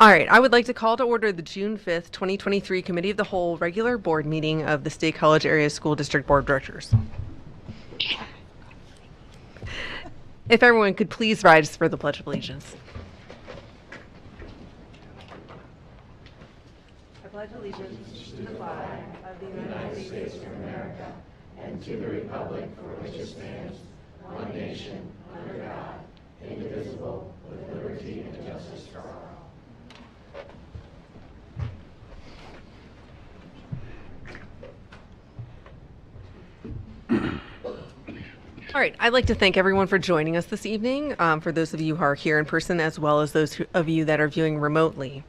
All right, I would like to call to order the June 5th, 2023 Committee of the Whole regular board meeting of the State College Area School District Board of Directors. If everyone could please rise for the Pledge of Allegiance. I pledge allegiance to the flag of the United States of America and to the republic for which it stands, one nation, under God, indivisible, with liberty and justice for all. All right, I'd like to thank everyone for joining us this evening, for those of you who are here in person, as well as those of you that are viewing remotely.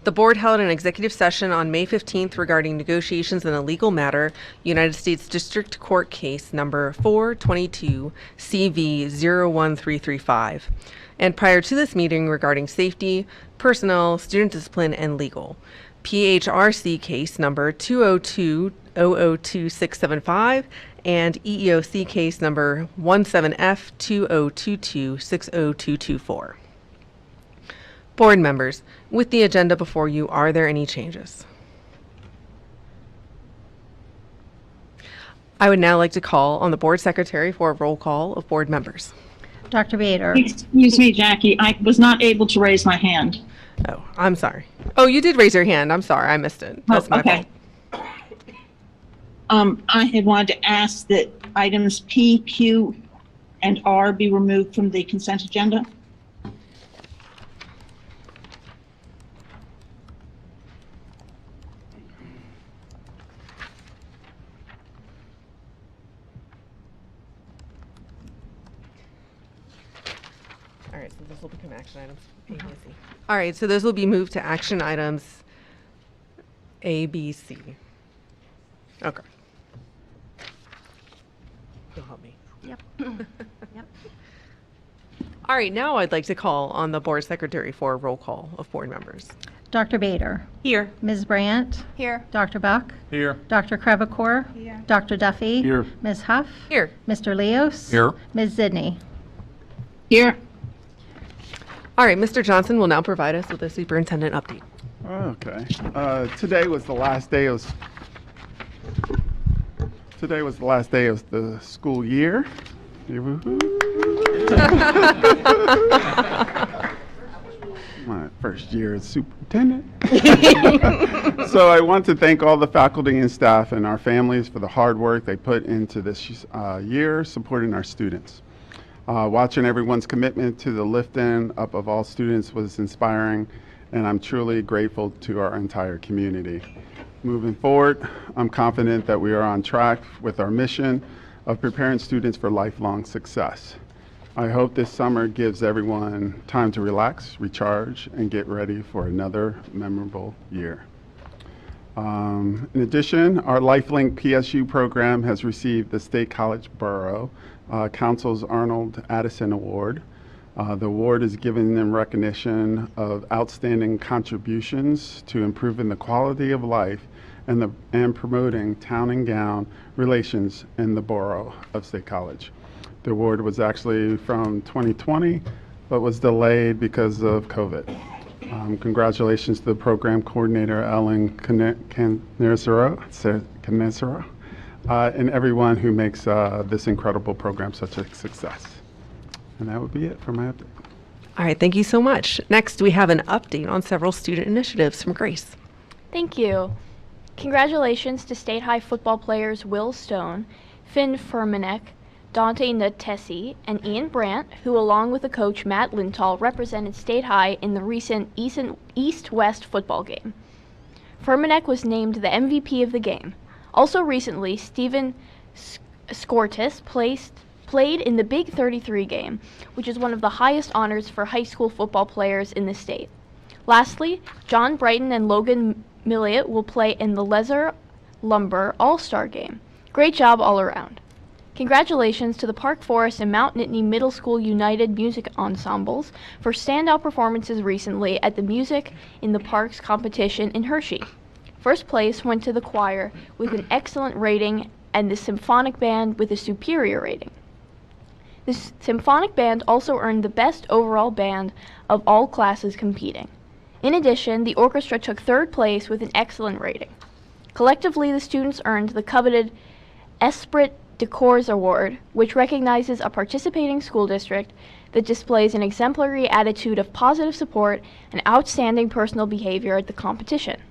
The board held an executive session on May 15th regarding negotiations in a legal matter, United States District Court case number 422 CV 01335. And prior to this meeting regarding safety, personnel, student discipline, and legal. PHRC case number 202-002675 and EEOC case number 17F2022-60224. Board members, with the agenda before you, are there any changes? I would now like to call on the board secretary for a roll call of board members. Dr. Bader. Excuse me, Jackie. I was not able to raise my hand. Oh, I'm sorry. Oh, you did raise your hand. I'm sorry. I missed it. That's my fault. I had wanted to ask that items P, Q, and R be removed from the consent agenda. All right, so this will become action items A, B, C. All right, so those will be moved to action items A, B, C. Okay. You'll help me. Yep. Yep. All right, now I'd like to call on the board secretary for a roll call of board members. Dr. Bader. Here. Ms. Brandt. Here. Dr. Buck. Here. Dr. Crevecore. Here. Dr. Duffy. Here. Ms. Huff. Here. Mr. Leos. Here. Ms. Zidney. Here. All right, Mr. Johnson will now provide us with a superintendent update. Okay. Today was the last day of the school year. My first year as superintendent. So I want to thank all the faculty and staff and our families for the hard work they put into this year supporting our students. Watching everyone's commitment to the lifting up of all students was inspiring, and I'm truly grateful to our entire community. Moving forward, I'm confident that we are on track with our mission of preparing students for lifelong success. I hope this summer gives everyone time to relax, recharge, and get ready for another memorable year. In addition, our LifeLink PSU program has received the State College Borough Council's Arnold Addison Award. The award is giving them recognition of outstanding contributions to improving the quality of life and promoting town and gown relations in the borough of State College. The award was actually from 2020, but was delayed because of COVID. Congratulations to the program coordinator, Ellen Canessero, and everyone who makes this incredible program such a success. And that would be it for my update. All right, thank you so much. Next, we have an update on several student initiatives from Grace. Thank you. Congratulations to State High football players Will Stone, Finn Furmanek, Dante Natesi, and Ian Brandt, who along with the coach Matt Lintal represented State High in the recent East-West football game. Furmanek was named the MVP of the game. Also recently, Steven Skortis played in the Big 33 game, which is one of the highest honors for high school football players in the state. Lastly, John Brighton and Logan Milliot will play in the Lesser Lumber All-Star game. Great job all around. Congratulations to the Park Forest and Mount Nittany Middle School United Music Ensembles for standout performances recently at the Music in the Parks competition in Hershey. First place went to the choir with an excellent rating and the symphonic band with a superior rating. The symphonic band also earned the best overall band of all classes competing. In addition, the orchestra took third place with an excellent rating. Collectively, the students earned the coveted Esprit de Corps Award, which recognizes a participating school district that displays an exemplary attitude of positive support and outstanding personal behavior at the competition.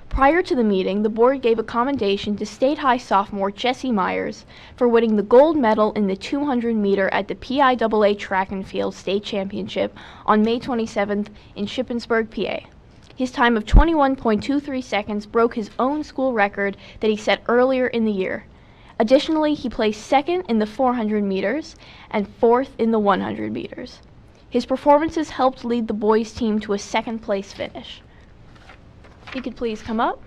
Prior to the meeting, the board gave a commendation to State High sophomore Jesse Myers for winning the gold medal in the 200 meter at the PIAA Track and Field State Championship on May 27th in Shippensburg, PA. His time of 21.23 seconds broke his own school record that he set earlier in the year. Additionally, he placed second in the 400 meters and fourth in the 100 meters. His performances helped lead the boys' team to a second-place finish. If you could please come up.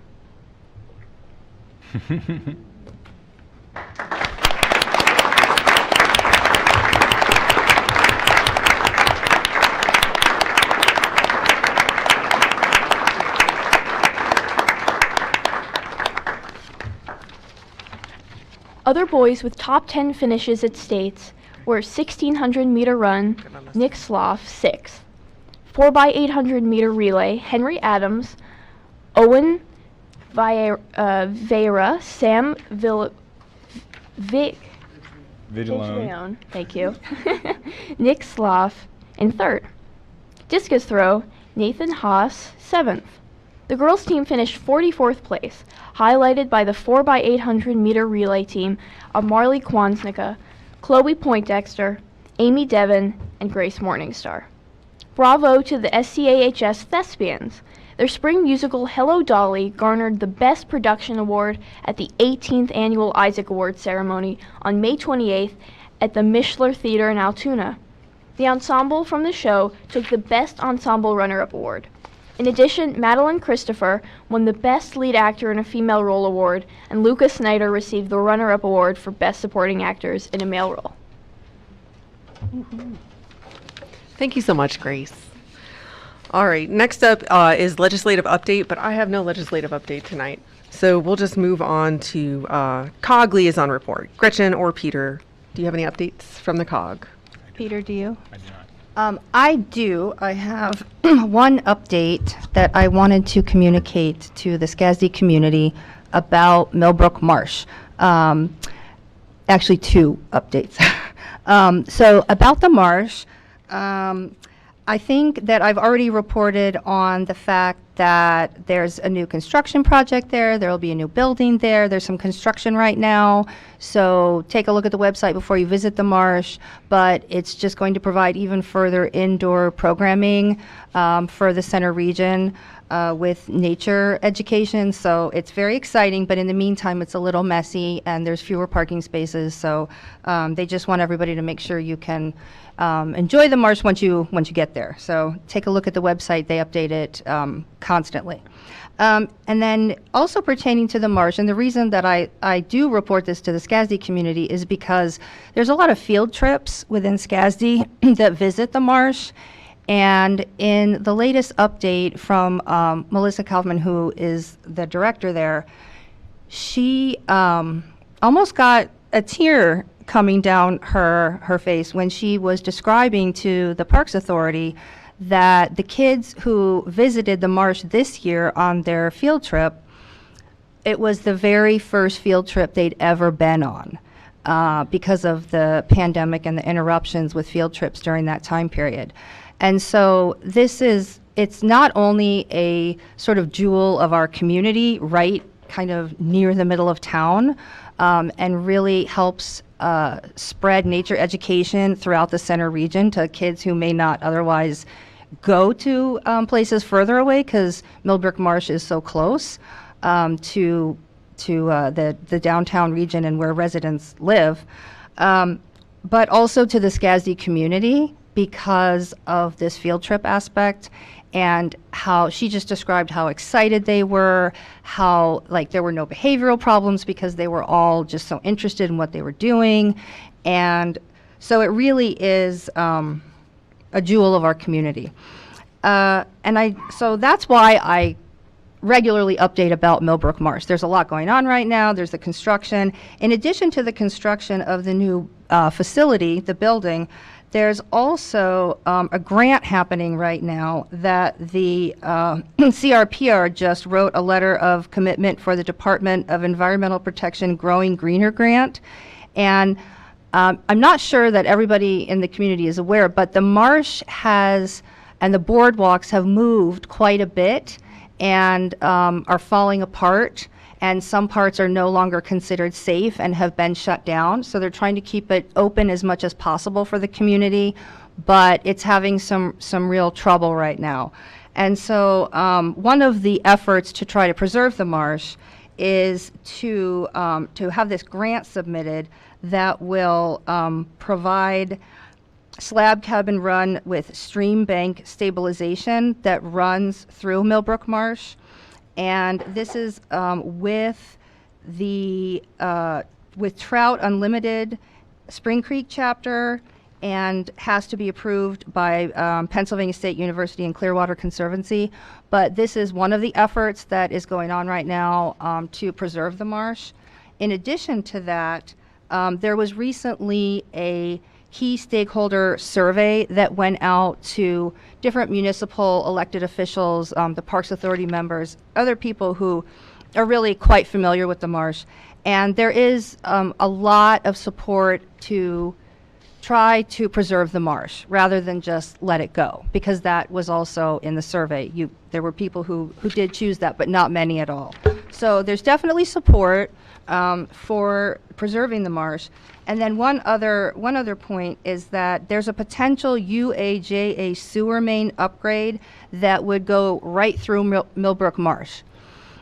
Other boys with top 10 finishes at states were 1600 meter run, Nick Sloff, 6th. 4x800 meter relay, Henry Adams, Owen Vieira, Sam Vigilone, thank you, Nick Sloff in 3rd. Discus throw, Nathan Haas, 7th. The girls' team finished 44th place, highlighted by the 4x800 meter relay team of Marley Kwansnicka, Chloe Poindexter, Amy Devon, and Grace Morningstar. Bravo to the SCAHS Thespians. Their spring musical Hello Dolly garnered the Best Production Award at the 18th Annual Isaac Awards ceremony on May 28th at the Mishler Theater in Altoona. The ensemble from the show took the Best Ensemble Runner-Up Award. In addition, Madeline Christopher won the Best Lead Actor in a Female Role Award, and Lucas Snyder received the Runner-Up Award for Best Supporting Actors in a Male Role. Thank you so much, Grace. All right, next up is legislative update, but I have no legislative update tonight. So we'll just move on to COG liaison report. Gretchen or Peter, do you have any updates from the COG? Peter, do you? I do not. I do. I have one update that I wanted to communicate to the SCASD community about Millbrook Marsh. Actually, two updates. So about the marsh, I think that I've already reported on the fact that there's a new construction project there. There will be a new building there. There's some construction right now. So take a look at the website before you visit the marsh. But it's just going to provide even further indoor programming for the center region with nature education. So it's very exciting, but in the meantime, it's a little messy and there's fewer parking spaces. So they just want everybody to make sure you can enjoy the marsh once you get there. So take a look at the website. They update it constantly. And then also pertaining to the marsh, and the reason that I do report this to the SCASD community is because there's a lot of field trips within SCASD that visit the marsh. And in the latest update from Melissa Kaufman, who is the director there, she almost got a tear coming down her face when she was describing to the Parks Authority that the kids who visited the marsh this year on their field trip, it was the very first field trip they'd ever been on because of the pandemic and the interruptions with field trips during that time period. And so it's not only a sort of jewel of our community, right kind of near the middle of town, and really helps spread nature education throughout the center region to kids who may not otherwise go to places further away because Millbrook Marsh is so close to the downtown region and where residents live, but also to the SCASD community because of this field trip aspect and how she just described how excited they were, how like there were no behavioral problems because they were all just so interested in what they were doing. And so it really is a jewel of our community. So that's why I regularly update about Millbrook Marsh. There's a lot going on right now. There's the construction. In addition to the construction of the new facility, the building, There's also a grant happening right now that the CRPR just wrote a letter of commitment for the Department of Environmental Protection Growing Greener grant. And I'm not sure that everybody in the community is aware, but the marsh has, and the boardwalks have moved quite a bit and are falling apart. And some parts are no longer considered safe and have been shut down. So they're trying to keep it open as much as possible for the community, but it's having some real trouble right now. And so one of the efforts to try to preserve the marsh is to have this grant submitted that will provide slab cabin run with stream bank stabilization that runs through Millbrook Marsh. And this is with Trout Unlimited Spring Creek chapter, and has to be approved by Pennsylvania State University and Clearwater Conservancy. But this is one of the efforts that is going on right now to preserve the marsh. In addition to that, there was recently a key stakeholder survey that went out to different municipal elected officials, the Parks Authority members, other people who are really quite familiar with the marsh. And there is a lot of support to try to preserve the marsh rather than just let it go, because that was also in the survey. There were people who did choose that, but not many at all. So there's definitely support for preserving the marsh. And then one other point is that there's a potential UAJA sewer main upgrade that would go right through Millbrook Marsh.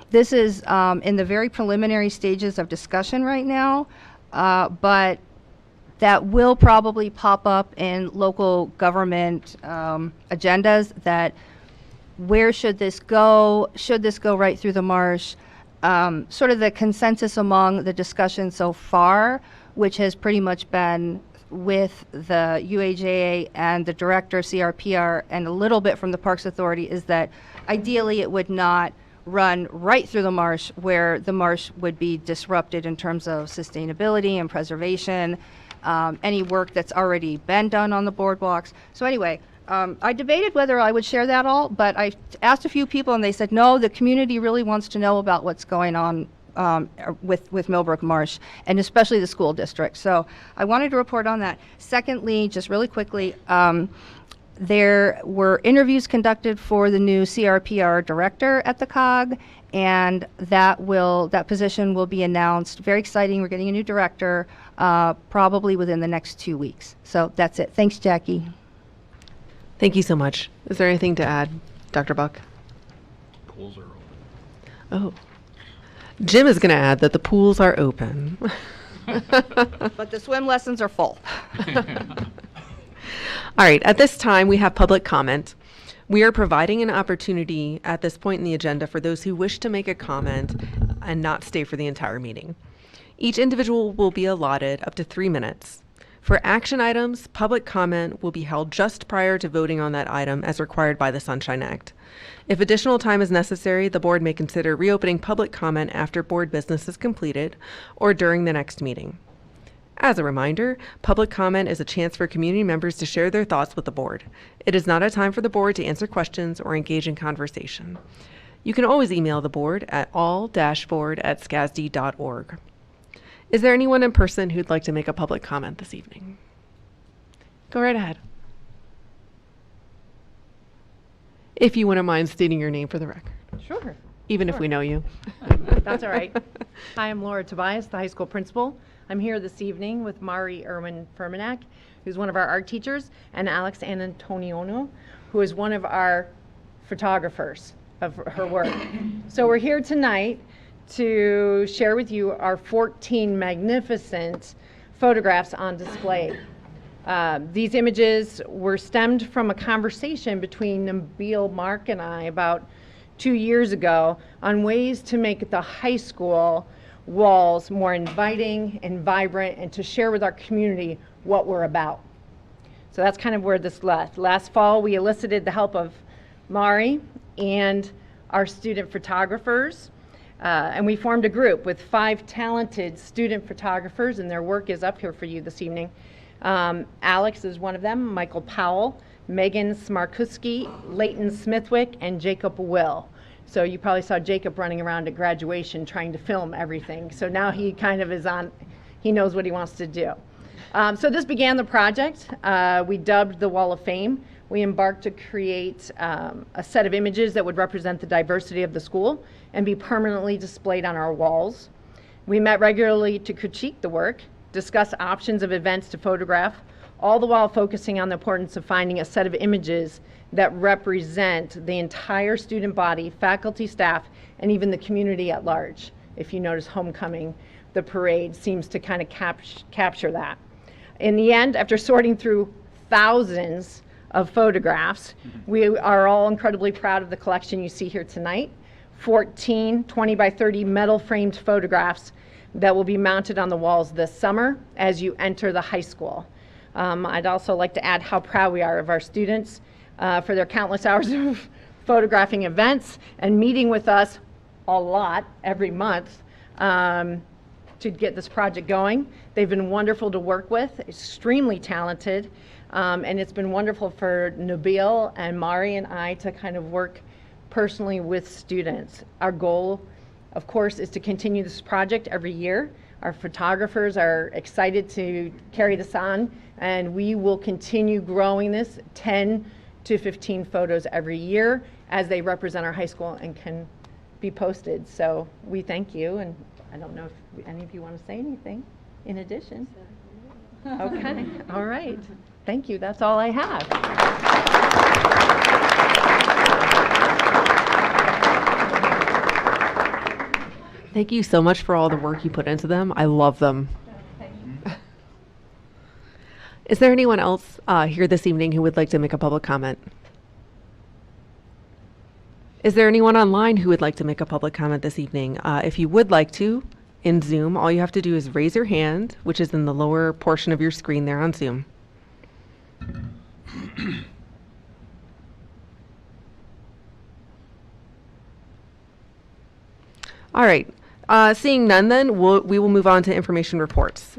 This is in the very preliminary stages of discussion right now, but that will probably pop up in local government agendas, that where should this go? Should this go right through the marsh? Sort of the consensus among the discussion so far, which has pretty much been with the UAJA and the director, CRPR, and a little bit from the Parks Authority, is that ideally it would not run right through the marsh, where the marsh would be disrupted in terms of sustainability and preservation, any work that's already been done on the boardwalks. So anyway, I debated whether I would share that all, but I asked a few people and they said, no, the community really wants to know about what's going on with Millbrook Marsh, and especially the school district. So I wanted to report on that. Secondly, just really quickly, there were interviews conducted for the new CRPR director at the COG, and that position will be announced. Very exciting. We're getting a new director probably within the next 2 weeks. So that's it. Thanks, Jackie. Thank you so much. Is there anything to add, Dr. Buck? Pools are open. Oh. Jim is going to add that the pools are open. But the swim lessons are full. All right, at this time, we have public comment. We are providing an opportunity at this point in the agenda for those who wish to make a comment and not stay for the entire meeting. Each individual will be allotted up to 3 minutes. For action items, public comment will be held just prior to voting on that item as required by the Sunshine Act. If additional time is necessary, the board may consider reopening public comment after board business is completed or during the next meeting. As a reminder, public comment is a chance for community members to share their thoughts with the board. It is not a time for the board to answer questions or engage in conversation. You can always email the board at all-board@scasd.org. Is there anyone in person who'd like to make a public comment this evening? Go right ahead. If you wouldn't mind stating your name for the record, Sure, even if we know you. that's all right. Hi, I'm Laura Tobias, the high school principal. I'm here this evening with Mari Irwin Fermanak, who's one of our art teachers, and Alex Antoniono, who is one of our photographers of her work. So we're here tonight to share with you our 14 magnificent photographs on display. These images were stemmed from a conversation between Nabil Mark and I about 2 years ago on ways to make the high school walls more inviting and vibrant, and to share with our community what we're about. So that's kind of where this left. Last fall, we elicited the help of Mari and our student photographers, and we formed a group with 5 talented student photographers, and their work is up here for you this evening. Alex is one of them, Michael Powell, Megan Smarkuski, Leighton Smithwick, and Jacob Will. So you probably saw Jacob running around at graduation trying to film everything. So now he kind of is on, he knows what he wants to do. So this began the project. We dubbed the Wall of Fame. We embarked to create a set of images that would represent the diversity of the school and be permanently displayed on our walls. We met regularly to critique the work, discuss options of events to photograph, all the while focusing on the importance of finding a set of images that represent the entire student body, faculty, staff, and even the community at large. If you notice, homecoming, the parade seems to kind of capture that. In the end, after sorting through thousands of photographs, we are all incredibly proud of the collection you see here tonight. 14 20 by 30 metal framed photographs that will be mounted on the walls this summer as you enter the high school. I'd also like to add how proud we are of our students for their countless hours of photographing events and meeting with us a lot every month to get this project going. They've been wonderful to work with, extremely talented, and it's been wonderful for Nabil and Mari and I to kind of work personally with students. Our goal, of course, is to continue this project every year. Our photographers are excited to carry this on, and we will continue growing this 10 to 15 photos every year as they represent our high school and can be posted. So we thank you, and I don't know if any of you want to say anything in addition. Okay, all right. Thank you, that's all I have. Thank you so much for all the work you put into them. I love them. Is there anyone else here this evening who would like to make a public comment? Is there anyone online who would like to make a public comment this evening? If you would like to, in Zoom, all you have to do is raise your hand, which is in the lower portion of your screen there on Zoom. All right. Seeing none then, we will move on to information reports.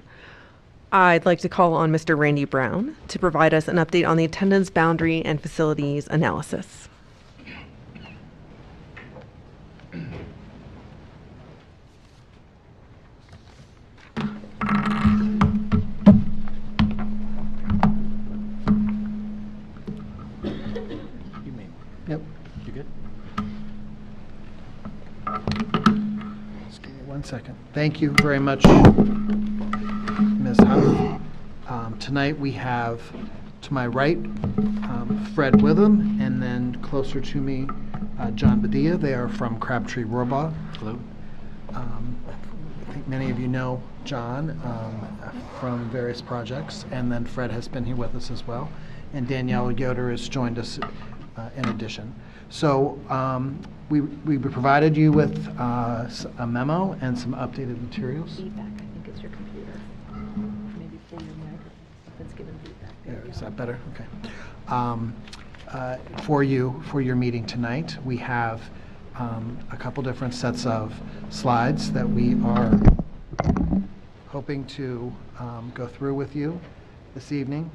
I'd like to call on Mr. Randy Brown to provide us an update on the attendance boundary and facilities analysis. Yep. You good? Just give me 1 second. Thank you very much, Ms. Hunt. Tonight we have, to my right, Fred Witham, and then closer to me, John Badia. They are from Crabtree Rohrbaugh. Hello. I think many of you know John from various projects, and then Fred has been here with us as well. And Danielle Yoder has joined us in addition. So we provided you with a memo and some updated materials. Feedback, I think it's your computer. Maybe pull your mic if it's giving feedback. Yeah, is that better? Okay. For your meeting tonight, we have a couple different sets of slides that we are hoping to go through with you this evening.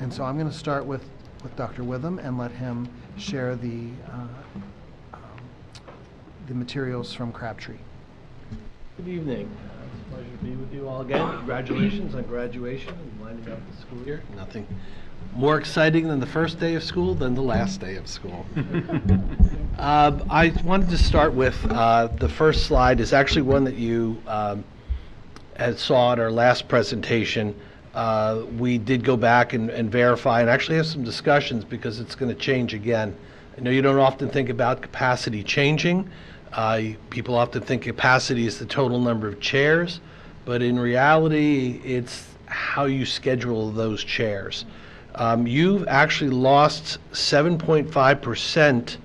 And so I'm going to start with Dr. Witham and let him share the materials from Crabtree. Good evening. It's a pleasure to be with you all again. Congratulations on graduation and winding up the school year. Nothing more exciting than the first day of school than the last day of school. I wanted to start with the first slide is actually one that you had saw at our last presentation. We did go back and verify and actually have some discussions because it's going to change again. I know you don't often think about capacity changing. People often think capacity is the total number of chairs, but in reality, it's how you schedule those chairs. You've actually lost 7.5%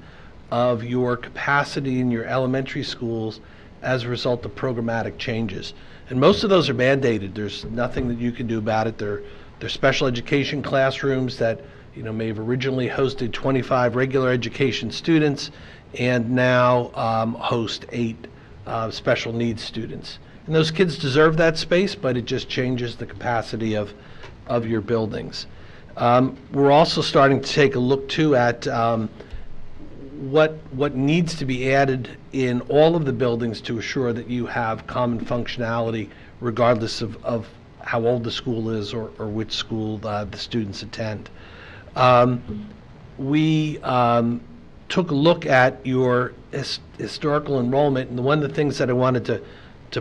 of your capacity in your elementary schools as a result of programmatic changes. And most of those are mandated. There's nothing that you can do about it. They're special education classrooms that may have originally hosted 25 regular education students and now host 8 special needs students. And those kids deserve that space, but it just changes the capacity of your buildings. We're also starting to take a look too at what needs to be added in all of the buildings to assure that you have common functionality regardless of how old the school is or which school the students attend. We took a look at your historical enrollment, and one of the things that I wanted to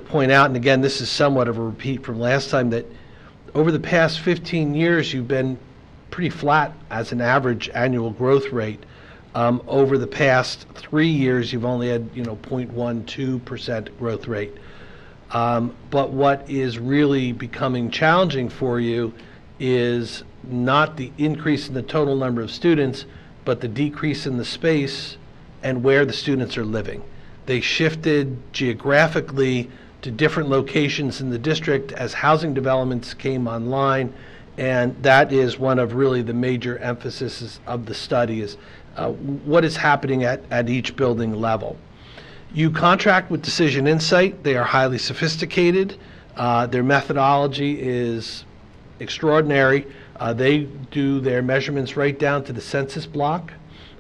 point out, and again, this is somewhat of a repeat from last time, that over the past 15 years, you've been pretty flat as an average annual growth rate. Over the past 3 years, you've only had, 0.12% growth rate. But what is really becoming challenging for you is not the increase in the total number of students, but the decrease in the space and where the students are living. They shifted geographically to different locations in the district as housing developments came online, and that is one of really the major emphases of the study is what is happening at each building level. You contract with Decision Insight. They are highly sophisticated. Their methodology is extraordinary. They do their measurements right down to the census block.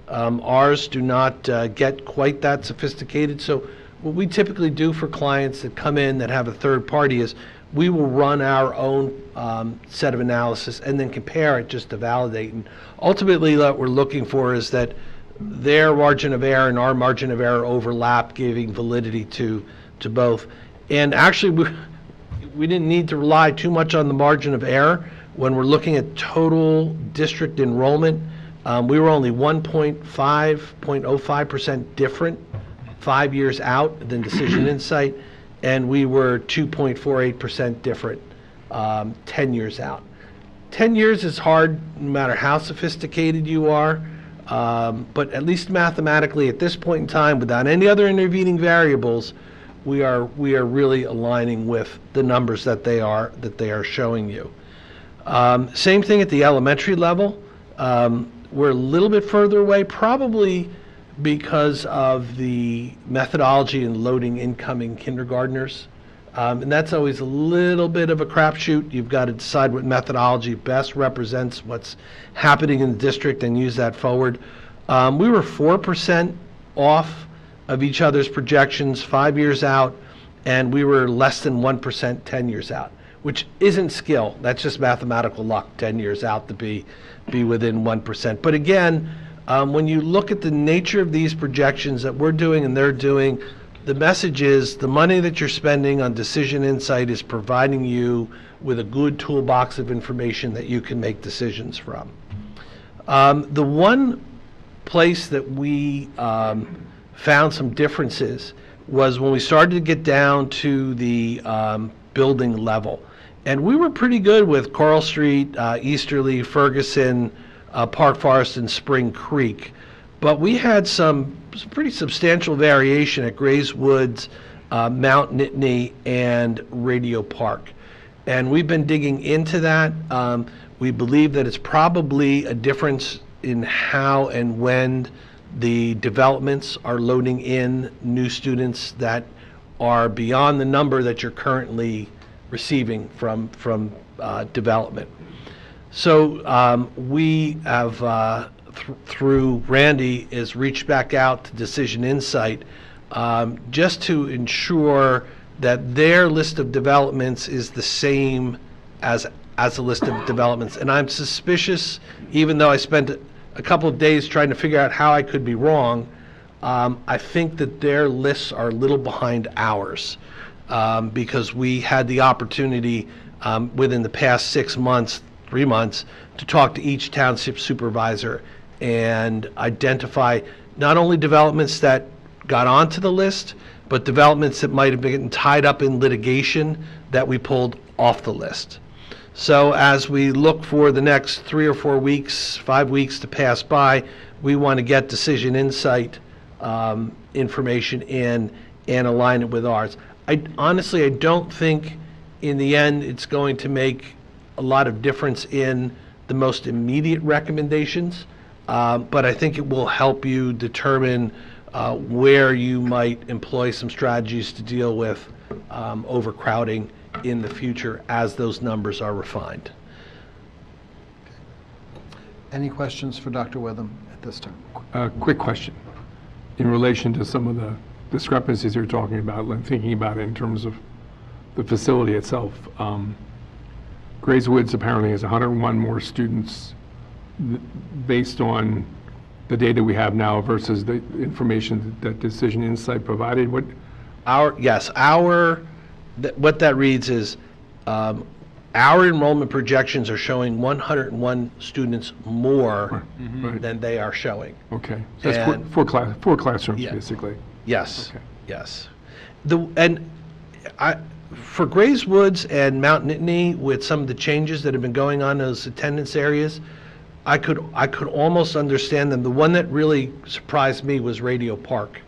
Ours do not get quite that sophisticated. So what we typically do for clients that come in that have a third party is we will run our own set of analysis and then compare it just to validate. And ultimately what we're looking for is that their margin of error and our margin of error overlap, giving validity to both. And actually we didn't need to rely too much on the margin of error. When we're looking at total district enrollment, we were only 0.05% different 5 years out than Decision Insight, and we were 2.48% different 10 years out. 10 years is hard no matter how sophisticated you are, but at least mathematically at this point in time, without any other intervening variables, we are really aligning with the numbers that they are showing you. Same thing at the elementary level. We're a little bit further away, probably because of the methodology in loading incoming kindergartners. And that's always a little bit of a crapshoot. You've got to decide what methodology best represents what's happening in the district and use that forward. We were 4% off of each other's projections 5 years out, and we were less than 1% 10 years out, which isn't skill. That's just mathematical luck, 10 years out to be within 1%. But again, when you look at the nature of these projections that we're doing and they're doing, the message is the money that you're spending on Decision Insight is providing you with a good toolbox of information that you can make decisions from. The one place that we found some differences was when we started to get down to the building level. And we were pretty good with Coral Street, Easterly, Ferguson, Park Forest, and Spring Creek. But we had some pretty substantial variation at Grays Woods, Mount Nittany, and Radio Park. And we've been digging into that. We believe that it's probably a difference in how and when the developments are loading in new students that are beyond the number that you're currently receiving from development. So we have, through Randy, is reached back out to Decision Insight just to ensure that their list of developments is the same as a list of developments. And I'm suspicious, even though I spent a couple of days trying to figure out how I could be wrong, I think that their lists are a little behind ours. Because we had the opportunity within the past 6 months, 3 months, to talk to each township supervisor and identify not only developments that got onto the list, but developments that might have been tied up in litigation that we pulled off the list. So as we look for the next 3 or 4 weeks, 5 weeks to pass by, we want to get Decision Insight information in and align it with ours. Honestly, I don't think in the end it's going to make a lot of difference in the most immediate recommendations, but I think it will help you determine where you might employ some strategies to deal with overcrowding in the future as those numbers are refined. Any questions for Dr. Witham at this time? Quick question. In relation to some of the discrepancies you're talking about, and thinking about it in terms of the facility itself, Grays Woods apparently has 101 more students based on the data we have now versus the information that Decision Insight provided. What? What that reads is, our enrollment projections are showing 101 students more Right. than they are showing. Okay. So that's And- four classrooms, Yeah. basically. Yes, Okay. yes. For Grays Woods and Mount Nittany, with some of the changes that have been going on in those attendance areas, I could almost understand them. The one that really surprised me was Radio Park.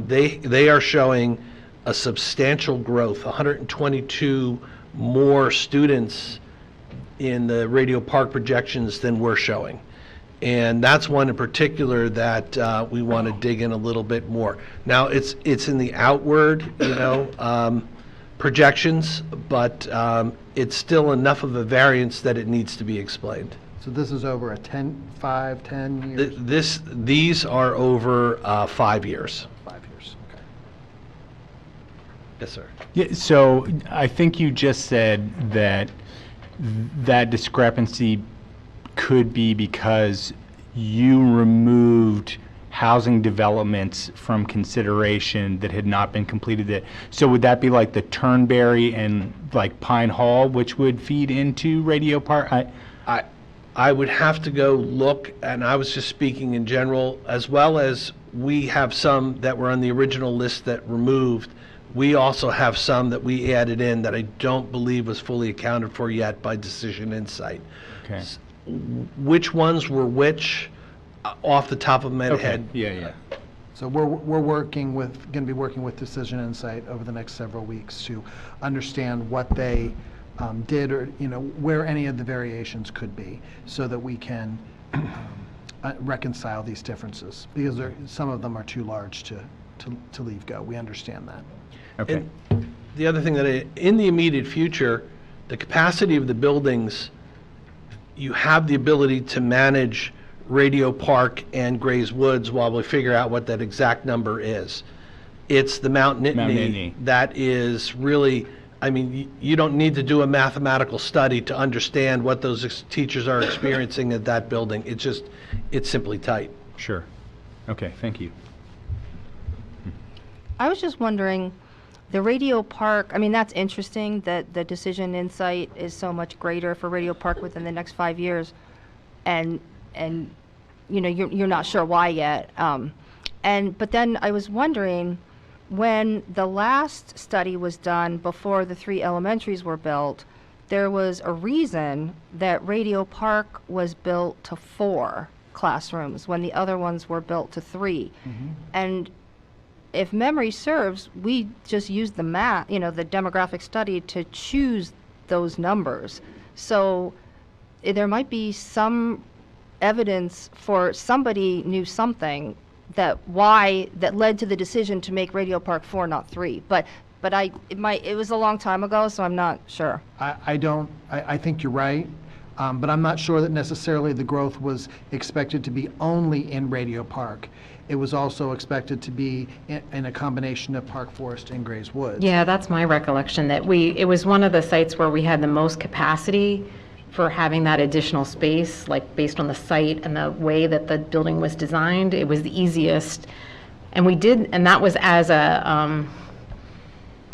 They are showing a substantial growth, 122 more students in the Radio Park projections than we're showing. And that's one in particular that we want to dig in a little bit more. Now, it's in the outward, projections, but it's still enough of a variance that it needs to be explained. So this is over a 10 years? These are over 5 years. 5 years, okay. Yes, sir. Yeah, so I think you just said that that discrepancy could be because you removed housing developments from consideration that had not been completed. So would that be like the Turnberry and like Pine Hall, which would feed into Radio Park? I would have to go look, and I was just speaking in general, as well as we have some that were on the original list that removed. We also have some that we added in that I don't believe was fully accounted for yet by Decision Insight. Okay. Which ones were which, off the top of my Okay. head? Yeah. So we're going to be working with Decision Insight over the next several weeks to understand what they did, or where any of the variations could be, so that we can reconcile these differences, because some of them are too large to leave go. We understand that. Okay. And the other thing in the immediate future, the capacity of the buildings, you have the ability to manage Radio Park and Grays Woods while we figure out what that exact number is. It's the Mount Nittany that is really, you don't need to do a mathematical study to understand what those teachers are experiencing at that building. It's simply tight. Sure. Okay, thank you. I was just wondering, the Radio Park, that's interesting that the Decision Insight is so much greater for Radio Park within the next 5 years, and you're not sure why yet. But then I was wondering, when the last study was done before the 3 elementaries were built, there was a reason that Radio Park was built to 4 classrooms when the other ones were built to 3. And if memory serves, we just used the the demographic study to choose those numbers. So there might be some evidence for somebody knew something that led to the decision to make Radio Park 4, not 3. But it was a long time ago, so I'm not sure. I think you're right, but I'm not sure that necessarily the growth was expected to be only in Radio Park. It was also expected to be in a combination of Park Forest and Grays Woods. Yeah, that's my recollection, that it was one of the sites where we had the most capacity for having that additional space, like based on the site and the way that the building was designed. It was the easiest. And that was as an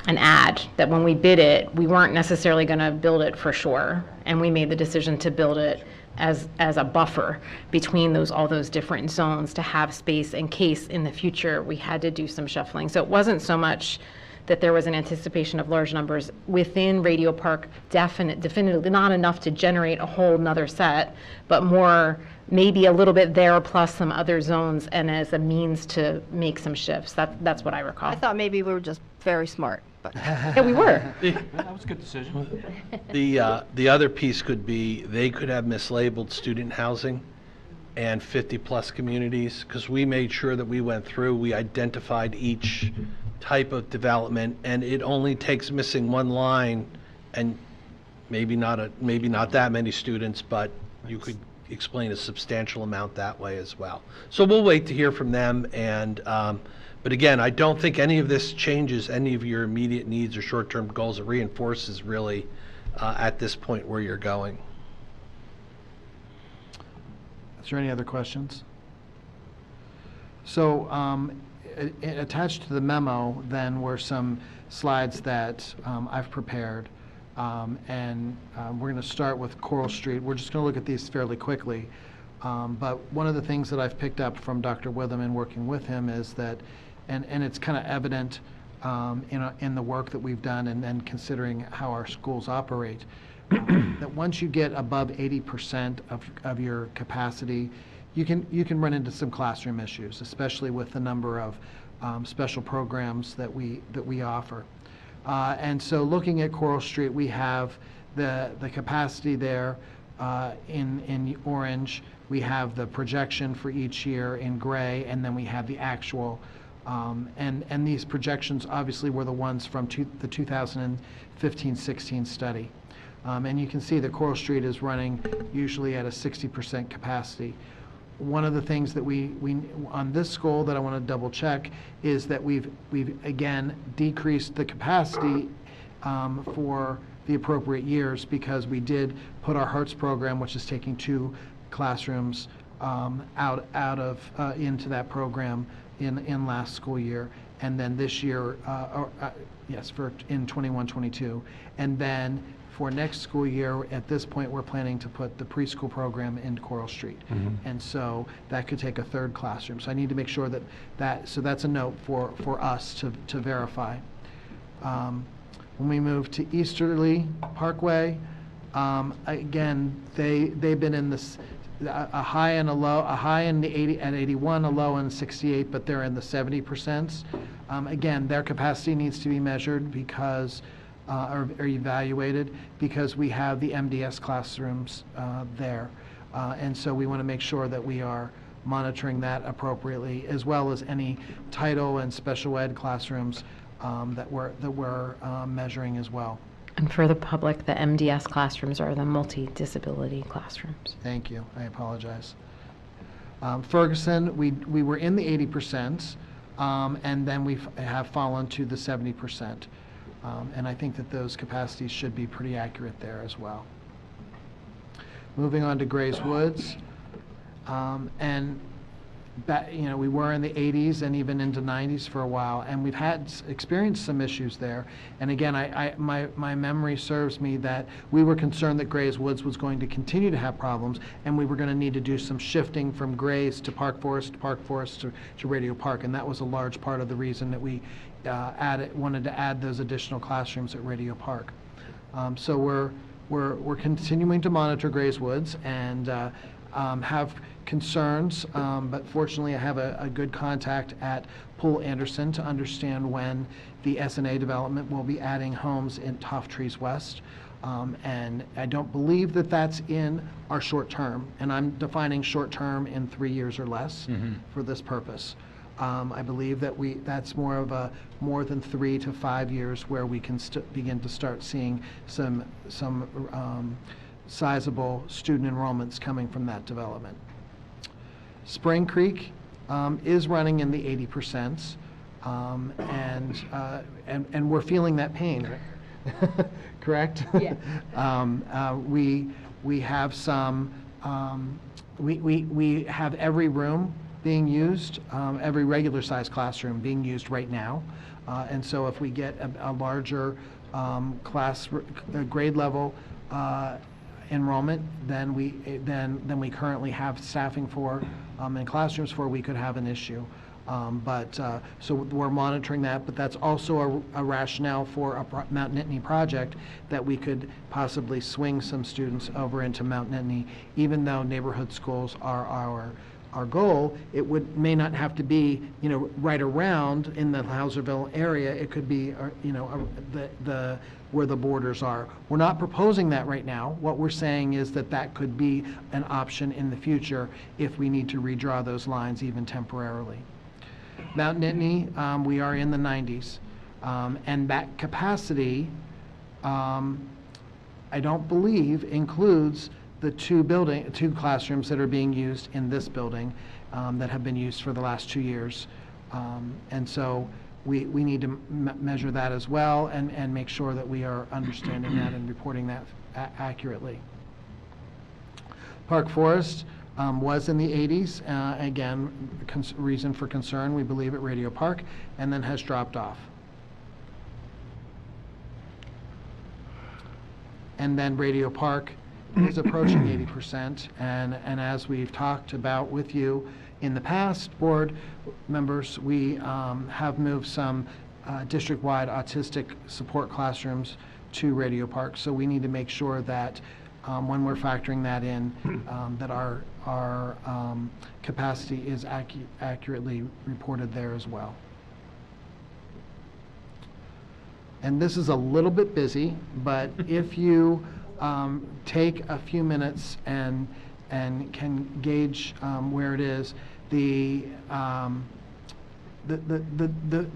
ad, that when we bid it, we weren't necessarily going to build it for sure. And we made the decision to build it as a buffer between all those different zones, to have space in case in the future we had to do some shuffling. So it wasn't so much that there was an anticipation of large numbers within Radio Park, definitively not enough to generate a whole nother set, but more maybe a little bit there plus some other zones, and as a means to make some shifts. That's what I recall. I thought maybe we were just very smart, but Yeah, we were. That was a good decision. The other piece could be, they could have mislabeled student housing and 50-plus communities, because we made sure that we went through, we identified each type of development, and it only takes missing one line, and maybe not that many students, but you could explain a substantial amount that way as well. So we'll wait to hear from them, and but again, I don't think any of this changes any of your immediate needs or short-term goals. It reinforces really at this point where you're going. Is there any other questions? So attached to the memo then were some slides that I've prepared. And we're going to start with Coral Street. We're just going to look at these fairly quickly. But one of the things that I've picked up from Dr. Witham and working with him is that, and it's kind of evident in the work that we've done and then considering how our schools operate, that once you get above 80% of your capacity, you can run into some classroom issues, especially with the number of special programs that we offer. And so looking at Coral Street, we have the capacity there in orange. We have the projection for each year in gray, and then we have the actual. And these projections obviously were the ones from the 2015-16 study. And you can see that Coral Street is running usually at a 60% capacity. One of the things that we on this school that I want to double check is that we've again decreased the capacity for the appropriate years, because we did put our Hearts program, which is taking 2 classrooms out of into that program in last school year, and then this year in 21-22, and then for next school year, at this point, we're planning to put the preschool program in Coral Street. And so that could take a 3rd classroom. So I need to make sure so that's a note for us to verify. When we move to Easterly Parkway, again, they've been in this, a high and a low, a high in the 80 at 81, a low in 68, but they're in the 70%. Again, their capacity needs to be measured because or evaluated, because we have the MDS classrooms there. And so we want to make sure that we are monitoring that appropriately, as well as any title and special ed classrooms that we're measuring as well. And for the public, the MDS classrooms are the multidisability classrooms. Thank you. I apologize. Ferguson, we were in the 80%, and then we have fallen to the 70%. And I think that those capacities should be pretty accurate there as well. Moving on to Grays Woods, we were in the 80s and even into 90s for a while, and we've experienced some issues there. And again, my memory serves me that we were concerned that Grays Woods was going to continue to have problems, and we were going to need to do some shifting from Grays to Park Forest to Radio Park, and that was a large part of the reason that we wanted to add those additional classrooms at Radio Park. So we're continuing to monitor Grays Woods and have concerns, but fortunately I have a good contact at Poole Anderson to understand when the SNA development will be adding homes in Toft Trees West. And I don't believe that that's in our short term, and I'm defining short term in 3 years or less for this purpose. I believe that that's more than 3 to 5 years where we can begin to start seeing some sizable student enrollments coming from that development. Spring Creek is running in the 80%, and we're feeling that pain, correct? Yeah. We have some. We have every room being used, every regular size classroom being used right now, and so if we get a larger grade level enrollment than we currently have staffing for and classrooms for, we could have an issue. So we're monitoring that, but that's also a rationale for a Mount Nittany project, that we could possibly swing some students over into Mount Nittany, even though neighborhood schools are our our goal, it may not have to be, right around in the Hauserville area. It could be, where the borders are. We're not proposing that right now. What we're saying is that could be an option in the future if we need to redraw those lines even temporarily. Mount Nittany, we are in the 90s, and that capacity, I don't believe includes the two classrooms that are being used in this building that have been used for the last 2 years. And so we need to measure that as well and make sure that we are understanding that and reporting that accurately. Park Forest was in the 80s. Again, reason for concern, we believe, at Radio Park, and then has dropped off. And then Radio Park is approaching 80%, and as we've talked about with you in the past, board members, we have moved some district-wide autistic support classrooms to Radio Park, so we need to make sure that when we're factoring that in, that our capacity is accurately reported there as well. And this is a little bit busy, but if you take a few minutes and can gauge where it is, the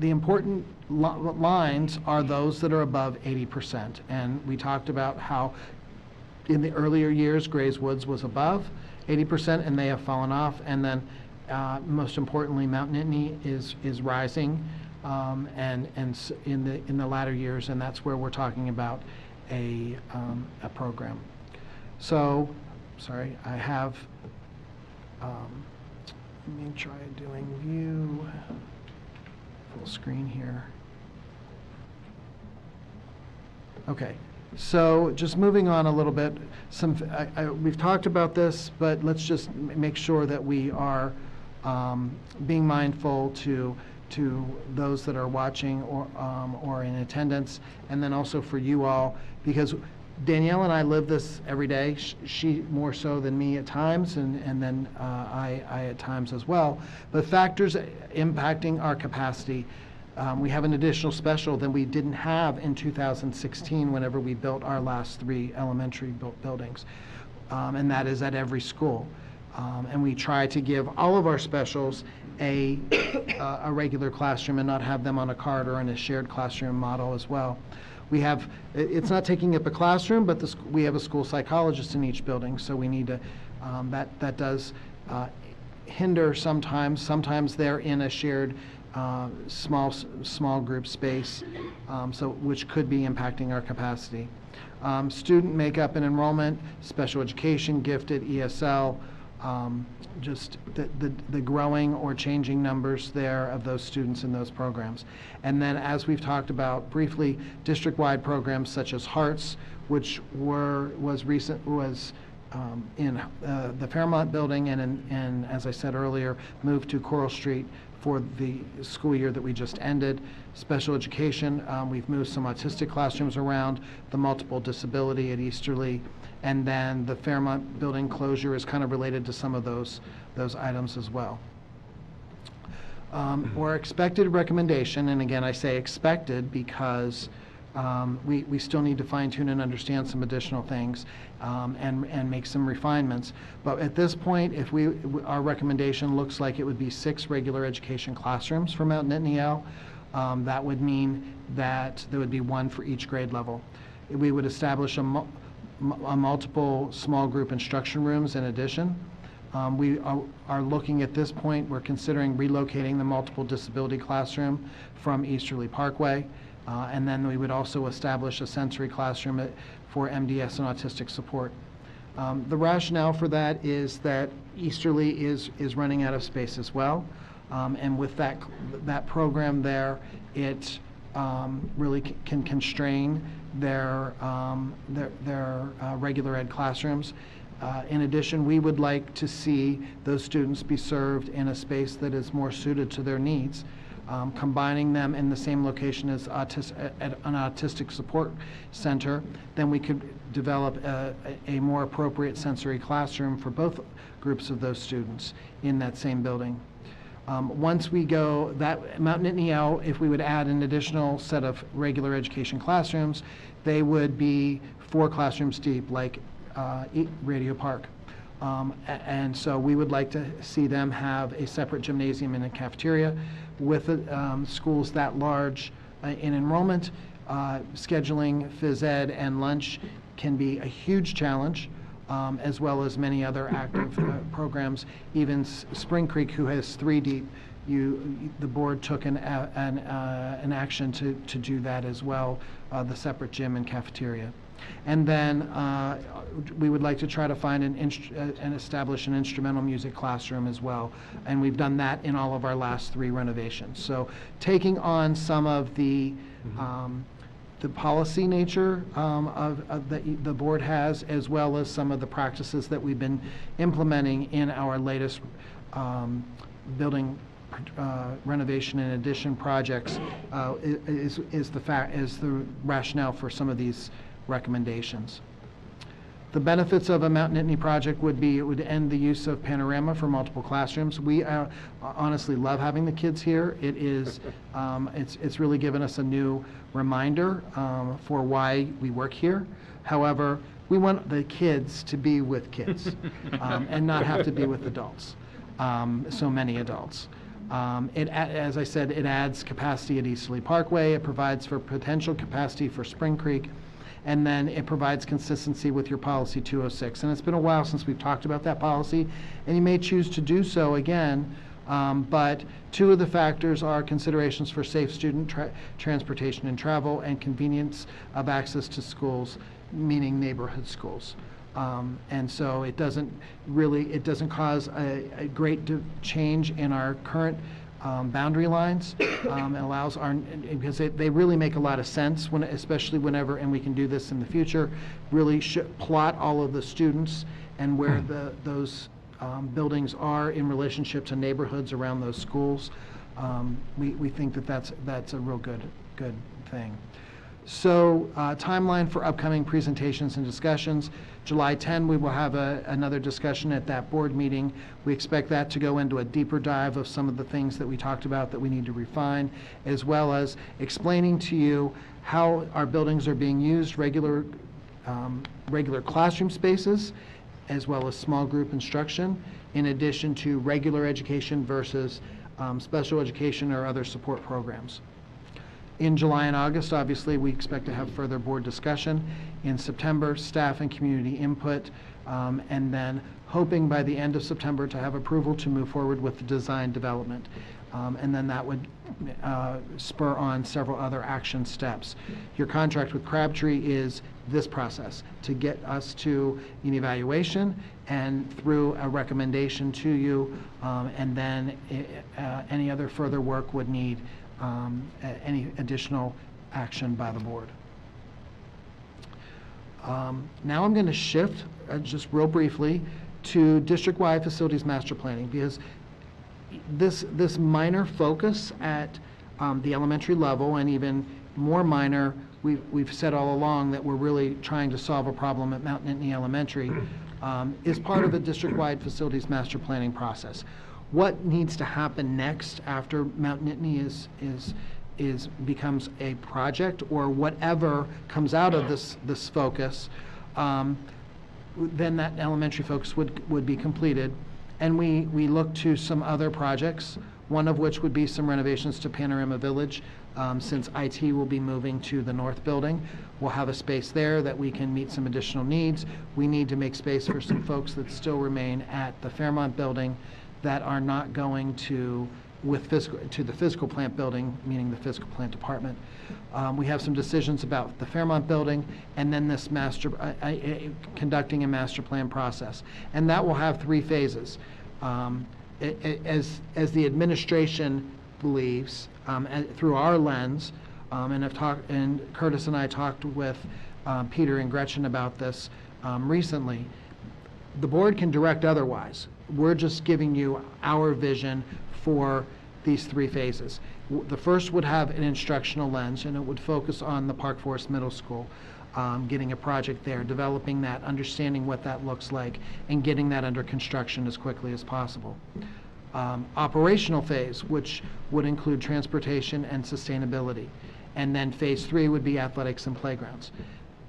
important lines are those that are above 80%. And we talked about how in the earlier years, Grays Woods was above 80%, and they have fallen off. And then, most importantly, Mount Nittany is rising. And in the latter years, and that's where we're talking about a program. So, sorry, I have. Let me try doing view full screen here. Okay, so just moving on a little bit. We've talked about this, but let's just make sure that we are being mindful to those that are watching or in attendance, and then also for you all, because Danielle and I live this every day. She more so than me at times, and then I at times as well. But factors impacting our capacity, we have an additional special than we didn't have in 2016 whenever we built our last 3 elementary buildings, and that is at every school. And we try to give all of our specials a regular classroom and not have them on a cart or in a shared classroom model as well. We have, it's not taking up a classroom, but we have a school psychologist in each building, so we need to, that does hinder sometimes. Sometimes they're in a shared small group space, so which could be impacting our capacity. Student makeup and enrollment, special education, gifted, ESL, just the growing or changing numbers there of those students in those programs. And then, as we've talked about briefly, district-wide programs such as Hearts, which was in the Fairmont building, and as I said earlier, moved to Coral Street for the school year that we just ended. Special education, we've moved some autistic classrooms around, the multiple disability at Easterly, and then the Fairmont building closure is kind of related to some of those items as well. Our expected recommendation, and again I say expected because we still need to fine tune and understand some additional things and make some refinements. But at this point, if our recommendation looks like it would be 6 regular education classrooms for Mount Nittany L, that would mean that there would be 1 for each grade level. We would establish a multiple small group instruction rooms in addition. We are looking at this point, we're considering relocating the multiple disability classroom from Easterly Parkway. And then we would also establish a sensory classroom for MDS and autistic support. The rationale for that is that Easterly is running out of space as well. And with that program there, it really can constrain their regular ed classrooms. In addition, we would like to see those students be served in a space that is more suited to their needs. combining them in the same location as at an autistic support center, then we could develop a more appropriate sensory classroom for both groups of those students in that same building. Once we go, that Mount Nittany L, if we would add an additional set of regular education classrooms, they would be 4 classrooms deep, like Radio Park. And so we would like to see them have a separate gymnasium and a cafeteria. With schools that large in enrollment, scheduling phys ed and lunch can be a huge challenge, as well as many other active programs. Even Spring Creek, who has 3 deep, the board took an action to do that as well, the separate gym and cafeteria. And then we would like to try to find and establish an instrumental music classroom as well. And we've done that in all of our last 3 renovations. So taking on some of the policy nature that the board has, as well as some of the practices that we've been implementing in our latest building renovation and addition projects, is the rationale for some of these recommendations. The benefits of a Mount Nittany project would be it would end the use of Panorama for multiple classrooms. We honestly love having the kids here. It is it's really given us a new reminder for why we work here. However, we want the kids to be with kids and not have to be with adults, so many adults. As I said, it adds capacity at Easterly Parkway. It provides for potential capacity for Spring Creek. And then it provides consistency with your policy 206. And it's been a while since we've talked about that policy, and you may choose to do so again. But 2 of the factors are considerations for safe student transportation and travel, and convenience of access to schools, meaning neighborhood schools. And so it doesn't cause a great change in our current boundary lines. It allows because they really make a lot of sense, especially whenever, and we can do this in the future, really plot all of the students and where those buildings are in relationship to neighborhoods around those schools. We think that's a real good thing. So timeline for upcoming presentations and discussions. July 10, we will have another discussion at that board meeting. We expect that to go into a deeper dive of some of the things that we talked about that we need to refine, as well as explaining to you how our buildings are being used, regular classroom spaces, as well as small group instruction, in addition to regular education versus special education or other support programs. In July and August, obviously, we expect to have further board discussion. In September, staff and community input, and then hoping by the end of September to have approval to move forward with the design development. And then that would spur on several other action steps. Your contract with Crabtree is this process, to get us to an evaluation and through a recommendation to you, and then any other further work would need any additional action by the board. Now I'm going to shift, just real briefly, to district-wide facilities master planning, because this minor focus at the elementary level, and even more minor, we've said all along that we're really trying to solve a problem at Mount Nittany Elementary, is part of a district-wide facilities master planning process. What needs to happen next after Mount Nittany becomes a project, or whatever comes out of this focus, then that elementary focus would be completed. And we look to some other projects, one of which would be some renovations to Panorama Village. Since IT will be moving to the north building, we'll have a space there that we can meet some additional needs. We need to make space for some folks that still remain at the Fairmont building that are not going to the physical plant building, meaning the physical plant department. We have some decisions about the Fairmont building, and then this conducting a master plan process. And that will have 3 phases. As the administration believes, through our lens, and Curtis and I talked with Peter and Gretchen about this recently, the board can direct otherwise. We're just giving you our vision for these 3 phases. The first would have an instructional lens, and it would focus on the Park Forest Middle School, getting a project there, developing that, understanding what that looks like, and getting that under construction as quickly as possible. Operational phase, which would include transportation and sustainability. And then phase 3 would be athletics and playgrounds.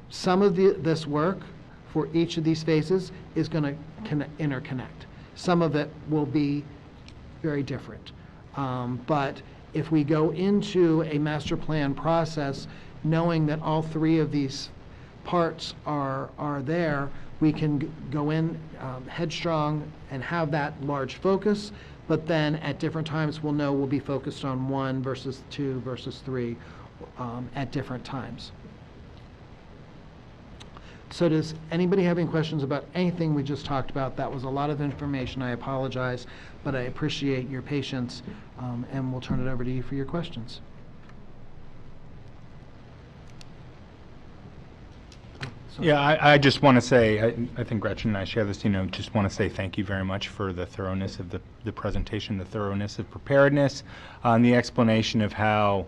Some of this work for each of these phases is going to interconnect. Some of it will be very different. But if we go into a master plan process, knowing that all 3 of these parts are there, we can go in headstrong and have that large focus, but then at different times we'll know we'll be focused on 1 versus 2 versus 3 at different times. So does anybody have any questions about anything we just talked about? That was a lot of information. I apologize, but I appreciate your patience, and we'll turn it over to you for your questions. Yeah, I just want to say, I think Gretchen and I share this, just want to say thank you very much for the thoroughness of the presentation, the thoroughness of preparedness, and the explanation of how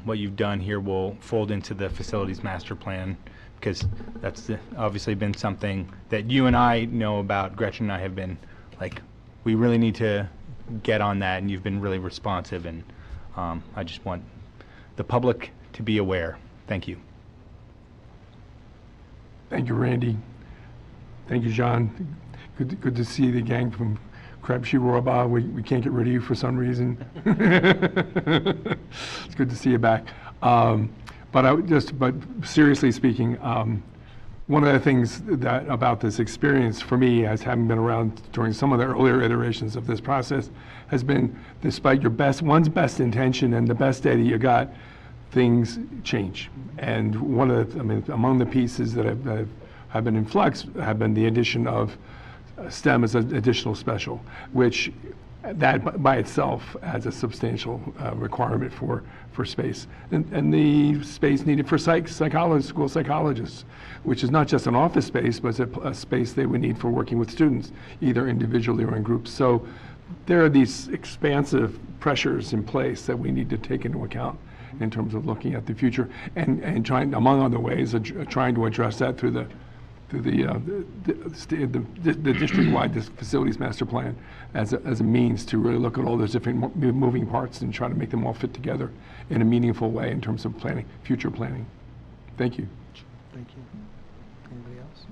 what you've done here will fold into the facilities master plan, because that's obviously been something that you and I know about. Gretchen and I have been like, we really need to get on that, and you've been really responsive, and I just want the public to be aware. Thank you. Thank you, Randy. Thank you, John. Good to see the gang from Krebschi Rohrabach. We can't get rid of you for some reason. It's good to see you back. But seriously speaking, one of the things that about this experience for me, as having been around during some of the earlier iterations of this process, has been, despite one's best intention and the best data you got, things change. And among the pieces that have been in flux have been the addition of STEM as an additional special, which that by itself adds a substantial requirement for space. And the space needed for school psychologists, which is not just an office space, but it's a space they would need for working with students, either individually or in groups. So there are these expansive pressures in place that we need to take into account in terms of looking at the future and trying, among other ways, trying to address that through the district-wide facilities master plan as a means to really look at all those different moving parts and try to make them all fit together in a meaningful way in terms of future planning. Thank you. Thank you. Anybody else?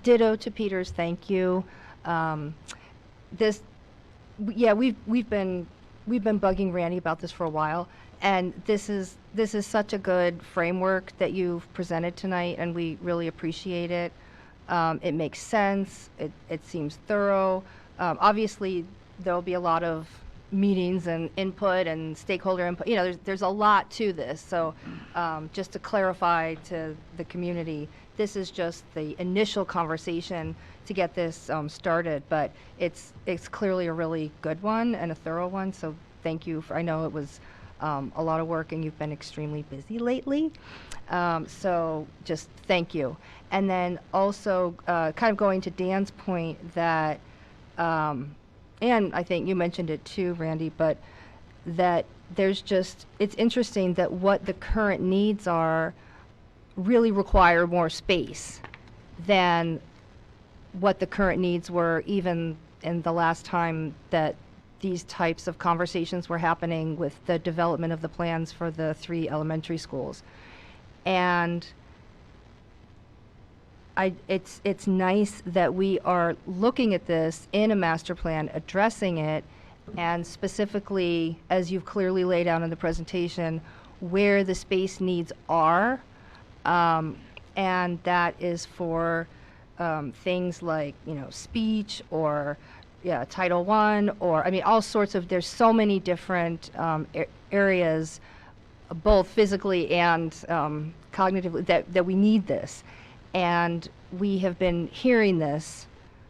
Ditto to Peter's thank you. We've been bugging Randy about this for a while, and this is such a good framework that you've presented tonight, and we really appreciate it. It makes sense. It seems thorough. Obviously, there'll be a lot of meetings and input and stakeholder input. There's a lot to this. So just to clarify to the community, this is just the initial conversation to get this started, but it's clearly a really good one and a thorough one. So thank you. I know it was a lot of work, and you've been extremely busy lately. So just thank you. And then also kind of going to Dan's point that, and I think you mentioned it too, Randy, but that it's interesting that what the current needs are really require more space than what the current needs were even in the last time that these types of conversations were happening with the development of the plans for the 3 elementary schools. And it's nice that we are looking at this in a master plan, addressing it, and specifically, as you've clearly laid out in the presentation, where the space needs are, and that is for things like, speech or Title I, or, all sorts of, there's so many different areas, both physically and cognitively, that we need this. And we have been hearing this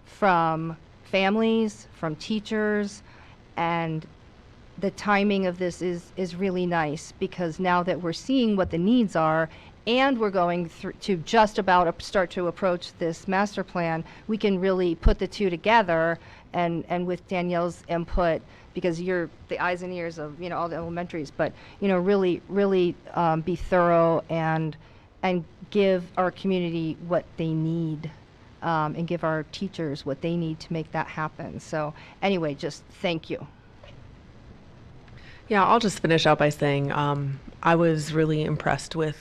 from families, from teachers, and the timing of this is really nice, because now that we're seeing what the needs are and we're going through to just about start to approach this master plan, we can really put the two together, and with Danielle's input, because you're the eyes and ears of, all the elementaries, but, really be thorough and give our community what they need, and give our teachers what they need to make that happen. So anyway, just thank you. Yeah, I'll just finish out by saying I was really impressed with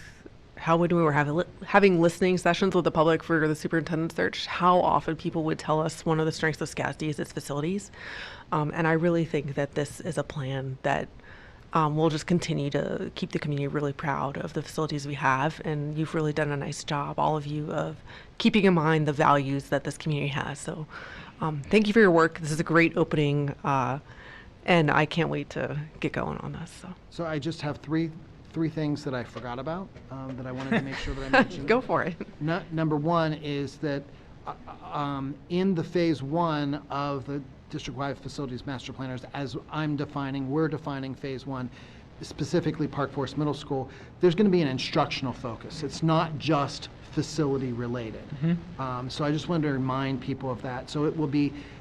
how when we were having listening sessions with the public for the superintendent search, how often people would tell us one of the strengths of SCASD is its facilities. And I really think that this is a plan that will just continue to keep the community really proud of the facilities we have. And you've really done a nice job, all of you, of keeping in mind the values that this community has. So thank you for your work. This is a great opening. And I can't wait to get going on this. So I just have three things that I forgot about that I wanted to make sure that I mentioned. Go for it. Number one is that in the phase one of the district-wide facilities master planners, as we're defining phase one, specifically Park Forest Middle School, there's going to be an instructional focus. It's not just facility related. So I just wanted to remind people of that. So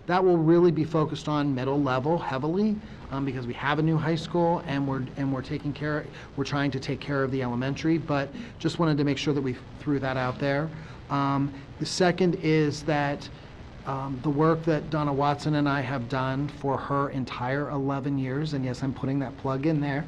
that will really be focused on middle level heavily, because we have a new high school and we're trying to take care of the elementary, but just wanted to make sure that we threw that out there. The second is that the work that Donna Watson and I have done for her entire 11 years, and yes, I'm putting that plug in there,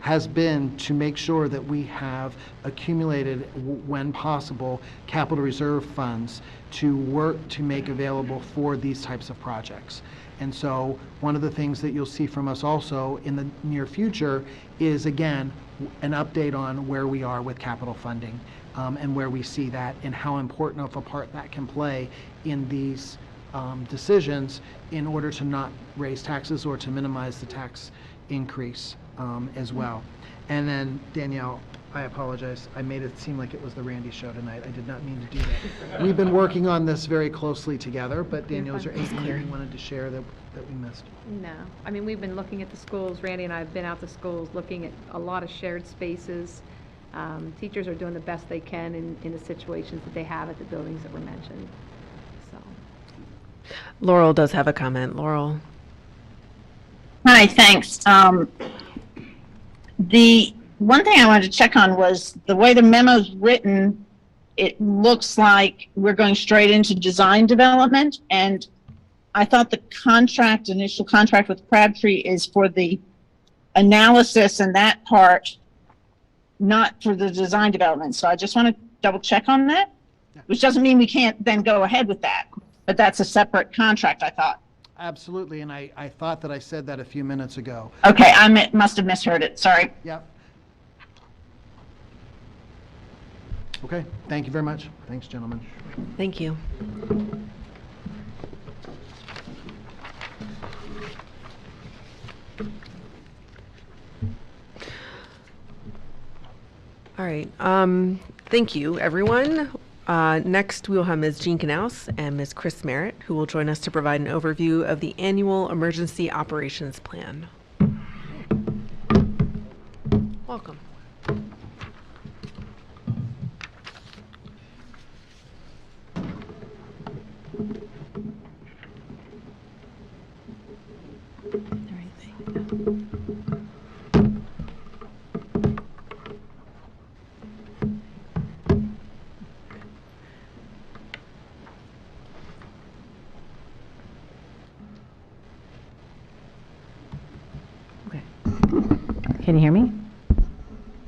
has been to make sure that we have accumulated, when possible, capital reserve funds to work to make available for these types of projects. And so one of the things that you'll see from us also in the near future is, again, an update on where we are with capital funding, and where we see that and how important of a part that can play in these decisions in order to not raise taxes or to minimize the tax increase as well. And then, Danielle, I apologize. I made it seem like it was the Randy show tonight. I did not mean to do that. We've been working on this very closely together, but Danielle, is there anything that you wanted to share that we missed? No. I mean, we've been looking at the schools. Randy and I have been out to schools looking at a lot of shared spaces. Teachers are doing the best they can in the situations that they have at the buildings that were mentioned. So. Laurel does have a comment. Laurel. Hi, thanks. The one thing I wanted to check on was the way the memo's written. It looks like we're going straight into design development, and I thought the initial contract with Crabtree is for the analysis and that part, not for the design development. So I just want to double check on that, which doesn't mean we can't then go ahead with that, but that's a separate contract, I thought. Absolutely, and I thought that I said that a few minutes ago. Okay, I must have misheard it, sorry. Yep. Okay, thank you very much. Thanks, gentlemen. Thank you. All right. Thank you, everyone. Next, we will have Ms. Jean Knaus and Ms. Chris Merritt, who will join us to provide an overview of the annual emergency operations plan. Welcome. Can you hear me?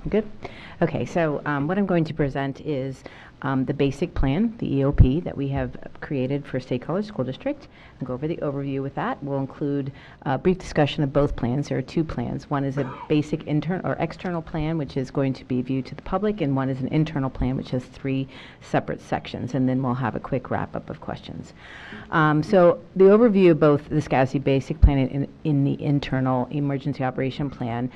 Good? Okay, so what I'm going to present is the basic plan, the EOP that we have created for State College School District. I'll go over the overview with that. We'll include a brief discussion of both plans. There are two plans. One is a basic internal or external plan, which is going to be viewed to the public, and one is an internal plan, which has 3 separate sections, and then we'll have a quick wrap-up of questions. So the overview of both the SCASD basic plan and in the internal emergency operation plan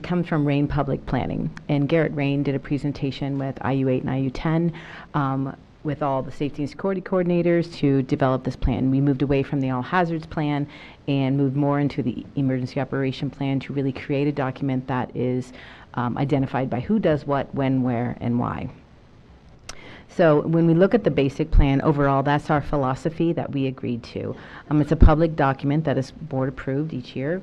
comes from Rain Public Planning, and Garrett Rain did a presentation with IU8 and IU10 with all the safety and security coordinators to develop this plan. We moved away from the all hazards plan and moved more into the emergency operation plan to really create a document that is identified by who does what, when, where, and why. So when we look at the basic plan overall, that's our philosophy that we agreed to. It's a public document that is board approved each year.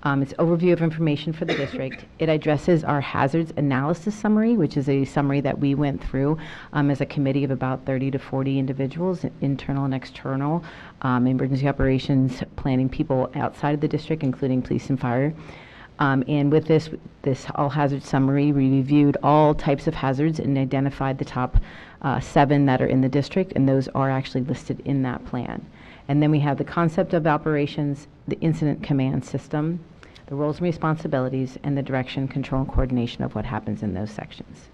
It's overview of information for the district. It addresses our hazards analysis summary, which is a summary that we went through as a committee of about 30 to 40 individuals, internal and external, emergency operations planning people outside of the district, including police and fire. And with this all hazard summary, we reviewed all types of hazards and identified the top 7 that are in the district, and those are actually listed in that plan. And then we have the concept of operations, the incident command system, the roles and responsibilities, and the direction, control, and coordination of what happens in those sections.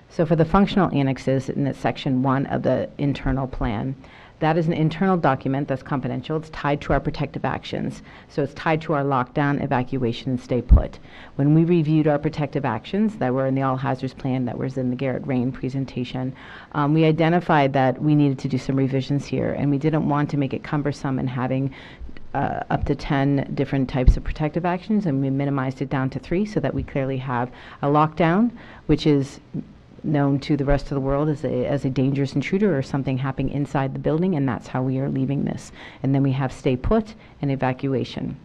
So for the functional annexes in section 1 of the internal plan, that is an internal document that's confidential. It's tied to our protective actions. So it's tied to our lockdown, evacuation, and stay put. When we reviewed our protective actions that were in the all hazards plan that was in the Garrett Rain presentation, we identified that we needed to do some revisions here, and we didn't want to make it cumbersome and having up to 10 different types of protective actions, and we minimized it down to 3 so that we clearly have a lockdown, which is known to the rest of the world as a dangerous intruder or something happening inside the building, and that's how we are leaving this. And then we have stay put and evacuation.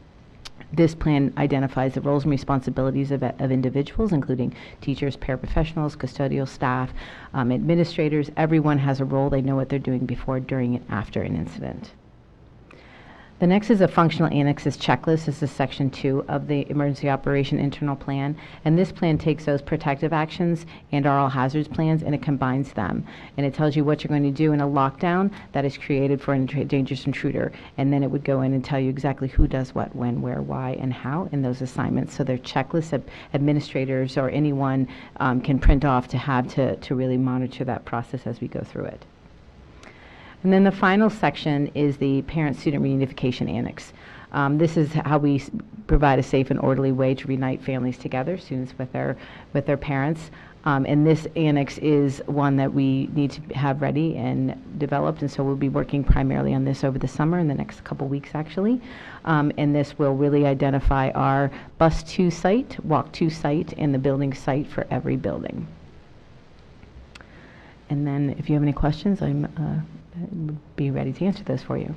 This plan identifies the roles and responsibilities of individuals, including teachers, paraprofessionals, custodial staff, administrators. Everyone has a role. They know what they're doing before, during, and after an incident. The next is a functional annexes checklist. This is section 2 of the emergency operation internal plan. And this plan takes those protective actions and our all hazards plans, and it combines them. And it tells you what you're going to do in a lockdown that is created for a dangerous intruder. And then it would go in and tell you exactly who does what, when, where, why, and how in those assignments. So they're checklists that administrators or anyone can print off to have to really monitor that process as we go through it. And then the final section is the parent-student reunification annex. This is how we provide a safe and orderly way to reunite families together, students with their parents. And this annex is one that we need to have ready and developed, and so we'll be working primarily on this over the summer, in the next couple weeks actually. And this will really identify our bus to site, walk to site, and the building site for every building. And then if you have any questions, I'm would be ready to answer those for you.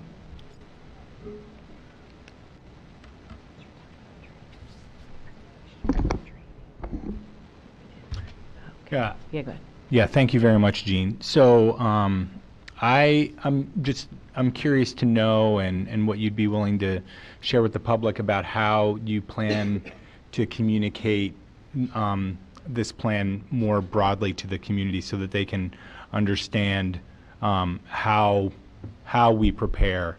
Yeah. Yeah, go ahead. Yeah, thank you very much, Jean. So I'm curious to know and what you'd be willing to share with the public about how you plan to communicate this plan more broadly to the community so that they can understand how we prepare.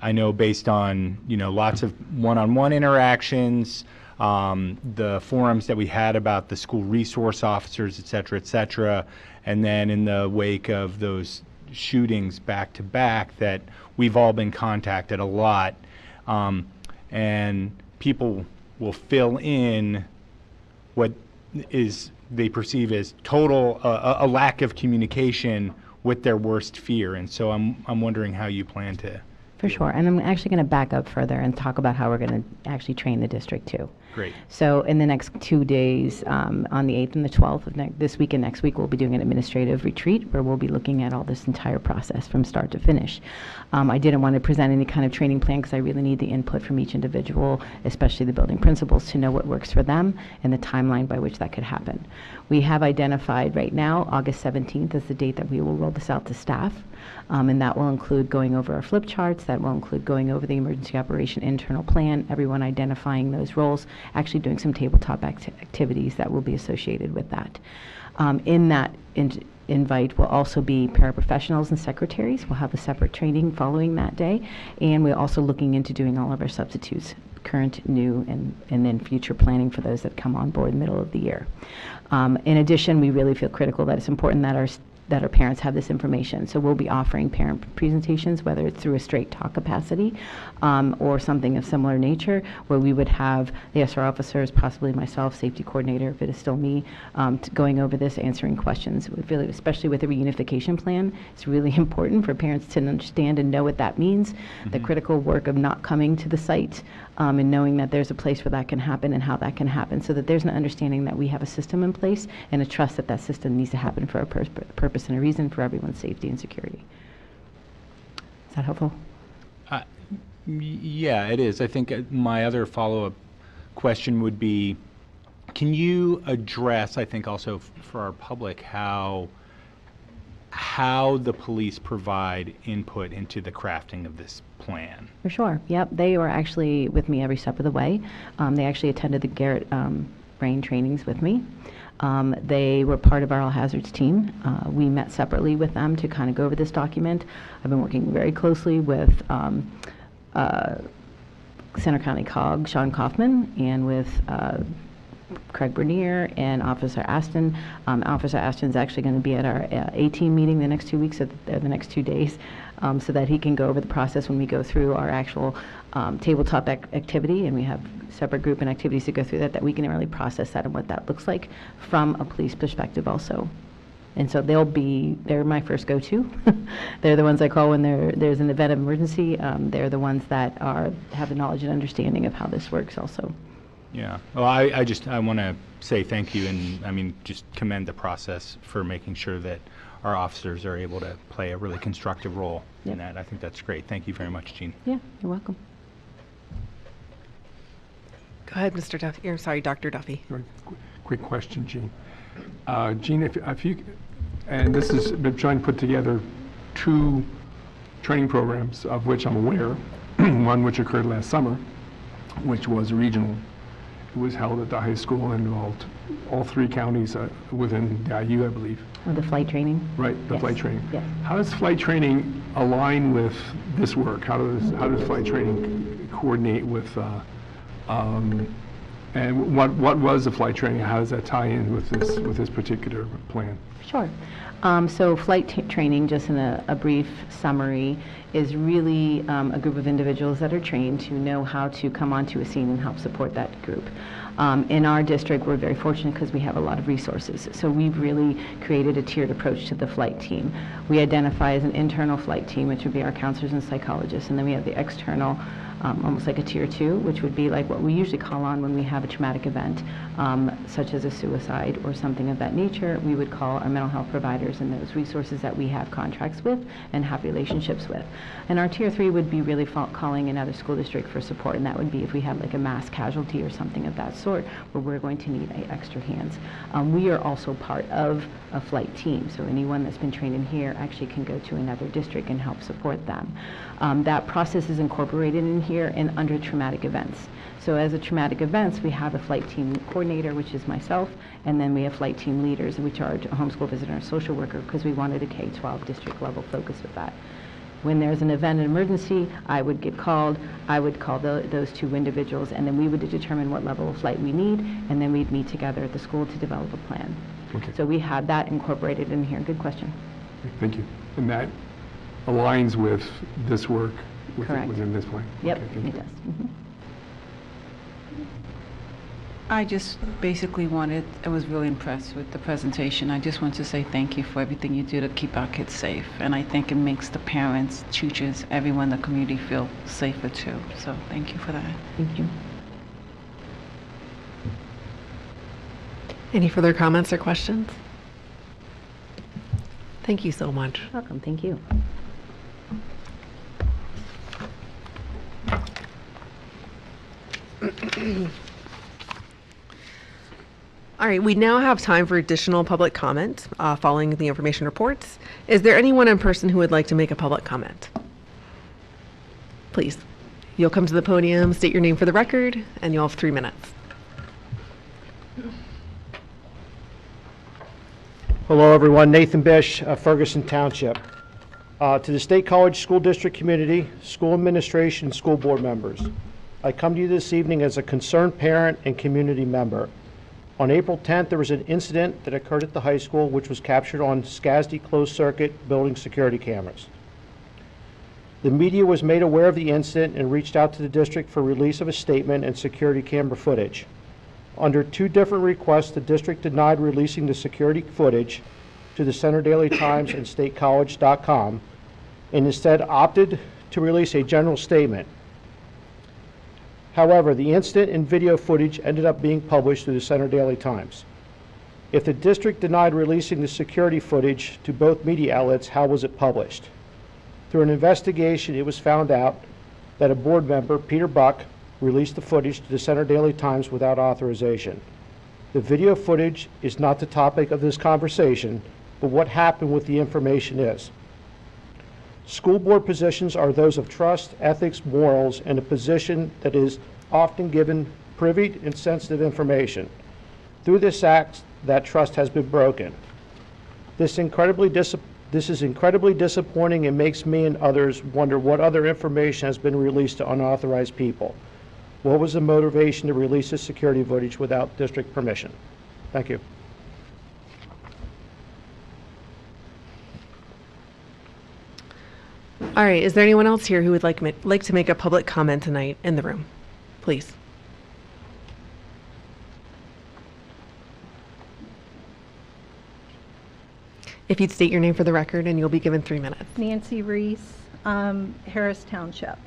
I know based on lots of one-on-one interactions, the forums that we had about the school resource officers, et cetera, and then in the wake of those shootings back to back, that we've all been contacted a lot, and people will fill in what is they perceive as total a lack of communication with their worst fear. And so I'm wondering how you plan to. For sure. And I'm actually going to back up further and talk about how we're going to actually train the district too. Great. So in the next 2 days, on the 8th and the 12th of this week and next week, we'll be doing an administrative retreat where we'll be looking at all this entire process from start to finish. I didn't want to present any kind of training plan because I really need the input from each individual, especially the building principals, to know what works for them and the timeline by which that could happen. We have identified right now August 17th as the date that we will roll this out to staff. And that will include going over our flip charts, that will include going over the emergency operation internal plan, everyone identifying those roles, actually doing some tabletop activities that will be associated with that. In that invite will also be paraprofessionals and secretaries. We'll have a separate training following that day, and we're also looking into doing all of our substitutes, current, new, and then future planning for those that come on board middle of the year. In addition, we really feel critical that it's important that our that our parents have this information. So we'll be offering parent presentations, whether it's through a straight talk capacity or something of similar nature, where we would have the SR officers, possibly myself, safety coordinator, if it is still me, going over this, answering questions. We feel, especially with the reunification plan, it's really important for parents to understand and know what that means, the critical work of not coming to the site, and knowing that there's a place where that can happen and how that can happen, so that there's an understanding that we have a system in place and a trust that that system needs to happen for a purpose and a reason for everyone's safety and security. Is that helpful? Yeah, it is. I think my other follow-up question would be, can you address, I think also for our public, how the police provide input into the crafting of this plan? For sure. Yep. They were actually with me every step of the way. They actually attended the Garrett Brain trainings with me. They were part of our all hazards team. We met separately with them to kind of go over this document. I've been working very closely with Center County COG, Sean Kaufman, and with Craig Bernier and Officer Aston. Officer Aston is actually going to be at our A-team meeting the next 2 weeks, or the next 2 days, so that he can go over the process when we go through our actual tabletop activity, and we have separate group and activities to go through that we can really process that and what that looks like from a police perspective also. And so they're my first go-to. They're the ones I call when there's an event of emergency. They're the ones that have the knowledge and understanding of how this works also. Yeah. Well, I want to say thank you, and I mean, just commend the process for making sure that our officers are able to play a really constructive role in that. I think that's great. Thank you very much, Jean. Yeah, you're welcome. Go ahead, Mr. Duffy. I'm sorry, Dr. Duffy. Quick question, Jean. Jean, if you, and this is, been trying to put together 2 training programs, of which I'm aware, one which occurred last summer, which was regional. It was held at the high school and involved all 3 counties within the IU, I believe. Or the flight training? Right, the Yes. flight training. Yes. How does flight training align with this work? How does flight training coordinate with, and what was the flight training? How does that tie in with this particular plan? Sure. So flight training, just in a brief summary, is really a group of individuals that are trained to know how to come onto a scene and help support that group. In our district, we're very fortunate because we have a lot of resources. So we've really created a tiered approach to the flight team. We identify as an internal flight team, which would be our counselors and psychologists, and then we have the external, almost like a tier 2, which would be like what we usually call on when we have a traumatic event, such as a suicide or something of that nature. We would call our mental health providers and those resources that we have contracts with and have relationships with. And our tier 3 would be really calling another school district for support, and that would be if we have like a mass casualty or something of that sort, where we're going to need extra hands. We are also part of a flight team, so anyone that's been trained in here actually can go to another district and help support them. That process is incorporated in here and under traumatic events. So as a traumatic events, we have a flight team coordinator, which is myself, and then we have flight team leaders, which are a homeschool visitor and social worker, because we wanted a K-12 district level focus with that. When there's an event, an emergency, I would get called. I would call those 2 individuals, and then we would determine what level of flight we need, and then we'd meet together at the school to develop a plan. Okay. So we have that incorporated in here. Good question. Thank you. And that aligns with this work Correct. within this plan? Yep, Okay, thank it you. does. Mhm. I just basically I was really impressed with the presentation. I just want to say thank you for everything you do to keep our kids safe. And I think it makes the parents, teachers, everyone in the community feel safer too. So thank you for that. Thank you. Any further comments or questions? Thank you so much. Welcome. Thank you. All right, we now have time for additional public comment following the information reports. Is there anyone in person who would like to make a public comment? Please. You'll come to the podium, state your name for the record, and you'll have 3 minutes. Hello, everyone. Nathan Bish, Ferguson Township. To the State College School District community, school administration, school board members, I come to you this evening as a concerned parent and community member. On April 10th, there was an incident that occurred at the high school which was captured on SCASD closed-circuit building security cameras. The media was made aware of the incident and reached out to the district for release of a statement and security camera footage. Under 2 different requests, the district denied releasing the security footage to the Center Daily Times and statecollege.com and instead opted to release a general statement. However, the incident and video footage ended up being published through the Center Daily Times. If the district denied releasing the security footage to both media outlets, how was it published? Through an investigation, it was found out that a board member, Peter Buck, released the footage to the Center Daily Times without authorization. The video footage is not the topic of this conversation, but what happened with the information is. School board positions are those of trust, ethics, morals, and a position that is often given privy and sensitive information. Through this act, that trust has been broken. This is incredibly disappointing and makes me and others wonder what other information has been released to unauthorized people. What was the motivation to release this security footage without district permission? Thank you. All right, is there anyone else here who would like to make a public comment tonight in the room? Please. If you'd state your name for the record, and you'll be given 3 minutes. Nancy Reese, Harris Township.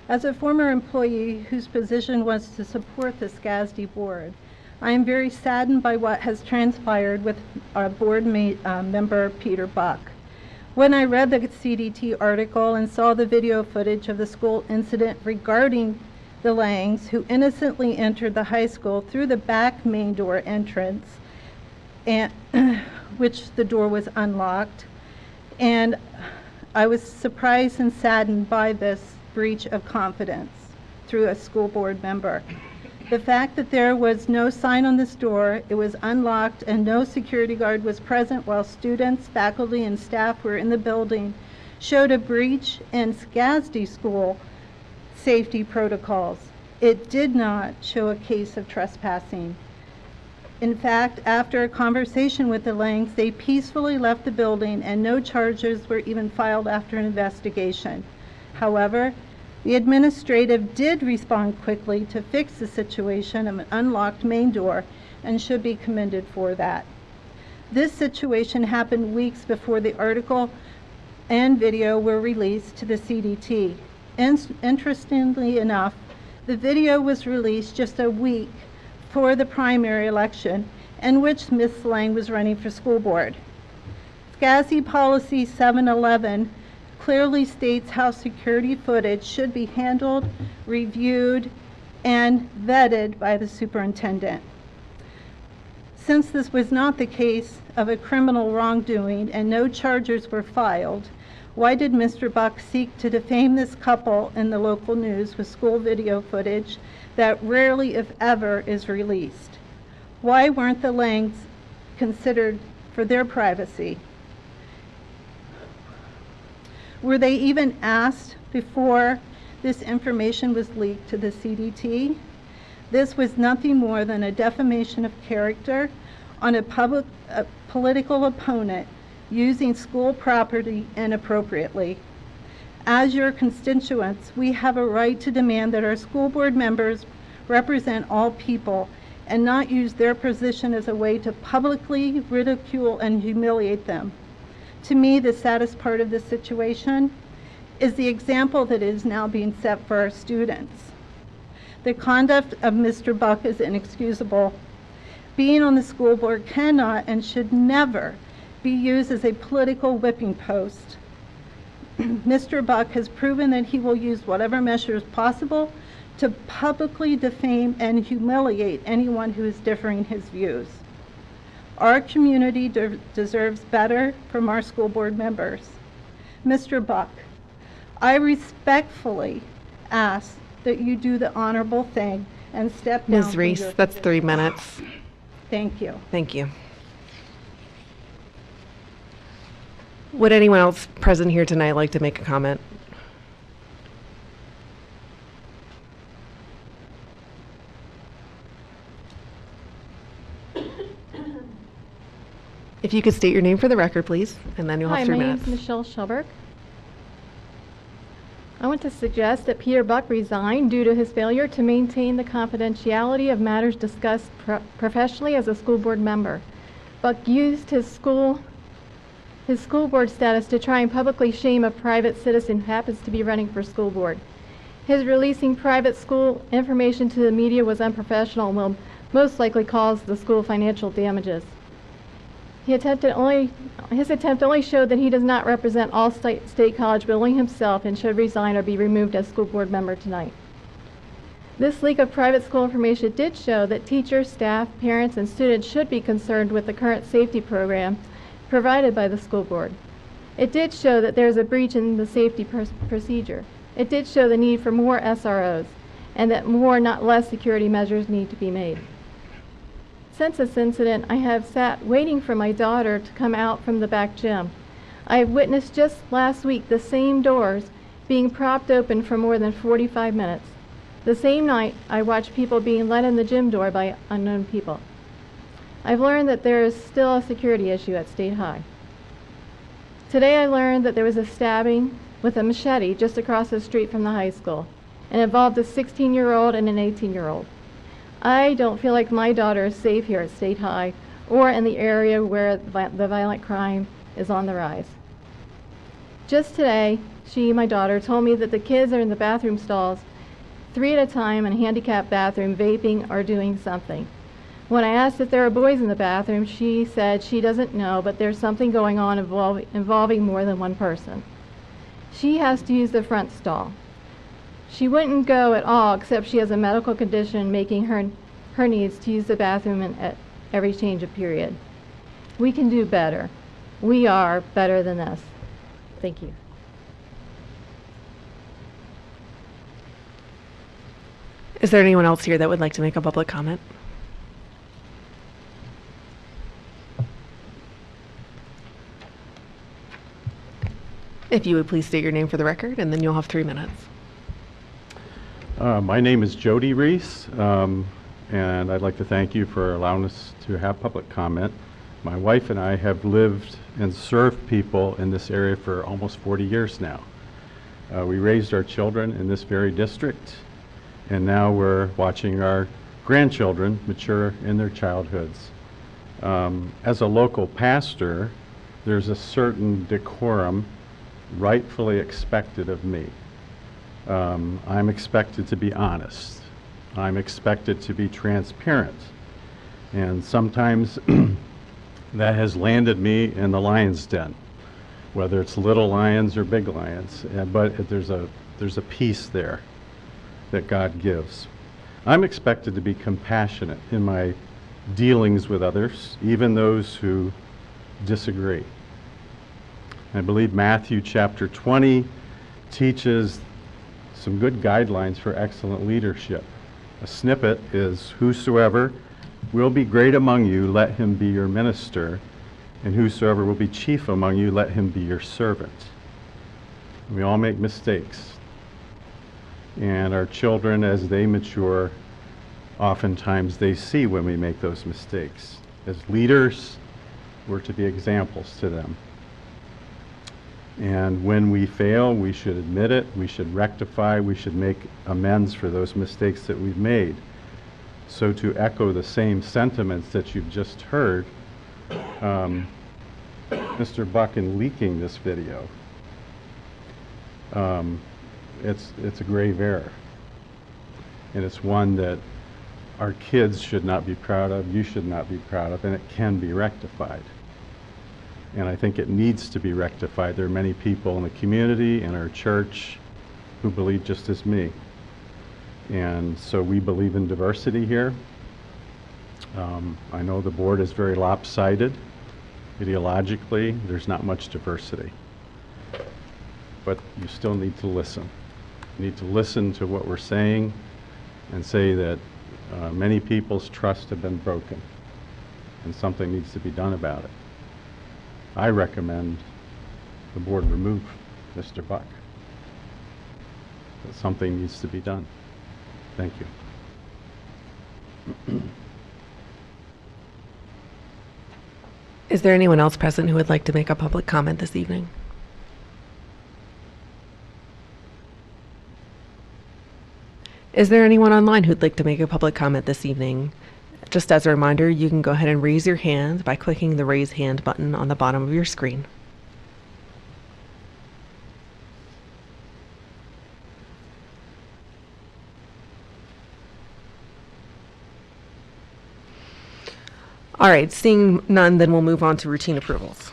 As a former employee whose position was to support the SCASD board, I am very saddened by what has transpired with our board member, Peter Buck. When I read the CDT article and saw the video footage of the school incident regarding the Langs, who innocently entered the high school through the back main door entrance, and which the door was unlocked, and I was surprised and saddened by this breach of confidence through a school board member. The fact that there was no sign on this door, it was unlocked, and no security guard was present while students, faculty, and staff were in the building showed a breach in SCASD school safety protocols. It did not show a case of trespassing. In fact, after a conversation with the Langs, they peacefully left the building and no charges were even filed after an investigation. However, the administrative did respond quickly to fix the situation of an unlocked main door and should be commended for that. This situation happened weeks before the article and video were released to the CDT. Interestingly enough, the video was released just a week for the primary election in which Ms. Lang was running for school board. SCASD Policy 711 clearly states how security footage should be handled, reviewed, and vetted by the superintendent. Since this was not the case of a criminal wrongdoing and no charges were filed, why did Mr. Buck seek to defame this couple in the local news with school video footage that rarely, if ever, is released? Why weren't the Langs considered for their privacy? Were they even asked before this information was leaked to the CDT? This was nothing more than a defamation of character on a political opponent using school property inappropriately. As your constituents, we have a right to demand that our school board members represent all people and not use their position as a way to publicly ridicule and humiliate them. To me, the saddest part of this situation is the example that is now being set for our students. The conduct of Mr. Buck is inexcusable. Being on the school board cannot and should never be used as a political whipping post. Mr. Buck has proven that he will use whatever measures possible to publicly defame and humiliate anyone who is differing his views. Our community deserves better from our school board members. Mr. Buck, I respectfully ask that you do the honorable thing and step down. Ms. Reese, that's 3 minutes. Thank you. Thank you. Would anyone else present here tonight like to make a comment? If you could state your name for the record, please, and then you'll have Hi, 3 my minutes. name's Michelle Shelberg. I want to suggest that Peter Buck resign due to his failure to maintain the confidentiality of matters discussed professionally as a school board member. Buck used his school board status to try and publicly shame a private citizen who happens to be running for school board. His releasing private school information to the media was unprofessional and will most likely cause the school financial damages. His attempt only showed that he does not represent all State College Building himself and should resign or be removed as school board member tonight. This leak of private school information did show that teachers, staff, parents, and students should be concerned with the current safety program provided by the school board. It did show that there is a breach in the safety procedure. It did show the need for more SROs and that more, not less, security measures need to be made. Since this incident, I have sat waiting for my daughter to come out from the back gym. I have witnessed just last week the same doors being propped open for more than 45 minutes. The same night, I watched people being let in the gym door by unknown people. I've learned that there is still a security issue at State High. Today I learned that there was a stabbing with a machete just across the street from the high school and involved a 16-year-old and an 18-year-old. I don't feel like my daughter is safe here at State High or in the area where the violent crime is on the rise. Just today, my daughter, told me that the kids are in the bathroom stalls 3 at a time in a handicapped bathroom vaping or doing something. When I asked if there are boys in the bathroom, she said she doesn't know, but there's something going on involving more than one person. She has to use the front stall. She wouldn't go at all except she has a medical condition making her needs to use the bathroom at every change of period. We can do better. We are better than this. Thank you. Is there anyone else here that would like to make a public comment? If you would please state your name for the record, and then you'll have 3 minutes. My name is Jody Reese, and I'd like to thank you for allowing us to have public comment. My wife and I have lived and served people in this area for almost 40 years now. We raised our children in this very district, and now we're watching our grandchildren mature in their childhoods. As a local pastor, there's a certain decorum rightfully expected of me. I'm expected to be honest. I'm expected to be transparent. And sometimes that has landed me in the lion's den, whether it's little lions or big lions. But there's a peace there that God gives. I'm expected to be compassionate in my dealings with others, even those who disagree. I believe Matthew chapter 20 teaches some good guidelines for excellent leadership. A snippet is, "Whosoever will be great among you, let him be your minister, and whosoever will be chief among you, let him be your servant." We all make mistakes. And our children, as they mature, oftentimes they see when we make those mistakes. As leaders, we're to be examples to them. And when we fail, we should admit it, we should rectify, we should make amends for those mistakes that we've made. So to echo the same sentiments that you've just heard, Mr. Buck, in leaking this video, it's a grave error. And it's one that our kids should not be proud of, you should not be proud of, and it can be rectified. And I think it needs to be rectified. There are many people in the community and our church who believe just as me. And so we believe in diversity here. I know the board is very lopsided. Ideologically, there's not much diversity. But you still need to listen. You need to listen to what we're saying and say that many people's trust have been broken and something needs to be done about it. I recommend the board remove Mr. Buck. That something needs to be done. Thank you. Is there anyone else present who would like to make a public comment this evening? Is there anyone online who'd like to make a public comment this evening? Just as a reminder, you can go ahead and raise your hand by clicking the raise hand button on the bottom of your screen. All right, seeing none, then we'll move on to routine approvals.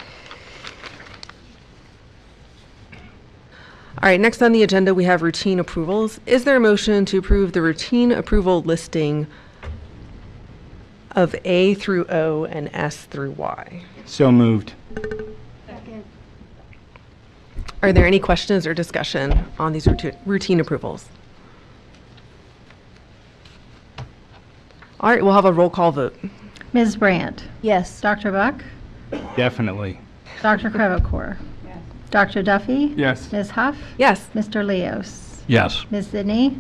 All right, next on the agenda, we have routine approvals. Is there a motion to approve the routine approval listing of A through O and S through Y? So moved. Are there any questions or discussion on these routine approvals? All right, we'll have a roll call vote. Ms. Brandt? Yes. Dr. Buck? Definitely. Dr. Crevecore? Yes. Dr. Duffy? Yes. Ms. Huff? Yes. Mr. Leos? Yes. Ms. Sidney?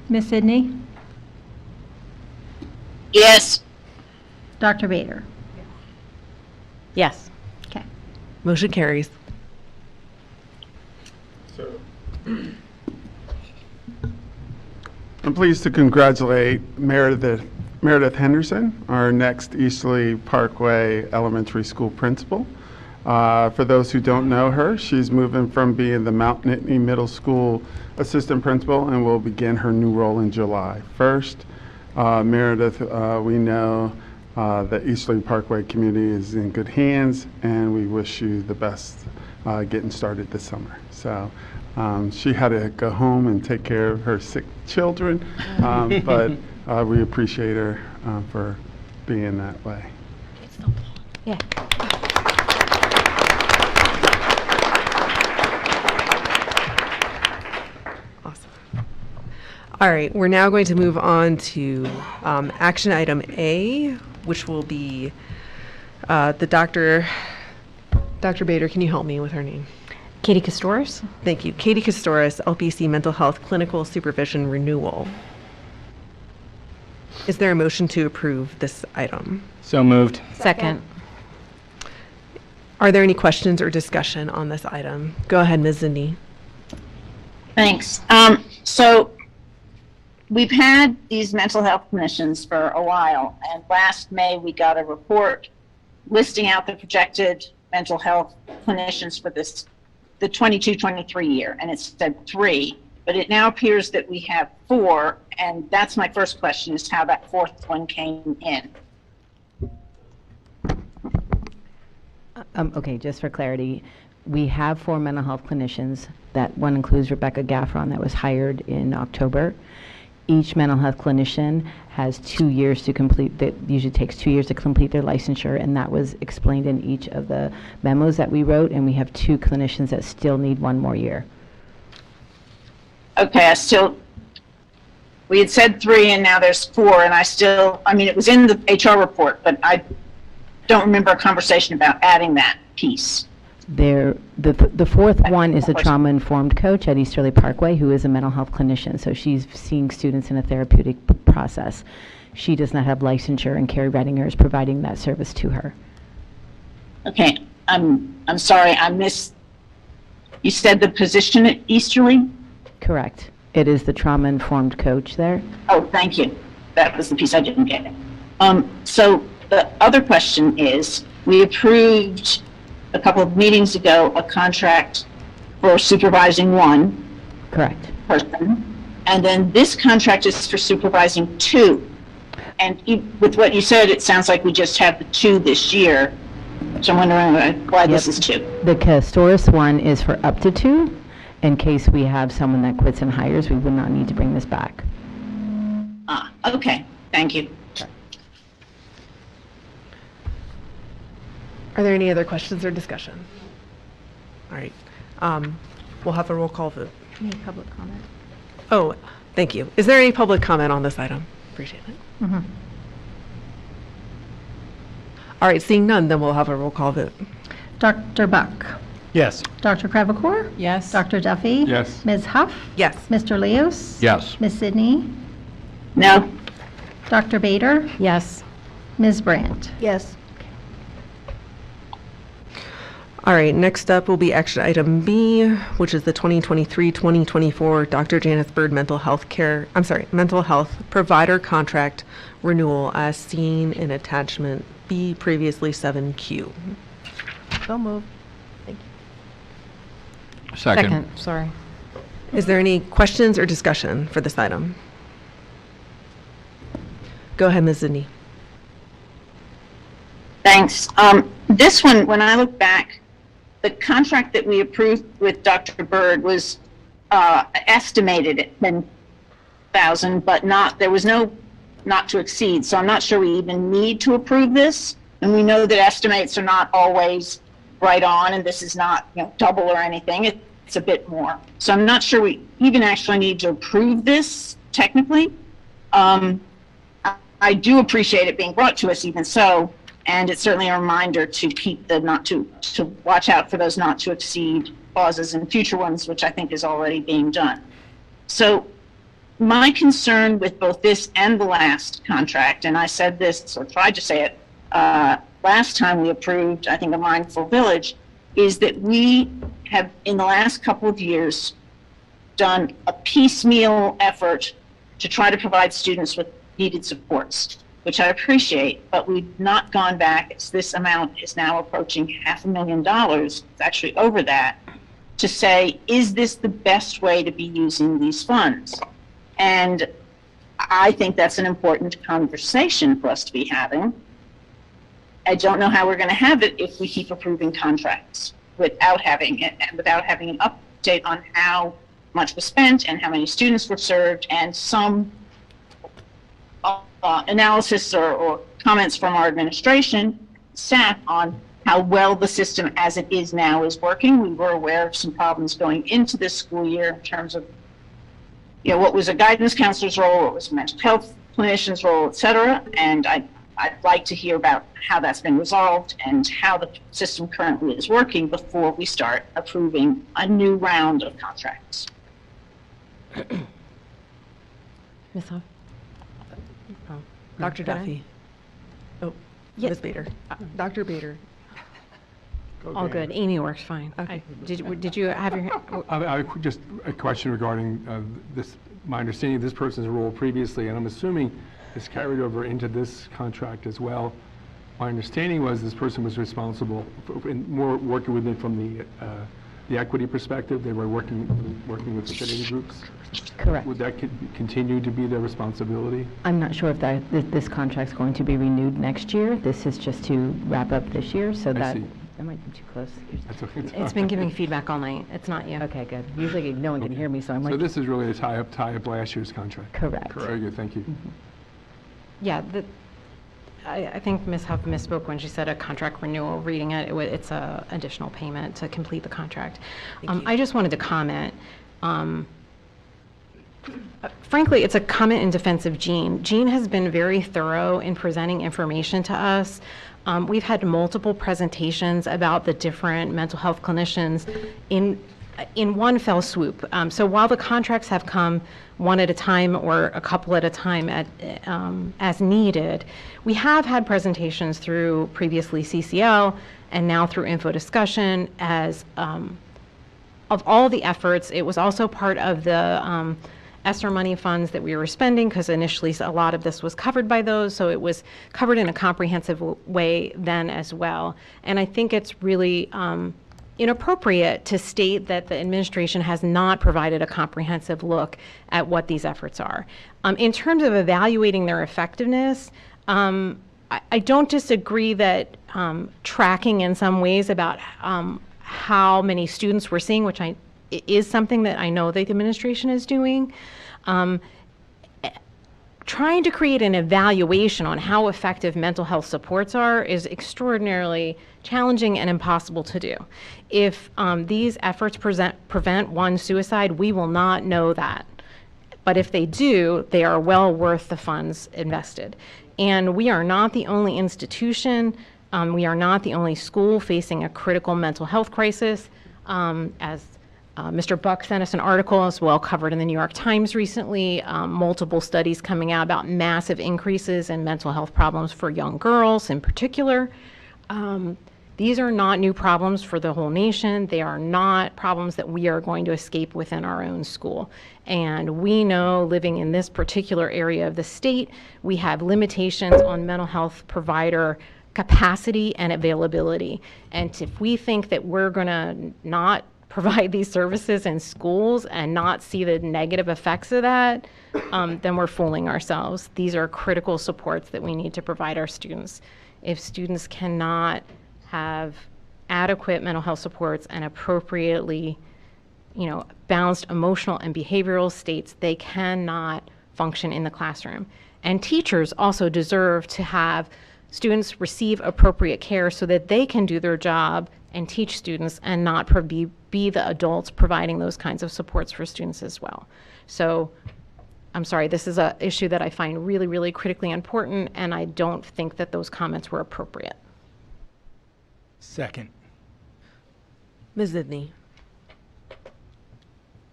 Ms. Sidney? Yes. Dr. Bader? Yes. Okay. Motion carries. I'm pleased to congratulate Meredith Henderson, our next Easterly Parkway Elementary School principal. For those who don't know her, she's moving from being the Mount Nittany Middle School assistant principal and will begin her new role in July 1st. Meredith, we know the Easterly Parkway community is in good hands, and we wish you the best getting started this summer. So she had to go home and take care of her sick children, but we appreciate her for being that way. Yeah. Awesome. All right, we're now going to move on to action item A, which will be the Dr. Bader, can you help me with her name? Katie Castoris? Thank you. Katie Castoris, LPC Mental Health Clinical Supervision Renewal. Is there a motion to approve this item? So moved. Second. Are there any questions or discussion on this item? Go ahead, Ms. Zindi. Thanks. So we've had these mental health clinicians for a while, and last May we got a report listing out the projected mental health clinicians for the 22-23 year, and it said 3, but it now appears that we have 4, and that's my first question, is how that 4th one came in. Okay, just for clarity, we have 4 mental health clinicians. That one includes Rebecca Gaffron that was hired in October. Each mental health clinician has 2 years to complete, that usually takes 2 years to complete their licensure, and that was explained in each of the memos that we wrote, and we have 2 clinicians that still need 1 more year. Okay, we had said 3 and now there's 4, and I mean, it was in the HR report, but I don't remember a conversation about adding that piece. The 4th one is a trauma-informed coach at Easterly Parkway who is a mental health clinician, so she's seeing students in a therapeutic process. She does not have licensure, and Carrie Redinger is providing that service to her. Okay, I'm sorry, I missed, you said the position at Easterly? Correct. It is the trauma-informed coach there. Oh, thank you. That was the piece I didn't get. So the other question is, we approved a couple of meetings ago a contract for supervising 1 Correct. person, and then this contract is for supervising 2. And with what you said, it sounds like we just have the 2 this year. So I'm wondering why this is 2. The Castoris one is for up to 2. In case we have someone that quits and hires, we would not need to bring this back. Okay, thank you. Are there any other questions or discussion? All right. We'll have a roll call vote. Any public comment? Oh, thank you. Is there any public comment on this item? Appreciate it. Mm-hmm. All right, seeing none, then we'll have a roll call vote. Dr. Buck? Yes. Dr. Crevecore? Yes. Dr. Duffy? Yes. Ms. Huff? Yes. Mr. Leos? Yes. Ms. Sidney? No. Dr. Bader? Yes. Ms. Brandt? Yes. All right, next up will be action item B, which is the 2023-2024 Dr. Janice Bird mental health provider contract renewal as seen in attachment B, previously 7Q. So moved. Second. Sorry. Is there any questions or discussion for this item? Go ahead, Ms. Zidney. Thanks. This one, when I look back, the contract that we approved with Dr. Bird was estimated at 10,000, but there was no not to exceed. So I'm not sure we even need to approve this. And we know that estimates are not always right on, and this is not double or anything. It's a bit more. So I'm not sure we even actually need to approve this technically. I do appreciate it being brought to us even so, and it's certainly a reminder to keep the to watch out for those not to exceed clauses in future ones, which I think is already being done. So my concern with both this and the last contract, and I said this or tried to say it last time we approved, I think, a Mindful Village, is that we have in the last couple of years done a piecemeal effort to try to provide students with needed supports, which I appreciate, but we've not gone back, as this amount is now approaching $500,000, it's actually over that, to say, is this the best way to be using these funds? And I think that's an important conversation for us to be having. I don't know how we're going to have it if we keep approving contracts without having it, and without having an update on how much was spent and how many students were served, and some analysis or comments from our administration staff on how well the system as it is now is working. We were aware of some problems going into this school year in terms of what was a guidance counselor's role, what was a mental health clinician's role, et cetera. And I'd like to hear about how that's been resolved and how the system currently is working before we start approving a new round of contracts. Ms. Huff? Dr. Duffy. Oh, Yeah. Ms. Bader. Dr. Bader. All good. Amy works fine. Did you have your hand? Just a question regarding my understanding of this person's role previously, and I'm assuming it's carried over into this contract as well. My understanding was this person was responsible for more working with it from the equity perspective. They were working with affinity groups. Correct. Would that continue to be their responsibility? I'm not sure if this contract's going to be renewed next year. This is just to wrap up this year, so that might be too close. That's okay. It's been giving feedback all night. It's not you. Okay, good. Usually no one can hear me, so I'm like. So this is really a tie-up last year's contract? Correct. Very good, thank you. Mm-hmm. Yeah, I think Ms. Huff misspoke when she said a contract renewal. Reading it, it's a additional payment to complete the contract. I just wanted to comment. Frankly, it's a comment in defense of Jean. Jean has been very thorough in presenting information to us. We've had multiple presentations about the different mental health clinicians in one fell swoop. So while the contracts have come one at a time or a couple at a time as needed, we have had presentations through previously CCL and now through info discussion as of all the efforts. It was also part of the ESSER money funds that we were spending, because initially a lot of this was covered by those, so it was covered in a comprehensive way then as well. And I think it's really inappropriate to state that the administration has not provided a comprehensive look at what these efforts are. In terms of evaluating their effectiveness, I don't disagree that tracking in some ways about how many students we're seeing, which is something that I know the administration is doing. Trying to create an evaluation on how effective mental health supports are is extraordinarily challenging and impossible to do. If these efforts prevent one suicide, we will not know that. But if they do, they are well worth the funds invested. And we are not the only institution, we are not the only school facing a critical mental health crisis. As Mr. Buck sent us an article as well, covered in the New York Times recently, multiple studies coming out about massive increases in mental health problems for young girls in particular. These are not new problems for the whole nation. They are not problems that we are going to escape within our own school. And we know, living in this particular area of the state, we have limitations on mental health provider capacity and availability. And if we think that we're going to not provide these services in schools and not see the negative effects of that, then we're fooling ourselves. These are critical supports that we need to provide our students. If students cannot have adequate mental health supports and appropriately, balanced emotional and behavioral states, they cannot function in the classroom. And teachers also deserve to have students receive appropriate care so that they can do their job and teach students and not be the adults providing those kinds of supports for students as well. So I'm sorry, this is an issue that I find really, really critically important, and I don't think that those comments were appropriate. Second. Ms. Zidney.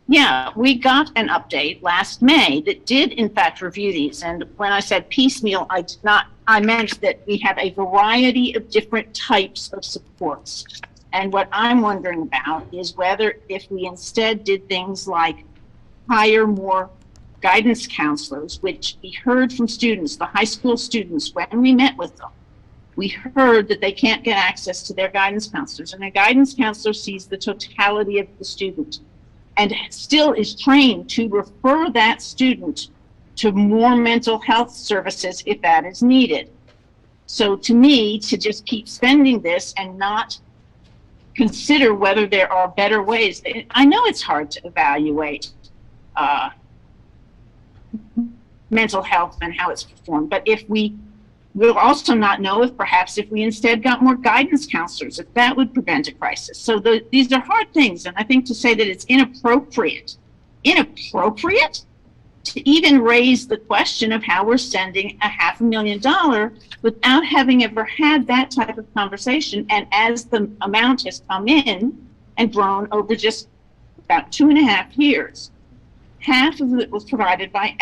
Yeah, we got an update last May that did in fact review these. And when I said piecemeal, I meant that we have a variety of different types of supports. And what I'm wondering about is whether if we instead did things like hire more guidance counselors, which we heard from students, the high school students, when we met with them, we heard that they can't get access to their guidance counselors. And a guidance counselor sees the totality of the student and still is trained to refer that student to more mental health services if that is needed. So to me, to just keep spending this and not consider whether there are better ways, I know it's hard to evaluate mental health and how it's performed, but if we'll also not know if we instead got more guidance counselors, if that would prevent a crisis. So these are hard things. And I think to say that it's inappropriate to even raise the question of how we're sending $500,000 without having ever had that type of conversation. And as the amount has come in and grown over just about 2.5 years, half of it was provided by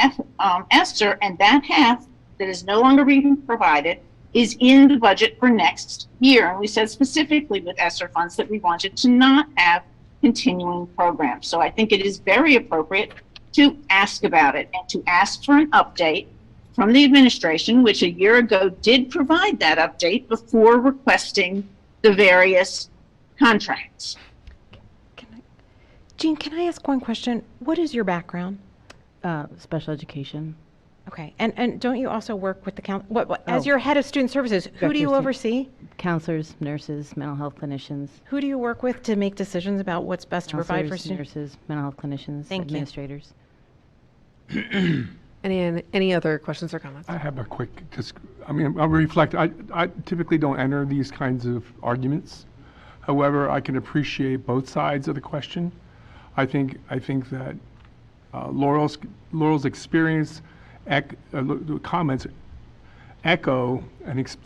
ESSER, and that half that is no longer being provided is in the budget for next year. And we said specifically with ESSER funds that we wanted to not have continuing programs. So I think it is very appropriate to ask about it and to ask for an update from the administration, which a year ago did provide that update before requesting the various contracts. Jean, can I ask one question? What is your background? Special education. Okay, and don't you also work with the as your head of student services, who do you oversee? Counselors, nurses, mental health clinicians. Who do you work with to make decisions about what's best to provide for students? Nurses, mental health clinicians, administrators. Any other questions or comments? I have a quick, I'll reflect. I typically don't enter these kinds of arguments. However, I can appreciate both sides of the question. I think that Laurel's experience, comments echo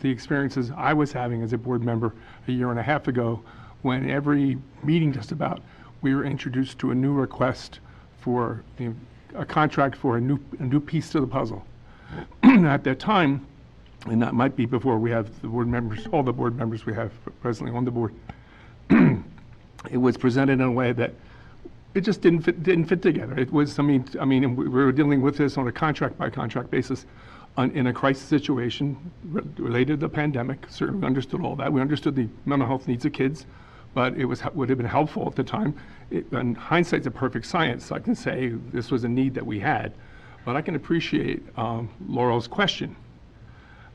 the experiences I was having as a board member a year and a half ago, when every meeting just about we were introduced to a new request for a contract for a new piece to the puzzle. At that time, and that might be before we have the board members, all the board members we have presently on the board, it was presented in a way that it just didn't fit together. It was, we were dealing with this on a contract by contract basis in a crisis situation related to the pandemic. Certainly understood all that. We understood the mental health needs of kids, but it would have been helpful at the time. And hindsight's a perfect science. I can say this was a need that we had, but I can appreciate Laurel's question.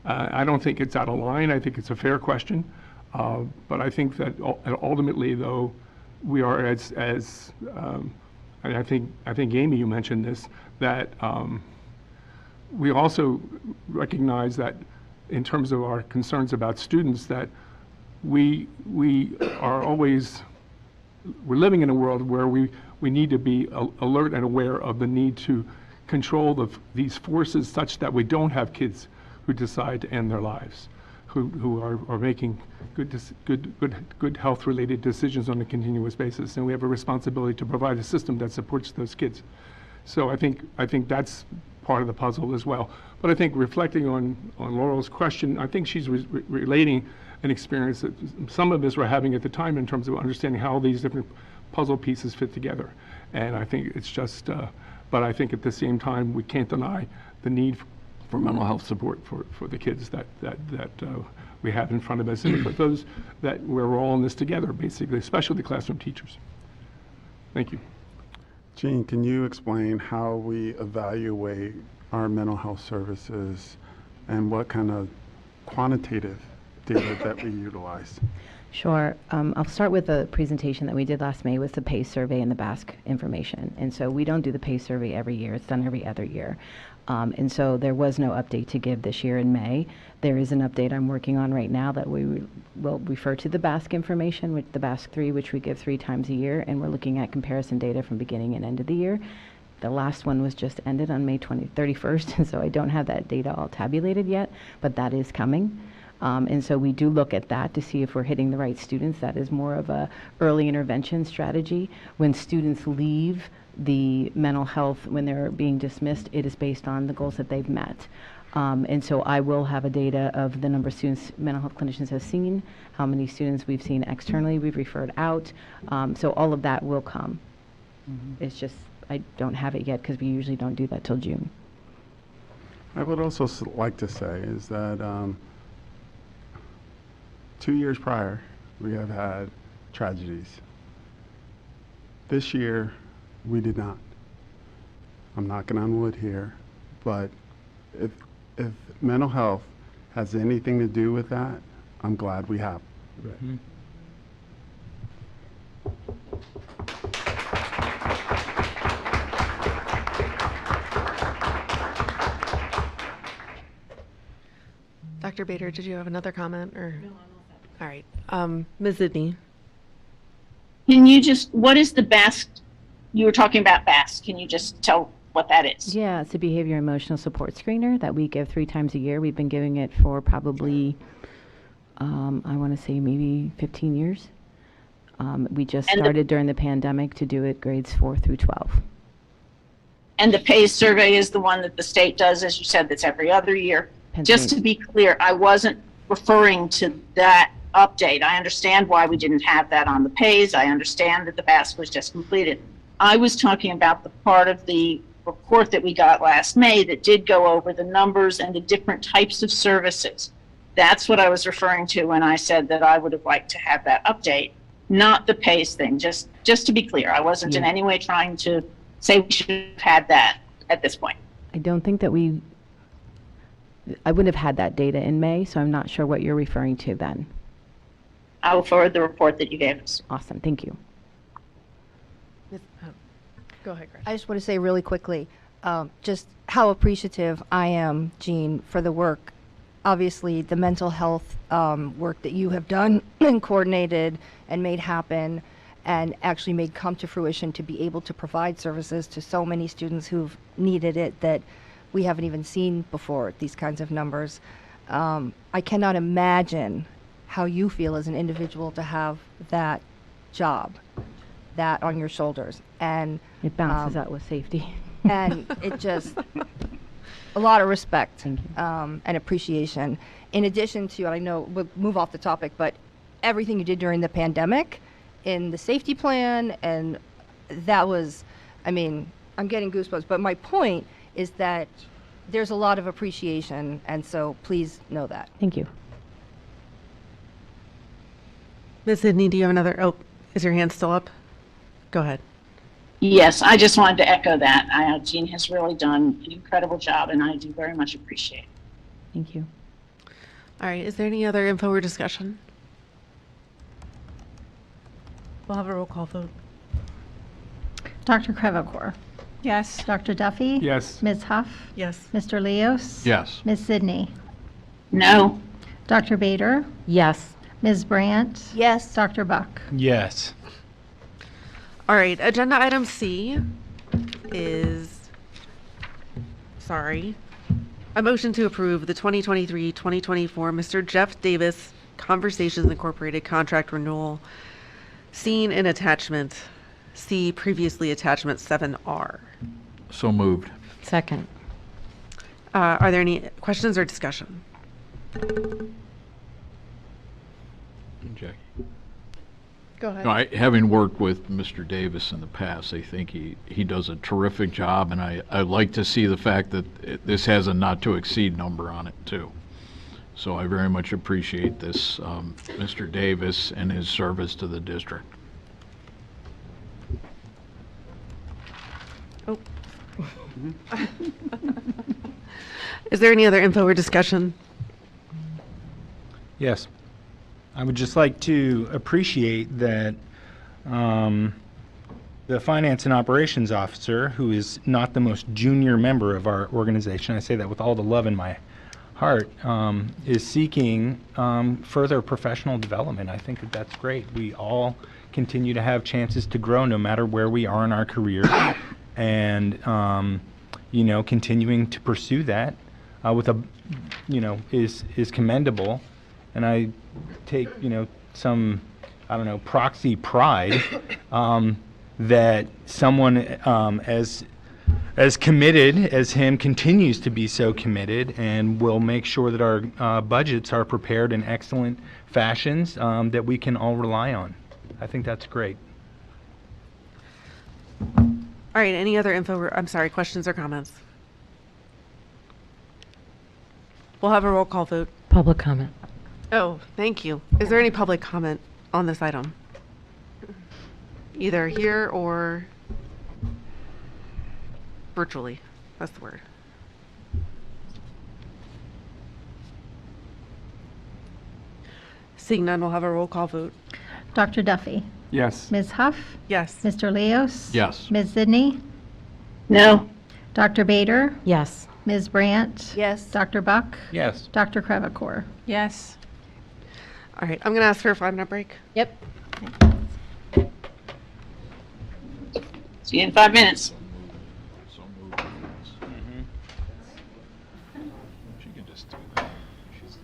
I don't think it's out of line. I think it's a fair question, but I think that ultimately, though, we are and I think Amy, you mentioned this, that we also recognize that in terms of our concerns about students, that we're living in a world where we need to be alert and aware of the need to control these forces such that we don't have kids who decide to end their lives, who are making good health-related decisions on a continuous basis, and we have a responsibility to provide a system that supports those kids. So I think that's part of the puzzle as well. But I think reflecting on Laurel's question, I think she's relating an experience that some of us were having at the time in terms of understanding how these different puzzle pieces fit together. And I think it's just, but I think at the same time, we can't deny the need for mental health support for the kids that we have in front of us, and for those that we're all in this together, basically, especially the classroom teachers. Thank you. Jean, can you explain how we evaluate our mental health services and what kind of quantitative data that we utilize? Sure. I'll start with the presentation that we did last May with the PACE survey and the BASC information. And so we don't do the PACE survey every year. It's done every other year. And so there was no update to give this year in May. There is an update I'm working on right now that we will refer to the BASC information, which the BASC 3, which we give 3 times a year, and we're looking at comparison data from beginning and end of the year. The last one was just ended on May 31st, and so I don't have that data all tabulated yet, but that is coming. And so we do look at that to see if we're hitting the right students. That is more of a early intervention strategy. When students leave the mental health, when they're being dismissed, it is based on the goals that they've met. And so I will have a data of the number of students mental health clinicians have seen, how many students we've seen externally, we've referred out. So all of that will come. It's just, I don't have it yet because we usually don't do that till June. I would also like to say is that 2 years prior, we have had tragedies. This year, we did not. I'm knocking on wood here, but if mental health has anything to do with that, I'm glad we have. Right. Dr. Bader, did you have another comment? Or? No, I'm all right. Ms. Zidney. Can you just, what is the BASC? You were talking about BASC. Can you just tell what that is? Yeah, it's a behavior emotional support screener that we give 3 times a year. We've been giving it for probably, I want to say maybe 15 years. We just started during the pandemic to do it grades 4 through 12. And the PACE survey is the one that the state does, as you said, that's every other year. Just to be clear, I wasn't referring to that update. I understand why we didn't have that on the PACE. I understand that the BASC was just completed. I was talking about the part of the report that we got last May that did go over the numbers and the different types of services. That's what I was referring to when I said that I would have liked to have that update, not the PACE thing. Just to be clear, I wasn't in any way trying to say we should have had that at this point. I don't think that I wouldn't have had that data in May, so I'm not sure what you're referring to then. I will forward the report that you gave us. Awesome, thank you. Go ahead, Grace. I just want to say really quickly, just how appreciative I am, Jean, for the work. Obviously, the mental health work that you have done and coordinated and made happen and actually made come to fruition to be able to provide services to so many students who've needed it that we haven't even seen before, these kinds of numbers. I cannot imagine how you feel as an individual to have that job, that on your shoulders. And it bounces out with safety. And it just, a lot of respect and appreciation. In addition to, and I know we'll move off the topic, but everything you did during the pandemic in the safety plan, and that was, I mean, I'm getting goosebumps, but my point is that there's a lot of appreciation, and so please know that. Thank you. Ms. Zidney, do you have another, is your hand still up? Go ahead. Yes, I just wanted to echo that. Jean has really done an incredible job, and I do very much appreciate it. Thank you. All right, is there any other info or discussion? We'll have a roll call vote. Dr. Crevecore. Yes. Dr. Duffy. Yes. Ms. Huff. Yes. Mr. Leos. Yes. Ms. Sidney. No. Dr. Bader. Yes. Ms. Brandt. Yes. Dr. Buck. Yes. All right, agenda item C is, sorry, A motion to approve the 2023-2024 Mr. Jeff Davis Conversations Incorporated contract renewal seen in attachment C, previously attachment 7R. So moved. Second. Are there any questions or discussion? Jackie. Go ahead. No, having worked with Mr. Davis in the past, I think he does a terrific job, and I like to see the fact that this has a not-to-exceed number on it, too. So I very much appreciate this, Mr. Davis and his service to the district. Oh. Is there any other info or discussion? Yes. I would just like to appreciate that the Finance and Operations Officer, who is not the most junior member of our organization, I say that with all the love in my heart, is seeking further professional development. I think that that's great. We all continue to have chances to grow no matter where we are in our career. And, continuing to pursue that with is commendable. And I take, some, proxy pride that someone as committed as him continues to be so committed and will make sure that our budgets are prepared in excellent fashions that we can all rely on. I think that's great. All right, any other questions or comments? We'll have a roll call vote. Public comment. Oh, thank you. Is there any public comment on this item? Either here or virtually. That's the word. Seeing none, we'll have a roll call vote. Dr. Duffy? Yes. Ms. Huff? Yes. Mr. Leos? Yes. Ms. Zidney? No. Dr. Bader? Yes. Ms. Brandt? Yes. Dr. Buck? Yes. Dr. Crevecore? Yes. All right, I'm going to ask for a 5-minute break. Yep. See you in 5 minutes. So moved. She can just do that. She's the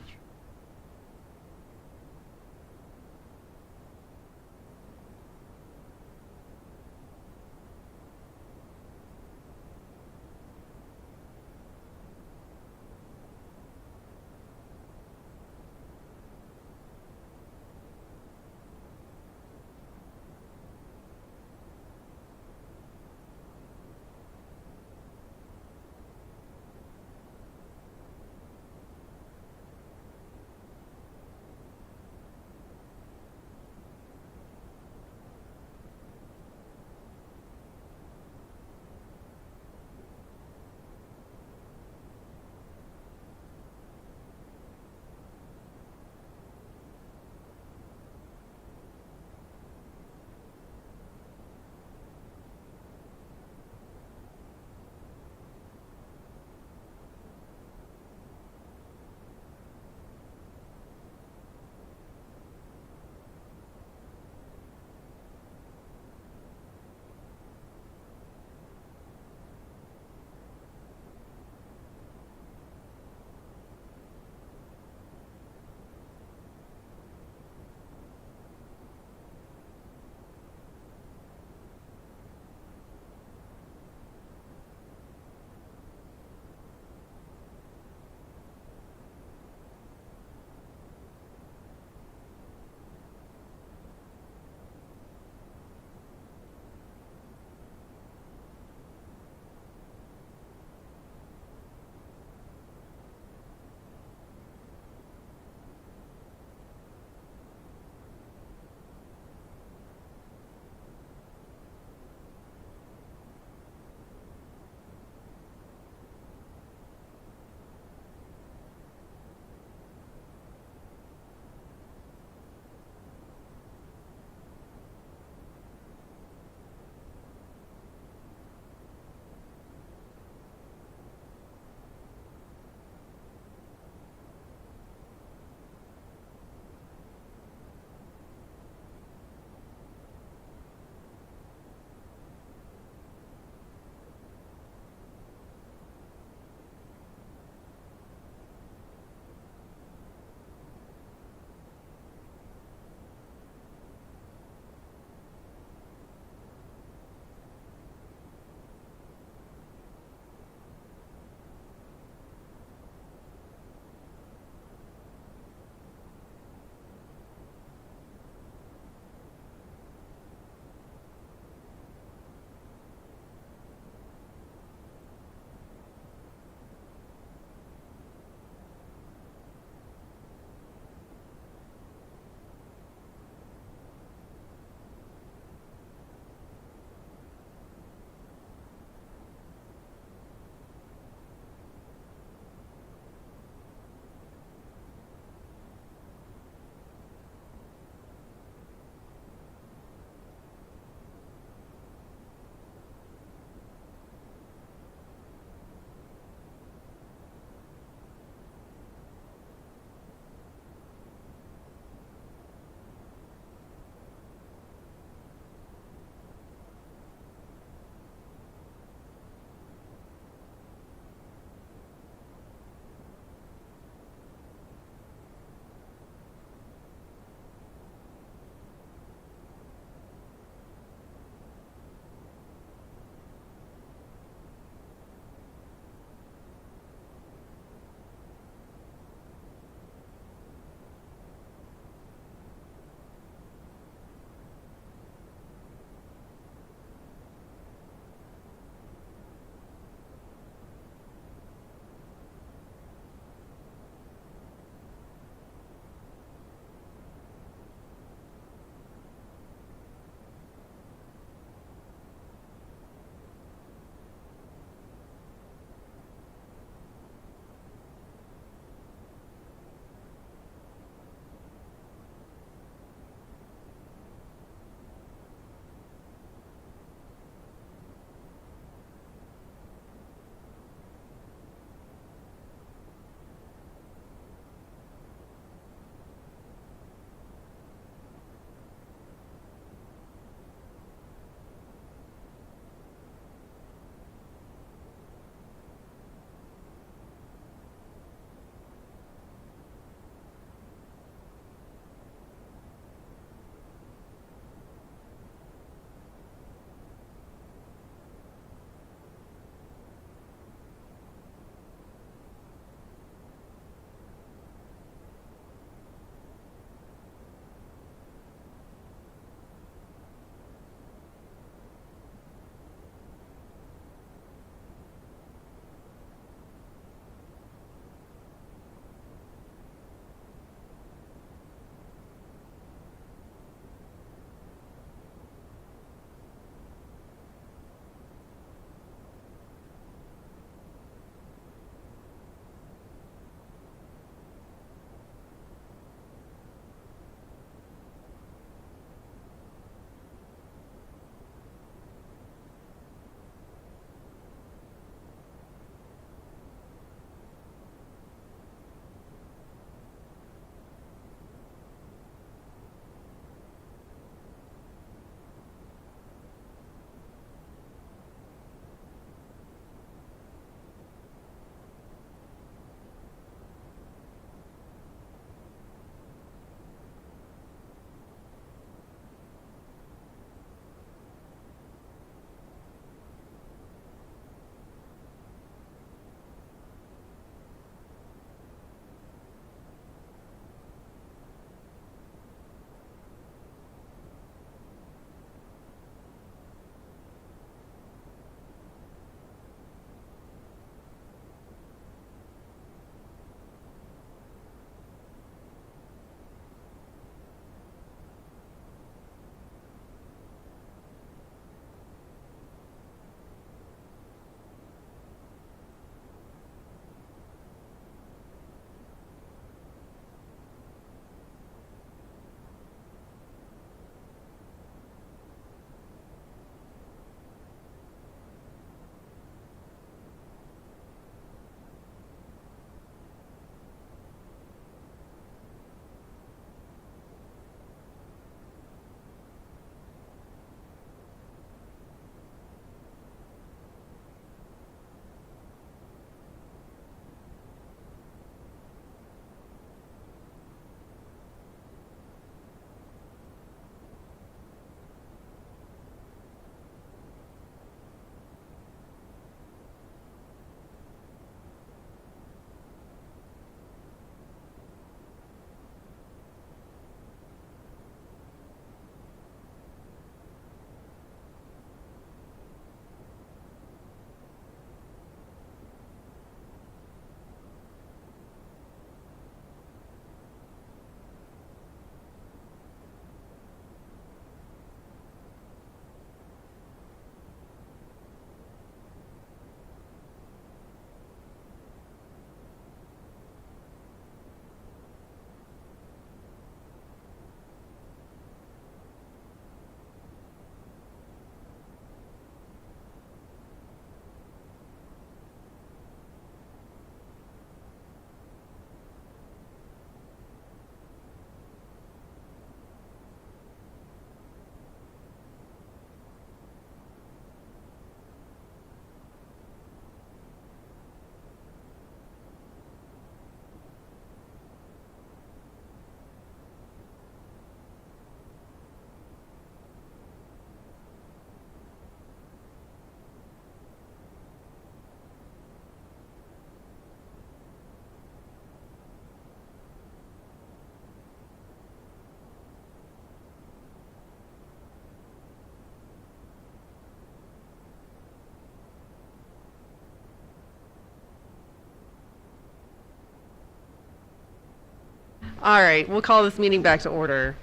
All right, we'll call this meeting back to order.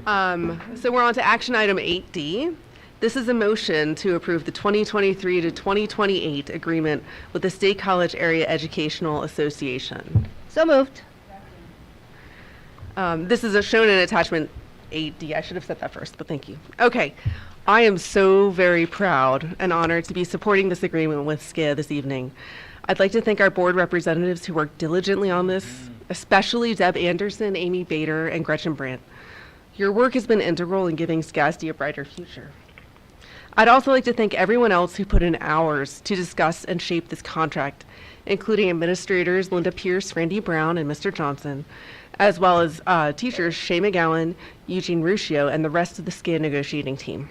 So we're on to action item 8D. This is a motion to approve the 2023 to 2028 agreement with the State College Area Educational Association. So moved. This is shown in attachment 8D. I should have said that first, but thank you. Okay. I am so very proud and honored to be supporting this agreement with SCIA this evening. I'd like to thank our board representatives who worked diligently on this, especially Deb Anderson, Amy Bader, and Gretchen Brandt. Your work has been integral in giving SCASD a brighter future. I'd also like to thank everyone else who put in hours to discuss and shape this contract, including administrators Linda Pierce, Randy Brown, and Mr. Johnson, as well as teachers Shay McGowan, Eugene Ruscio, and the rest of the SCIA negotiating team.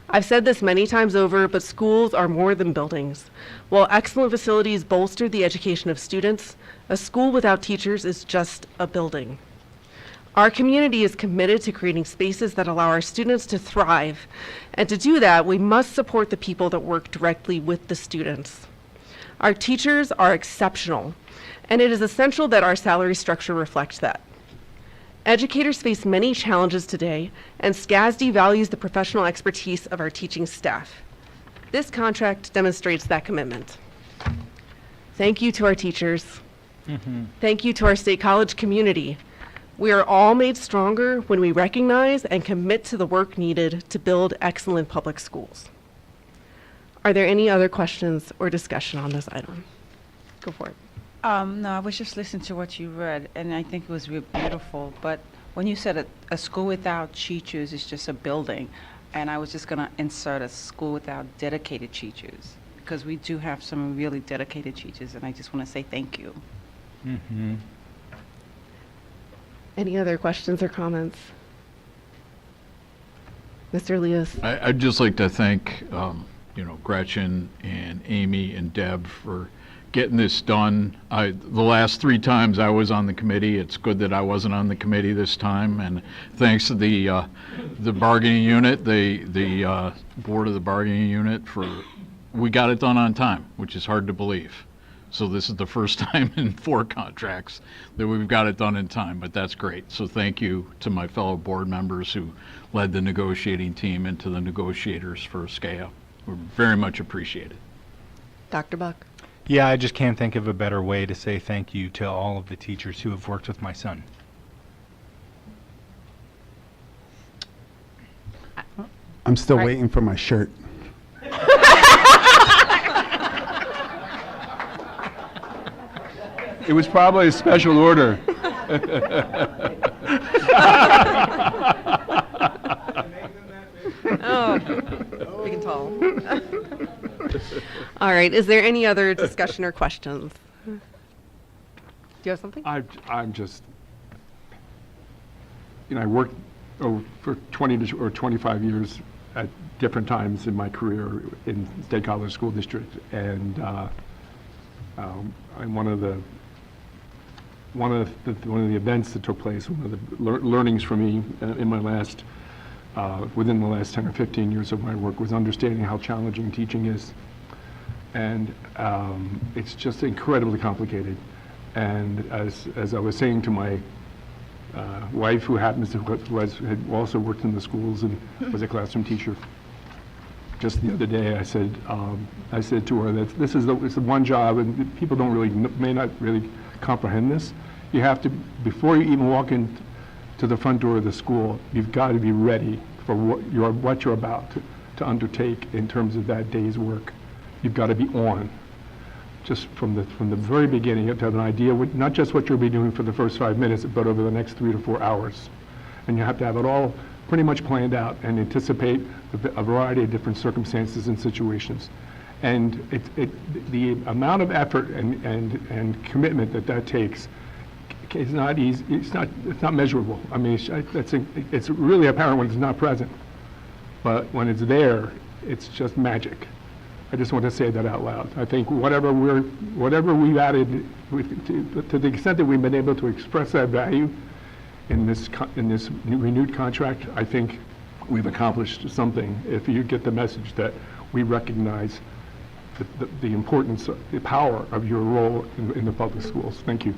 I've said this many times over, but schools are more than buildings. While excellent facilities bolster the education of students, a school without teachers is just a building. Our community is committed to creating spaces that allow our students to thrive, and to do that, we must support the people that work directly with the students. Our teachers are exceptional, and it is essential that our salary structure reflects that. Educators face many challenges today, and SCASD values the professional expertise of our teaching staff. This contract demonstrates that commitment. Thank you to our teachers. Thank you to our State College community. We are all made stronger when we recognize and commit to the work needed to build excellent public schools. Are there any other questions or discussion on this item? Go for it. No, I was just listening to what you read, and I think it was real beautiful. But when you said a school without teachers is just a building, and I was just going to insert a school without dedicated teachers, because we do have some really dedicated teachers, and I just want to say thank you. Any other questions or comments? Mr. Leos? I'd just like to thank, Gretchen and Amy and Deb for getting this done. The last 3 times I was on the committee, it's good that I wasn't on the committee this time, and thanks to the bargaining unit, the board of the bargaining unit, we got it done on time, which is hard to believe. So this is the first time in 4 contracts that we've got it done in time, but that's great. So thank you to my fellow board members who led the negotiating team and to the negotiators for SCIA. We're very much appreciated. Dr. Buck? Yeah, I just can't think of a better way to say thank you to all of the teachers who have worked with my son. I'm still waiting for my shirt. It was probably a special order. Oh, big and tall. All right, is there any other discussion or questions? Do you have something? I'm just, I worked for 20 or 25 years at different times in my career in State College School District, and I'm one of the events that took place, one of the learnings for me in my last, within the last 10 or 15 years of my work was understanding how challenging teaching is. And it's just incredibly complicated. And as I was saying to my wife, who happens to had also worked in the schools and was a classroom teacher, just the other day, I said to her that this is the one job, and people may not really comprehend this. You have to, before you even walk into the front door of the school, you've got to be ready for what you're about to undertake in terms of that day's work. You've got to be on, just from the very beginning. You have to have an idea, not just what you'll be doing for the first 5 minutes, but over the next 3 to 4 hours. And you have to have it all pretty much planned out and anticipate a variety of different circumstances and situations. And the amount of effort and commitment that takes is not easy. It's not measurable. I mean, it's really apparent when it's not present, but when it's there, it's just magic. I just want to say that out loud. I think whatever we've added, to the extent that we've been able to express that value in this renewed contract, I think we've accomplished something. If you get the message that we recognize the importance, the power of your role in the public schools. Thank you.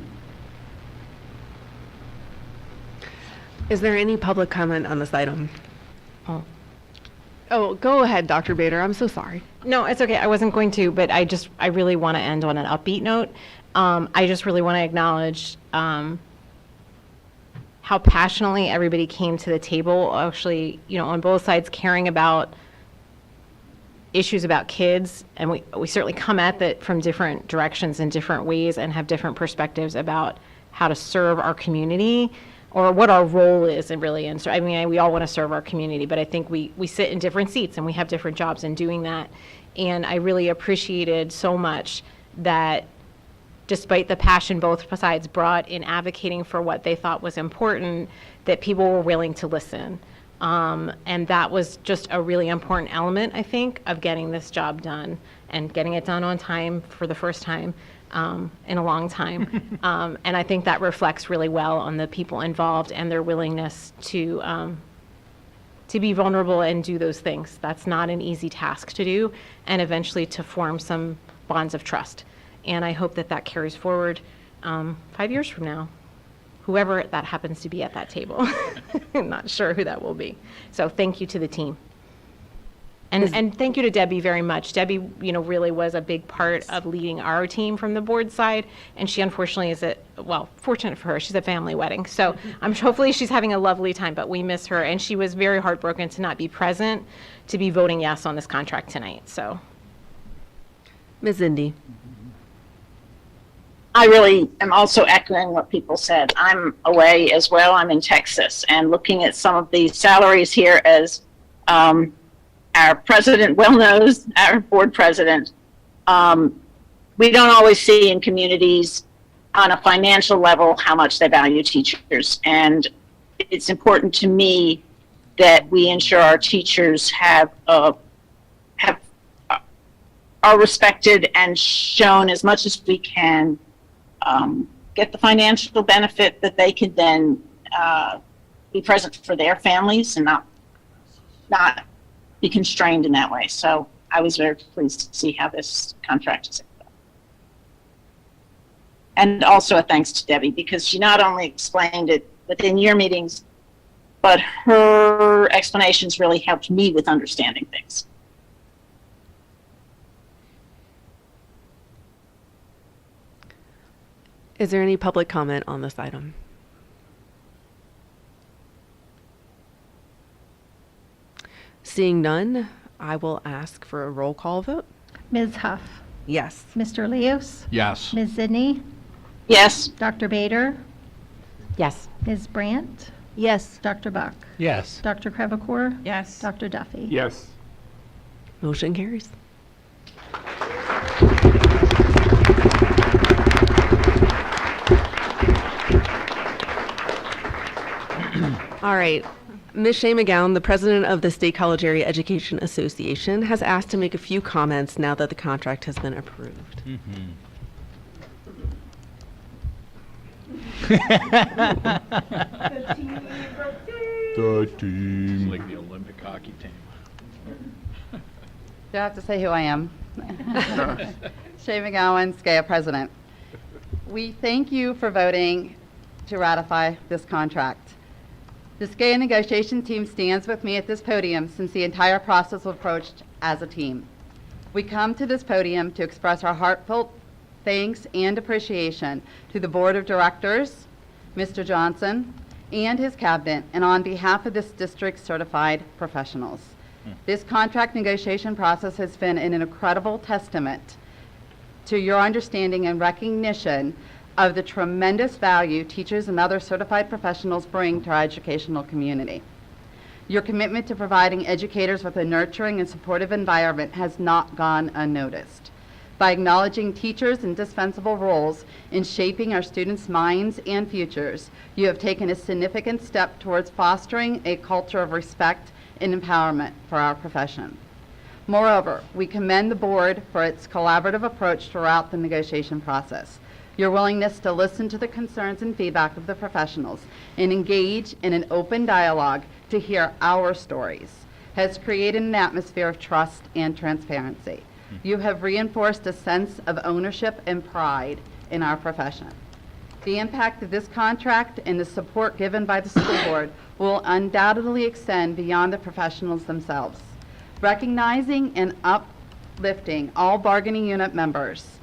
Is there any public comment on this item? Oh, go ahead, Dr. Bader. I'm so sorry. No, it's okay. I wasn't going to, but I really want to end on an upbeat note. I just really want to acknowledge how passionately everybody came to the table, actually, on both sides, caring about issues about kids. And we certainly come at that from different directions and different ways and have different perspectives about how to serve our community or what our role is. And really, and so, I mean, we all want to serve our community, but I think we sit in different seats and we have different jobs in doing that. And I really appreciated so much that despite the passion both sides brought in advocating for what they thought was important, that people were willing to listen. And that was just a really important element, I think, of getting this job done and getting it done on time for the first time in a long time. And I think that reflects really well on the people involved and their willingness to be vulnerable and do those things. That's not an easy task to do, and eventually to form some bonds of trust. And I hope that carries forward 5 years from now, whoever that happens to be at that table. I'm not sure who that will be. So thank you to the team. And thank you to Debbie very much. Debbie, really was a big part of leading our team from the board side. And she unfortunately is fortunate for her, she's a family wedding. So hopefully she's having a lovely time, but we miss her. And she was very heartbroken to not be present, to be voting yes on this contract tonight, so. Ms. Indy. I really am also echoing what people said. I'm away as well. I'm in Texas, and looking at some of these salaries here, as our president well knows, our board president, we don't always see in communities on a financial level how much they value teachers. And it's important to me that we ensure our teachers are respected and shown as much as we can, get the financial benefit that they could then be present for their families and not be constrained in that way. So I was very pleased to see how this contract is. And also a thanks to Debbie, because she not only explained it within your meetings, but her explanations really helped me with understanding things. Is there any public comment on this item? Seeing none, I will ask for a roll call vote. Ms. Huff. Yes. Mr. Leos. Yes. Ms. Zidney. Yes. Dr. Bader. Yes. Ms. Brandt. Yes. Dr. Buck. Yes. Dr. Crevecore. Yes. Dr. Duffy. Yes. Motion carries. All right. Ms. Shay McGowan, the president of the State College Area Education Association, has asked to make a few comments now that the contract has been approved. It's like the Olympic hockey team. Do I have to say who I am? Shay McGowan, SCAA president. We thank you for voting to ratify this contract. The SCAA negotiation team stands with me at this podium since the entire process was approached as a team. We come to this podium to express our heartfelt thanks and appreciation to the board of directors, Mr. Johnson, and his cabinet, and on behalf of this district's certified professionals. This contract negotiation process has been an incredible testament to your understanding and recognition of the tremendous value teachers and other certified professionals bring to our educational community. Your commitment to providing educators with a nurturing and supportive environment has not gone unnoticed. By acknowledging teachers' indispensable roles in shaping our students' minds and futures, you have taken a significant step towards fostering a culture of respect and empowerment for our profession. Moreover, we commend the board for its collaborative approach throughout the negotiation process. Your willingness to listen to the concerns and feedback of the professionals and engage in an open dialogue to hear our stories has created an atmosphere of trust and transparency. You have reinforced a sense of ownership and pride in our profession. The impact of this contract and the support given by the school board will undoubtedly extend beyond the professionals themselves. Recognizing and uplifting all bargaining unit members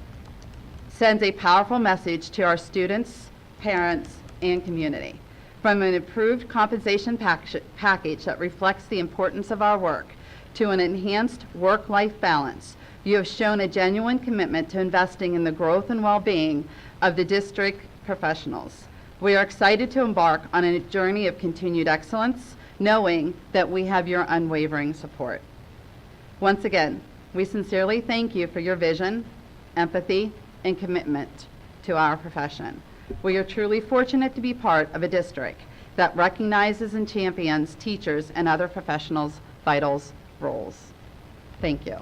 sends a powerful message to our students, parents, and community. From an improved compensation package that reflects the importance of our work to an enhanced work-life balance, you have shown a genuine commitment to investing in the growth and well-being of the district professionals. We are excited to embark on a journey of continued excellence, knowing that we have your unwavering support. Once again, we sincerely thank you for your vision, empathy, and commitment to our profession. We are truly fortunate to be part of a district that recognizes and champions teachers and other professionals' vital roles. Thank you.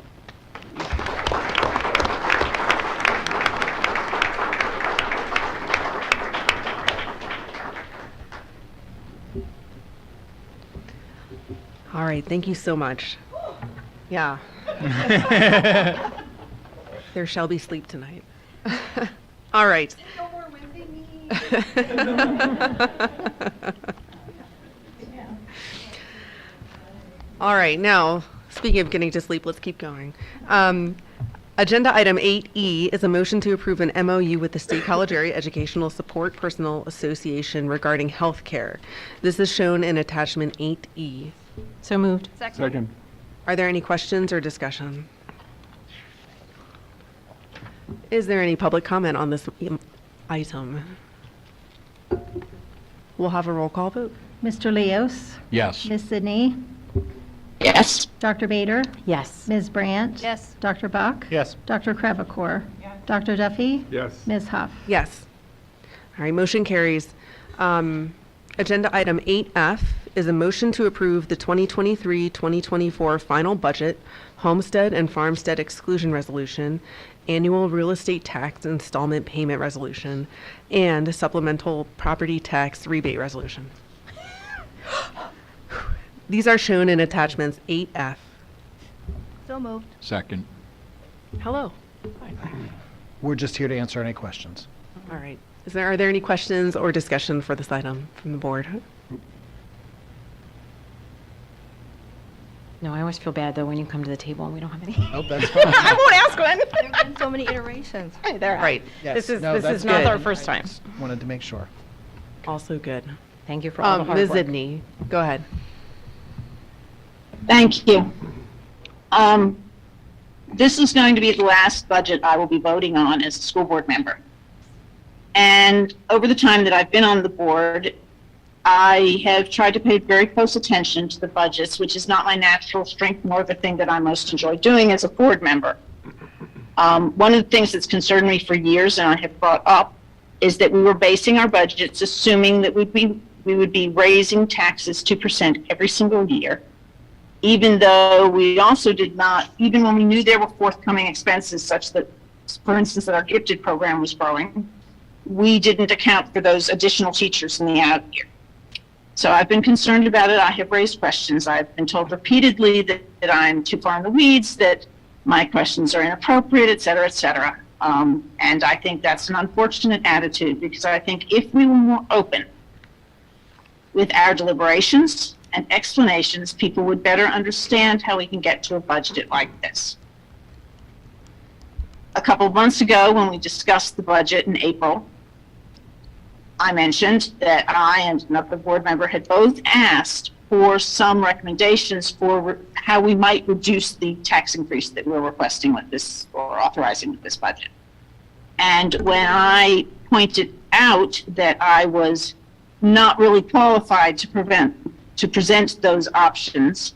All right, thank you so much. Yeah. There shall be sleep tonight. All right. All right, now, speaking of getting to sleep, let's keep going. Agenda item 8E is a motion to approve an MOU with the State College Area Educational Support Personnel Association regarding health care. This is shown in attachment 8E. So moved. Second. Are there any questions or discussion? Is there any public comment on this item? We'll have a roll call vote. Mr. Leos? Yes. Ms. Sidney? Yes. Dr. Bader? Yes. Ms. Brandt? Yes. Dr. Buck? Yes. Dr. Crevecore? Dr. Duffy? Yes. Ms. Huff? Yes. All right, motion carries. Agenda item 8F is a motion to approve the 2023-2024 final budget, homestead and farmstead exclusion resolution, annual real estate tax installment payment resolution, and supplemental property tax rebate resolution. These are shown in attachments 8F. So moved. Second. Hello. We're just here to answer any questions. All right. Are there any questions or discussion for this item from the board? No, I always feel bad though when you come to the table and we don't have any. Oh, that's fine. I won't ask one. There have been so many iterations. Right. Yes. This is No, that's not good. our first time. Just wanted to make sure. Also good. Thank you for all the hard Ms. work. Zidney, go ahead. Thank you. This is going to be the last budget I will be voting on as a school board member. And over the time that I've been on the board, I have tried to pay very close attention to the budgets, which is not my natural strength nor the thing that I most enjoy doing as a board member. One of the things that's concerned me for years, and I have brought up, is that we were basing our budgets assuming that we would be raising taxes 2% every single year, even though we also did not, even when we knew there were forthcoming expenses such that, for instance, that our gifted program was growing, we didn't account for those additional teachers in the out year. So I've been concerned about it. I have raised questions. I've been told repeatedly that I'm too far in the weeds, that my questions are inappropriate, et cetera, et cetera. And I think that's an unfortunate attitude, because I think if we were more open with our deliberations and explanations, people would better understand how we can get to a budget like this. A couple of months ago, when we discussed the budget in April, I mentioned that I and another board member had both asked for some recommendations for how we might reduce the tax increase that we're requesting with this, or authorizing with this budget. And when I pointed out that I was not really qualified to present those options,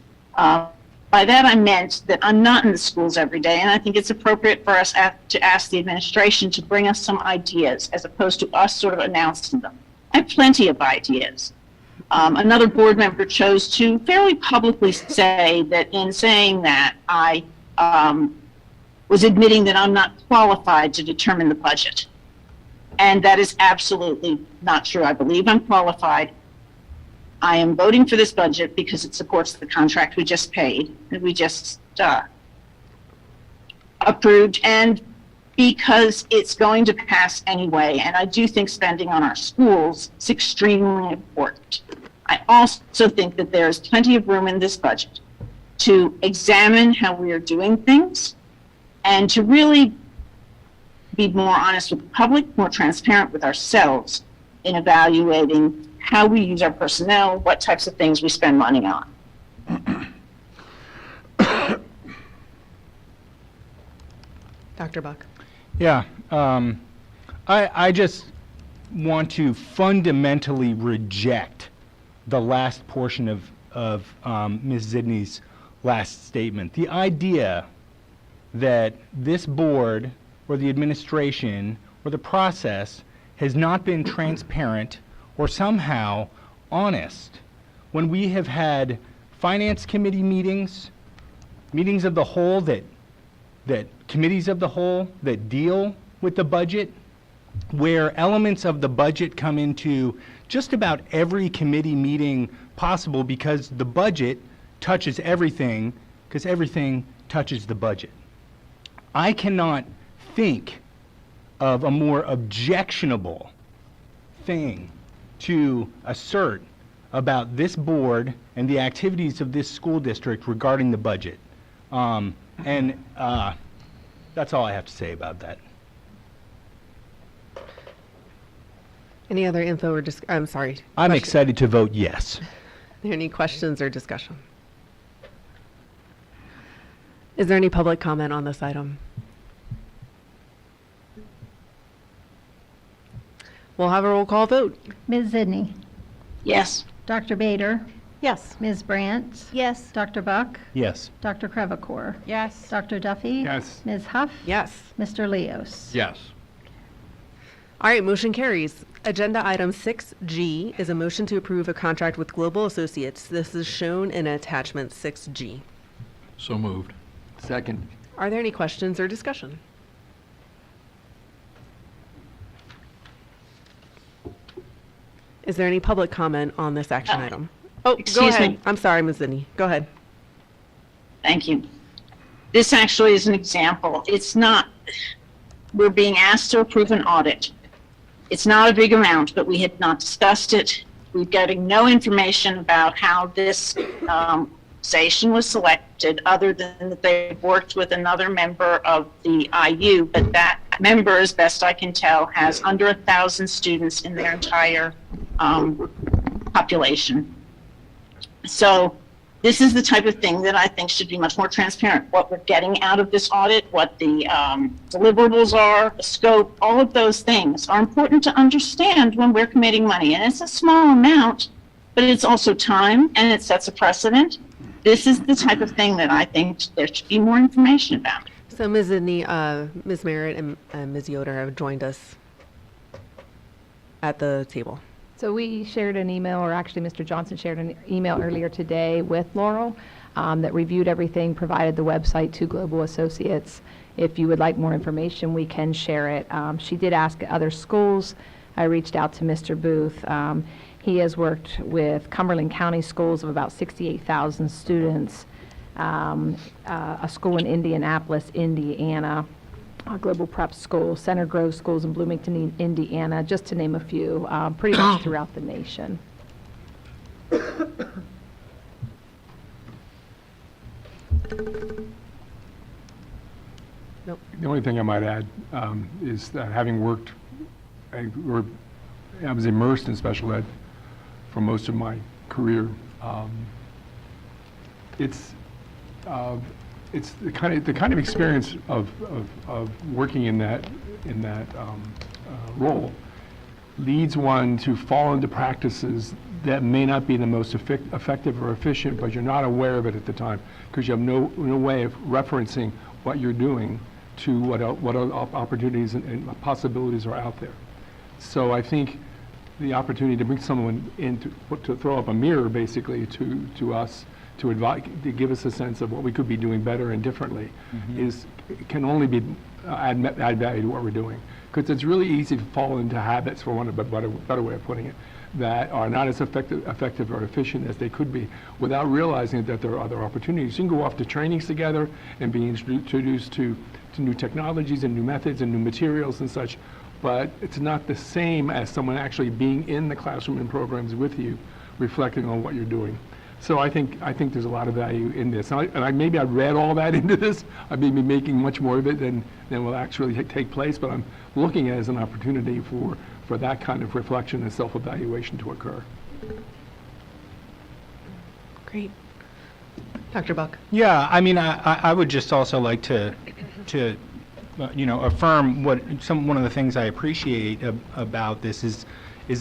by that I meant that I'm not in the schools every day, and I think it's appropriate for us to ask the administration to bring us some ideas as opposed to us sort of announcing them. I have plenty of ideas. Another board member chose to fairly publicly say that in saying that I was admitting that I'm not qualified to determine the budget. And that is absolutely not true. I believe I'm qualified. I am voting for this budget because it supports the contract we just paid, that we just approved. And because it's going to pass anyway. And I do think spending on our schools is extremely important. I also think that there's plenty of room in this budget to examine how we are doing things and to really be more honest with the public, more transparent with ourselves in evaluating how we use our personnel, what types of things we spend money on. Dr. Buck. Yeah, I just want to fundamentally reject the last portion of Ms. Zidney's last statement. The idea that this board or the administration or the process has not been transparent or somehow honest when we have had finance committee meetings, meetings of the whole that committees of the whole that deal with the budget, where elements of the budget come into just about every committee meeting possible because the budget touches everything, because everything touches the budget. I cannot think of a more objectionable thing to assert about this board and the activities of this school district regarding the budget. That's all I have to say about that. Any other info or I'm sorry. I'm excited to vote yes. Are there any questions or discussion? Is there any public comment on this item? We'll have a roll call vote. Ms. Zidney. Yes. Dr. Bader. Yes. Ms. Brandt. Yes. Dr. Buck. Yes. Dr. Crevecore. Yes. Dr. Duffy. Yes. Ms. Huff. Yes. Mr. Leos. Yes. All right, motion carries. Agenda item 6G is a motion to approve a contract with Global Associates. This is shown in attachment 6G. So moved. Second. Are there any questions or discussion? Is there any public comment on this action item? Oh, go excuse ahead. me. I'm sorry, Ms. Zidney. Go ahead. Thank you. This actually is an example. It's not, we're being asked to approve an audit. It's not a big amount, but we had not discussed it. We're getting no information about how this station was selected, other than that they worked with another member of the IU, but that member, as best I can tell, has under 1,000 students in their entire population. So this is the type of thing that I think should be much more transparent. What we're getting out of this audit, what the deliverables are, the scope, all of those things are important to understand when we're committing money. And it's a small amount, but it's also time and it sets a precedent. This is the type of thing that I think there should be more information about. So Ms. Zidney, Ms. Merritt, and Ms. Yoder have joined us at the table. So we shared an email, or actually Mr. Johnson shared an email earlier today with Laurel that reviewed everything, provided the website to Global Associates. If you would like more information, we can share it. She did ask other schools. I reached out to Mr. Booth. He has worked with Cumberland County schools of about 68,000 students, a school in Indianapolis, Indiana, a Global Prep School, Center Grove Schools in Bloomington, Indiana, just to name a few, pretty much throughout the nation. Nope. The only thing I might add is that having worked, I was immersed in special ed for most of my career. It's the kind of experience of working in that role leads one to fall into practices that may not be the most effective or efficient, but you're not aware of it at the time because you have no way of referencing what you're doing to what opportunities and possibilities are out there. So I think the opportunity to bring someone in to throw up a mirror basically to us, to give us a sense of what we could be doing better and differently, can only be add value to what we're doing. Because it's really easy to fall into habits, for want of a better way of putting it, that are not as effective or efficient as they could be, without realizing that there are other opportunities. You can go off to trainings together and be introduced to to new technologies and new methods and new materials and such, but it's not the same as someone actually being in the classroom and programs with you, reflecting on what you're doing. So I think there's a lot of value in this. Maybe I read all that into this. I may be making much more of it than will actually take place, but I'm looking at it as an opportunity for that kind of reflection and self-evaluation to occur. Great. Dr. Buck? Yeah, I mean, I would just also like to affirm one of the things I appreciate about this is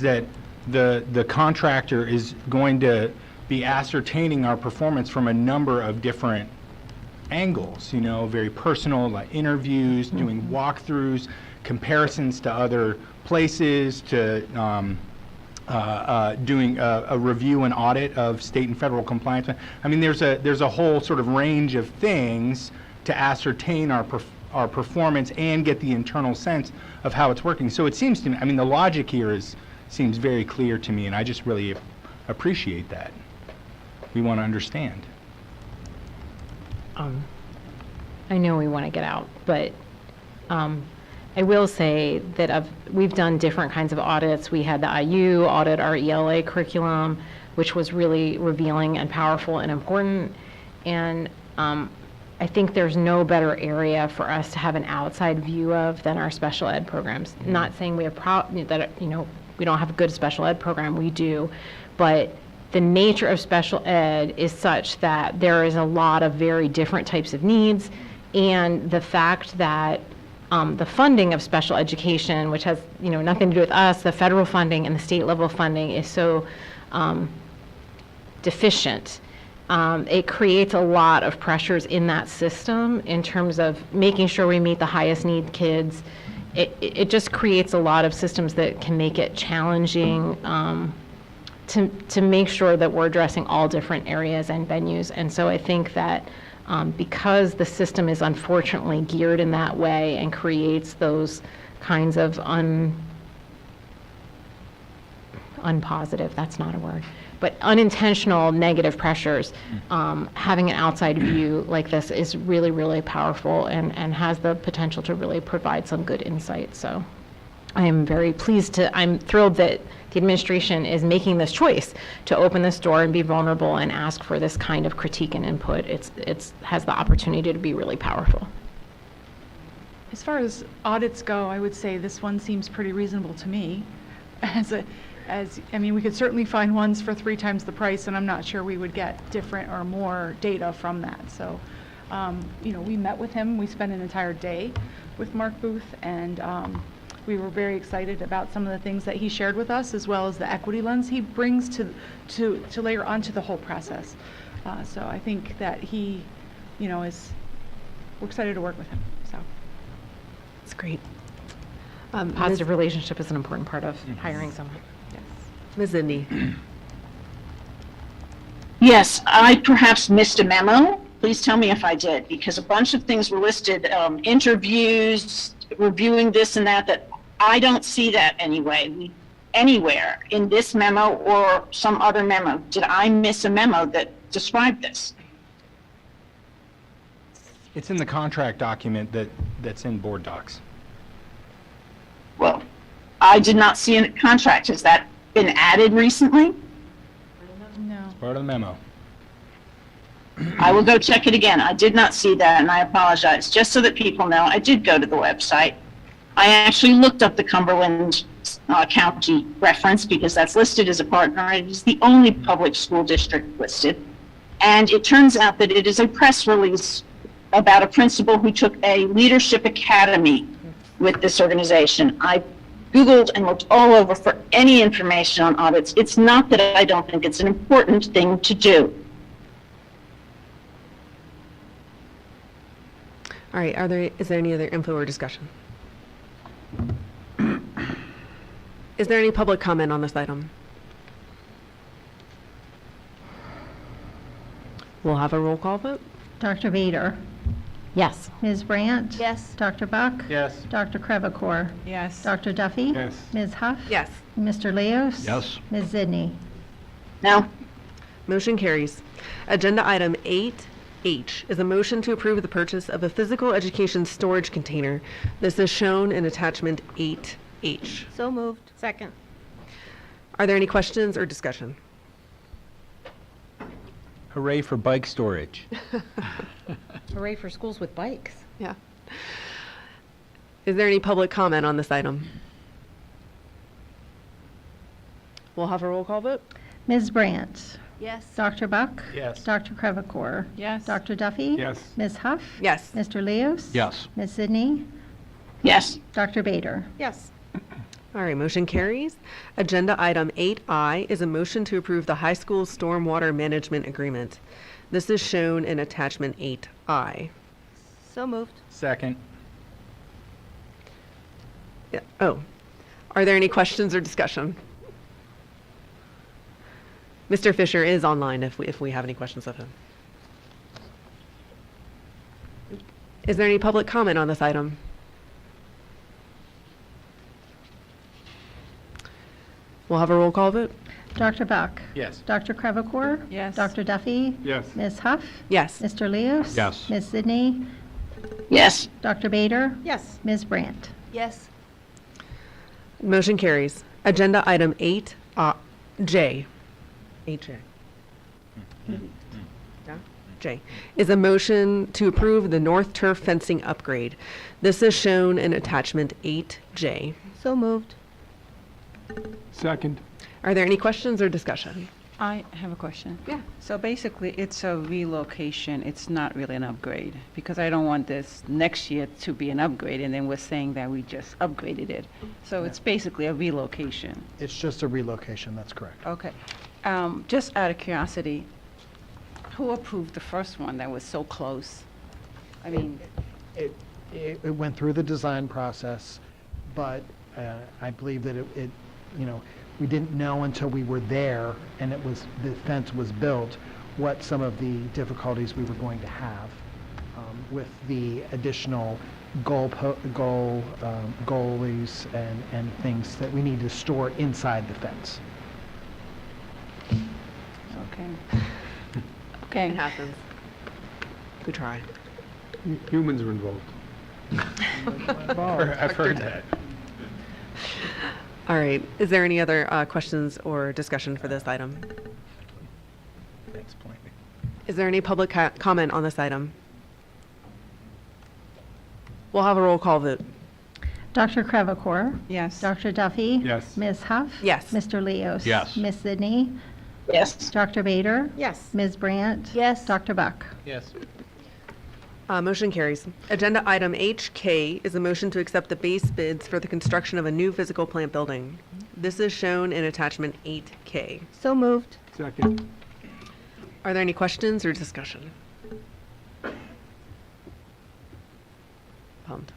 that the contractor is going to be ascertaining our performance from a number of different angles, very personal, like interviews, doing walkthroughs, comparisons to other places, to doing a review and audit of state and federal compliance. I mean, there's a whole sort of range of things to ascertain our performance and get the internal sense of how it's working. So it seems to me, I mean, the logic here seems very clear to me, and I just really appreciate that. We want to understand. I know we want to get out, but I will say that we've done different kinds of audits. We had the IU audit our ELA curriculum, which was really revealing and powerful and important. And I think there's no better area for us to have an outside view of than our special ed programs. Not saying we have we don't have a good special ed program, we do, but the nature of special ed is such that there is a lot of very different types of needs, and the fact that the funding of special education, which has nothing to do with us, the federal funding and the state level funding is so deficient. It creates a lot of pressures in that system in terms of making sure we meet the highest need kids. It just creates a lot of systems that can make it challenging to make sure that we're addressing all different areas and venues. And so I think that because the system is unfortunately geared in that way and creates those kinds of unpositive, that's not a word, but unintentional negative pressures, having an outside view like this is really, really powerful and has the potential to really provide some good insight. So I am very I'm thrilled that the administration is making this choice to open this door and be vulnerable and ask for this kind of critique and input. It has the opportunity to be really powerful. As far as audits go, I would say this one seems pretty reasonable to me. I mean, we could certainly find ones for 3 times the price, and I'm not sure we would get different or more data from that. So, we met with him. We spent an entire day with Mark Booth, and we were very excited about some of the things that he shared with us, as well as the equity lens he brings to layer onto the whole process. So I think that he, we're excited to work with him. So it's great. Positive relationship is an important part of hiring someone. Yes. Ms. Zidney. Yes, I perhaps missed a memo. Please tell me if I did, because a bunch of things were listed, interviews, reviewing this and that I don't see that anywhere in this memo or some other memo. Did I miss a memo that described this? It's in the contract document that's in board docs. Well, I did not see a contract. Has that been added recently? No. It's part of the memo. I will go check it again. I did not see that, and I apologize. Just so that people know, I did go to the website. I actually looked up the Cumberland County reference because that's listed as a partner. It is the only public school district listed. And it turns out that it is a press release about a principal who took a leadership academy with this organization. I Googled and looked all over for any information on audits. It's not that I don't think it's an important thing to do. All right, is there any other info or discussion? Is there any public comment on this item? We'll have a roll call vote. Dr. Vader? Yes. Ms. Brandt? Yes. Dr. Buck? Yes. Dr. Crevecore? Yes. Dr. Duffy? Yes. Ms. Huff? Yes. Mr. Leos? Yes. Ms. Zidney? No? Motion carries. Agenda item 8 H is a motion to approve the purchase of a physical education storage container. This is shown in attachment 8H. So moved. Second. Are there any questions or discussion? Hooray for bike storage. Hooray for schools with bikes. Yeah. Is there any public comment on this item? We'll have a roll call vote. Ms. Brandt? Yes. Dr. Buck? Yes. Dr. Crevecore? Yes. Dr. Duffy? Yes. Ms. Huff? Yes. Mr. Leos? Yes. Ms. Sidney? Yes. Dr. Bader? Yes. All right, motion carries. Agenda item 8I is a motion to approve the high school stormwater management agreement. This is shown in attachment 8I. So moved. Second. Yeah. Oh, are there any questions or discussion? Mr. Fisher is online if we have any questions of him. Is there any public comment on this item? We'll have a roll call vote. Dr. Buck? Yes. Dr. Crevecore? Yes. Dr. Duffy? Yes. Ms. Huff? Yes. Mr. Leos? Yes. Ms. Sidney? Yes. Dr. Bader? Yes. Ms. Brandt? Yes. Motion carries. Agenda item 8J. 8J. Yeah? J is a motion to approve the north turf fencing upgrade. This is shown in attachment 8J. So moved. Second. Are there any questions or discussion? I have a question. Yeah. So basically, it's a relocation. It's not really an upgrade, because I don't want this next year to be an upgrade, and then we're saying that we just upgraded it. So it's basically a relocation. It's just a relocation, that's correct. Okay. Just out of curiosity, who approved the first one that was so close? I mean, It went through the design process, but I believe that it, we didn't know until we were there and the fence was built, what some of the difficulties we were going to have with the additional goalies and things that we need to store inside the fence. okay. Okay. It happens. We try. Humans are involved. I've heard that. All right. Is there any other questions or discussion for this item? Thanks, Plank. Is there any public comment on this item? We'll have a roll call vote. Dr. Crevecore? Yes. Dr. Duffy? Yes. Ms. Huff? Yes. Mr. Leos? Yes. Ms. Sidney? Yes. Dr. Bader? Yes. Ms. Brandt? Yes. Dr. Buck? Yes. Motion carries. Agenda item HK is a motion to accept the base bids for the construction of a new physical plant building. This is shown in attachment 8K. So moved. Second. Are there any questions or discussion? Pumped.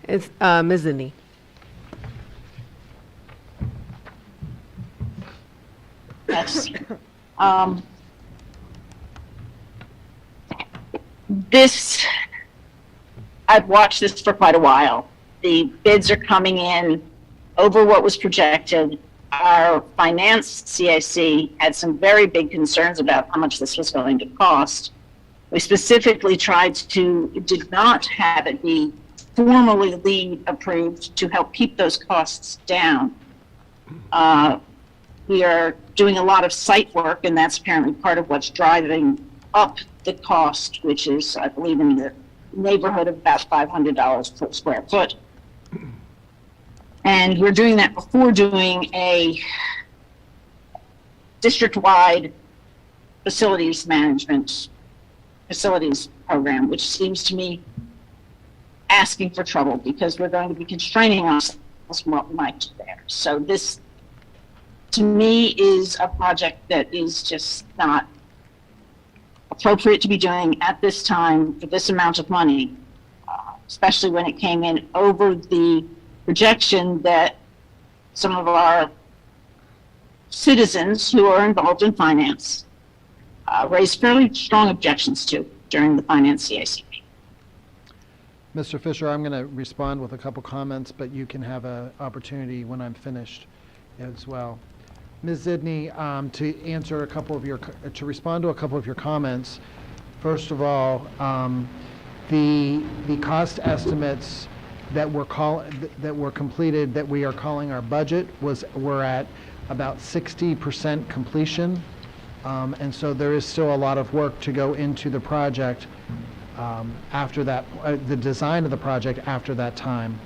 It's Ms. Zinni. Yes. This, I've watched this for quite a while. The bids are coming in over what was projected. Our finance CIC had some very big concerns about how much this was going to cost. We specifically did not have it be formally LEED approved to help keep those costs down. We are doing a lot of site work, and that's apparently part of what's driving up the cost, which is, I believe, in the neighborhood of about $500 per square foot. And we're doing that before doing a district-wide facilities program, which seems to me asking for trouble, because we're going to be constraining ourselves from what we might do there. So this, to me, is a project that is just not appropriate to be doing at this time for this amount of money, especially when it came in over the projection that some of our citizens who are involved in finance raised fairly strong objections to during the finance CIC. Mr. Fisher, I'm going to respond with a couple comments, but you can have an opportunity when I'm finished as well. Ms. Zidney, to answer to respond to a couple of your comments, first of all, the cost estimates that were completed, that we are calling our budget, were at about 60% completion. And so there is still a lot of work to go into the project after that, the design of the project after that time.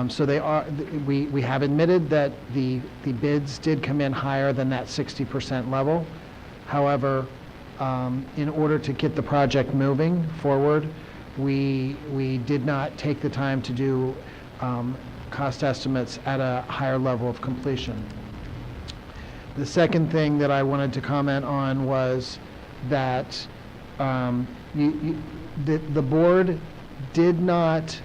So we have admitted that the bids did come in higher than that 60% level. However, in order to get the project moving forward, we did not take the time to do cost estimates at a higher level of completion. The second thing that I wanted to comment on was that the board did not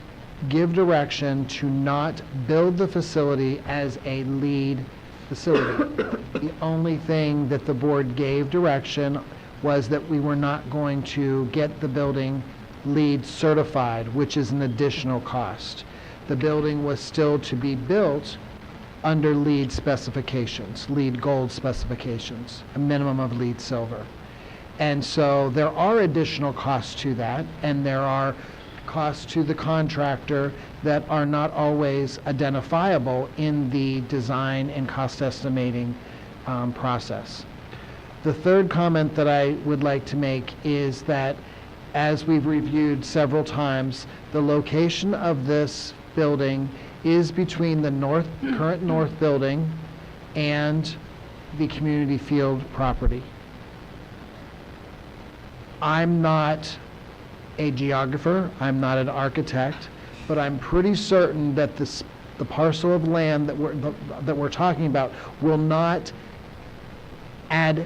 give direction to not build the facility as a LEED facility. The only thing that the board gave direction was that we were not going to get the building LEED certified, which is an additional cost. The building was still to be built under LEED specifications, LEED Gold specifications, a minimum of LEED Silver. And so there are additional costs to that, and there are costs to the contractor that are not always identifiable in the design and cost estimating process. The third comment that I would like to make is that, as we've reviewed several times, the location of this building is between the current north building and the community field property. I'm not a geographer, I'm not an architect, but I'm pretty certain that the parcel of land that we're talking about will not add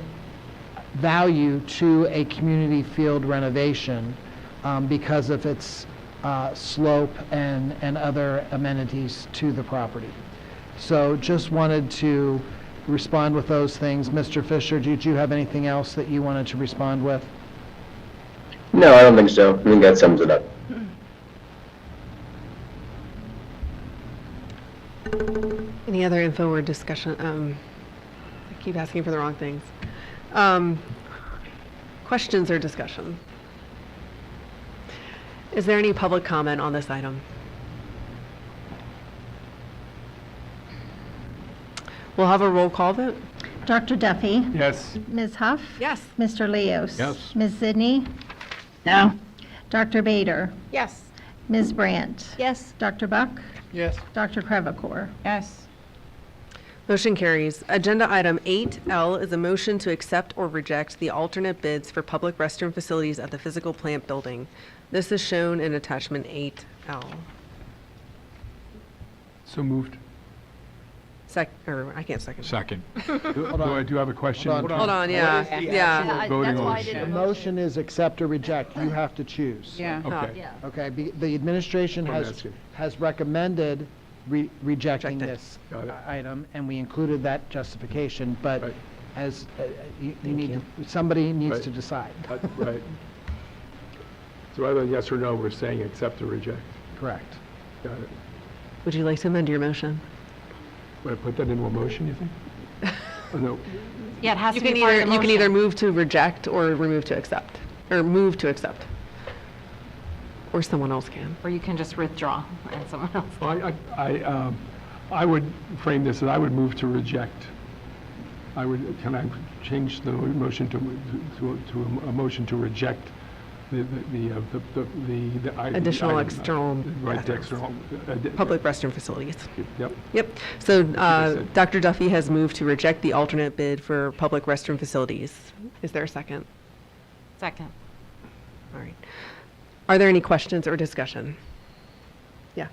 value to a community field renovation because of its slope and other amenities to the property. So just wanted to respond with those things. Mr. Fisher, did you have anything else that you wanted to respond with? No, I don't think so. I think that sums it up. Any other info or discussion? I keep asking for the wrong things. Questions or discussion? Is there any public comment on this item? We'll have a roll call vote. Dr. Duffy? Yes. Ms. Huff? Yes. Mr. Leos? Yes. Ms. Zidney? No. Dr. Bader? Yes. Ms. Brandt? Yes. Dr. Buck? Yes. Dr. Crevecore? Yes. Motion carries. Agenda item 8L is a motion to accept or reject the alternate bids for public restroom facilities at the physical plant building. This is shown in attachment 8L. So moved. I can't second. Second. I do have a question. Hold on. Hold on, yeah, yeah. Voting on. The motion is accept or reject. You have to choose. Yeah. Okay. Okay, the administration I'm has asking. recommended rejecting this Got it. item, and we included that justification, but Right. as you need, somebody needs Right. to decide. Right. So rather than yes or no, we're saying accept or reject. Correct. Got it. Would you like to amend your motion? Would I put that into a motion, you think? Oh, no. Yeah, it has You to can be part of either, the you can either motion. move to reject or remove to accept, or move to accept. Or someone else can. Or you can just withdraw and someone else. Well, I would frame this as I would move to reject. Can I change the motion to a motion to reject the Additional item, external right, the external. Public restroom facilities. Yep. Yep. So said. Dr. Duffy has moved to reject the alternate bid for public restroom facilities. Is there a second? Second. All right. Are there any questions or discussion? Yeah.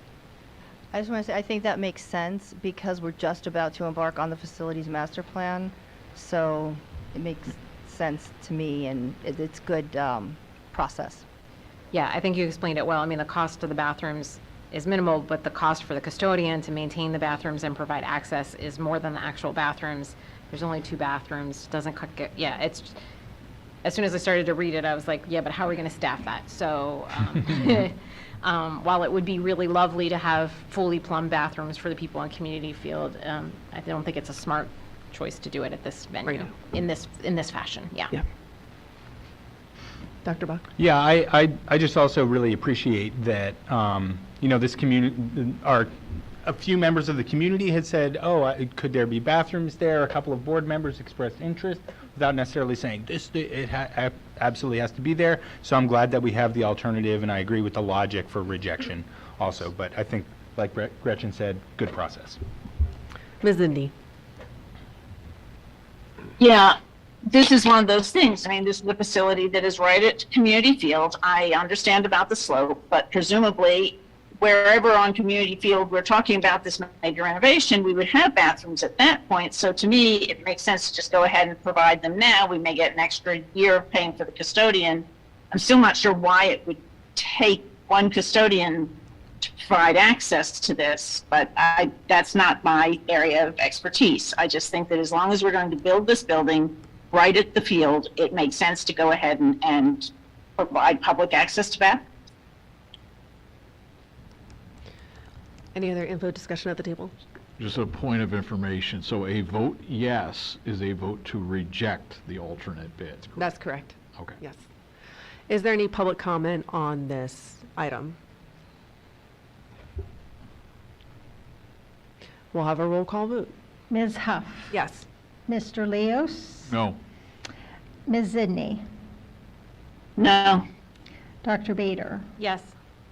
I just want to say, I think that makes sense because we're just about to embark on the facilities master plan. So it makes sense to me, and it's good process. Yeah, I think you explained it well. I mean, the cost of the bathrooms is minimal, but the cost for the custodian to maintain the bathrooms and provide access is more than the actual bathrooms. There's only 2 bathrooms, doesn't yeah, it's, as soon as I started to read it, I was like, yeah, but how are we going to staff that? So while it would be really lovely to have fully plumbed bathrooms for the people on Community Field, I don't think it's a smart choice to do it at this venue, Right. in this fashion, yeah. Dr. Buck? Yeah, I just also really appreciate that, this community, a few members of the community had said, could there be bathrooms there? A couple of board members expressed interest without necessarily saying, absolutely has to be there. So I'm glad that we have the alternative, and I agree with the logic for rejection also. But I think, like Gretchen said, good process. Ms. Indy? Yeah, this is one of those things. I mean, this is the facility that is right at Community Field. I understand about the slope, but presumably wherever on Community Field we're talking about this major renovation, we would have bathrooms at that point. So to me, it makes sense to just go ahead and provide them now. We may get an extra year of paying for the custodian. I'm still not sure why it would take one custodian to provide access to this, but that's not my area of expertise. I just think that as long as we're going to build this building right at the field, it makes sense to go ahead and provide public access to that. Any other info discussion at the table? Just a point of information. So a vote yes is a vote to reject the alternate bid. That's correct. Okay. Yes. Is there any public comment on this item? We'll have a roll call vote. Ms. Huff. Yes. Mr. Leos. No. Ms. Zidney. No. Dr. Bader. Yes.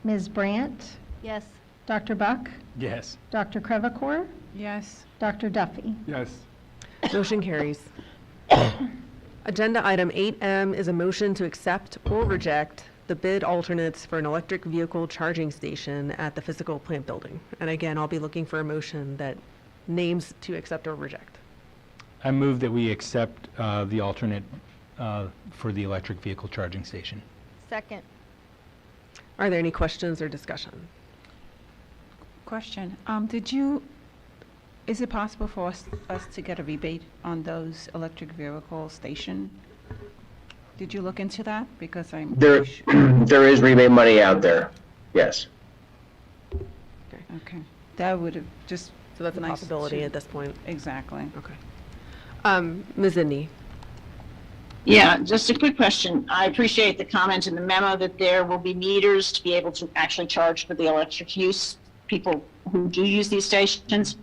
Ms. Brandt. Yes. Dr. Buck. Yes. Dr. Crevecore. Yes. Dr. Duffy. Yes. Motion carries. Agenda item 8M is a motion to accept or reject the bid alternates for an electric vehicle charging station at the physical plant building. And again, I'll be looking for a motion that names to accept or reject. I move that we accept the alternate for the electric vehicle charging station. Second. Are there any questions or discussion? Question. Is it possible for us to get a rebate on those electric vehicle station? Did you look into that? Because I'm There, there is rebate money out there. Yes. okay. That would have just So that's a nice possibility to- at this point. Exactly. Okay. Ms. Indy? Yeah, just a quick question. I appreciate the comment in the memo that there will be meters to be able to actually charge for the electric use, people who do use these stations.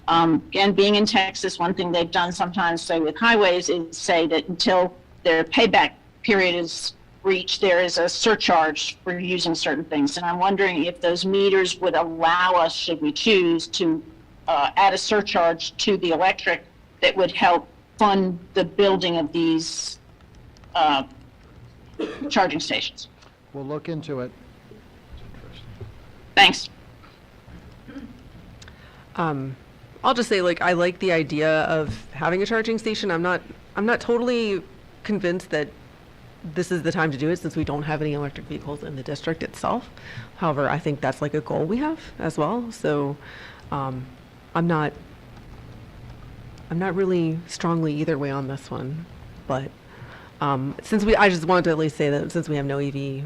Again, being in Texas, one thing they've done sometimes, say with highways, is say that until their payback period is reached, there is a surcharge for using certain things. And I'm wondering if those meters would allow us, should we choose, to add a surcharge to the electric that would help fund the building of these charging stations. We'll look into it. Thanks. I'll just say, I like the idea of having a charging station. I'm not totally convinced that this is the time to do it since we don't have any electric vehicles in the district itself. However, I think that's a goal we have as well. So, I'm not really strongly either way on this one, but I just wanted to at least say that since we have no EV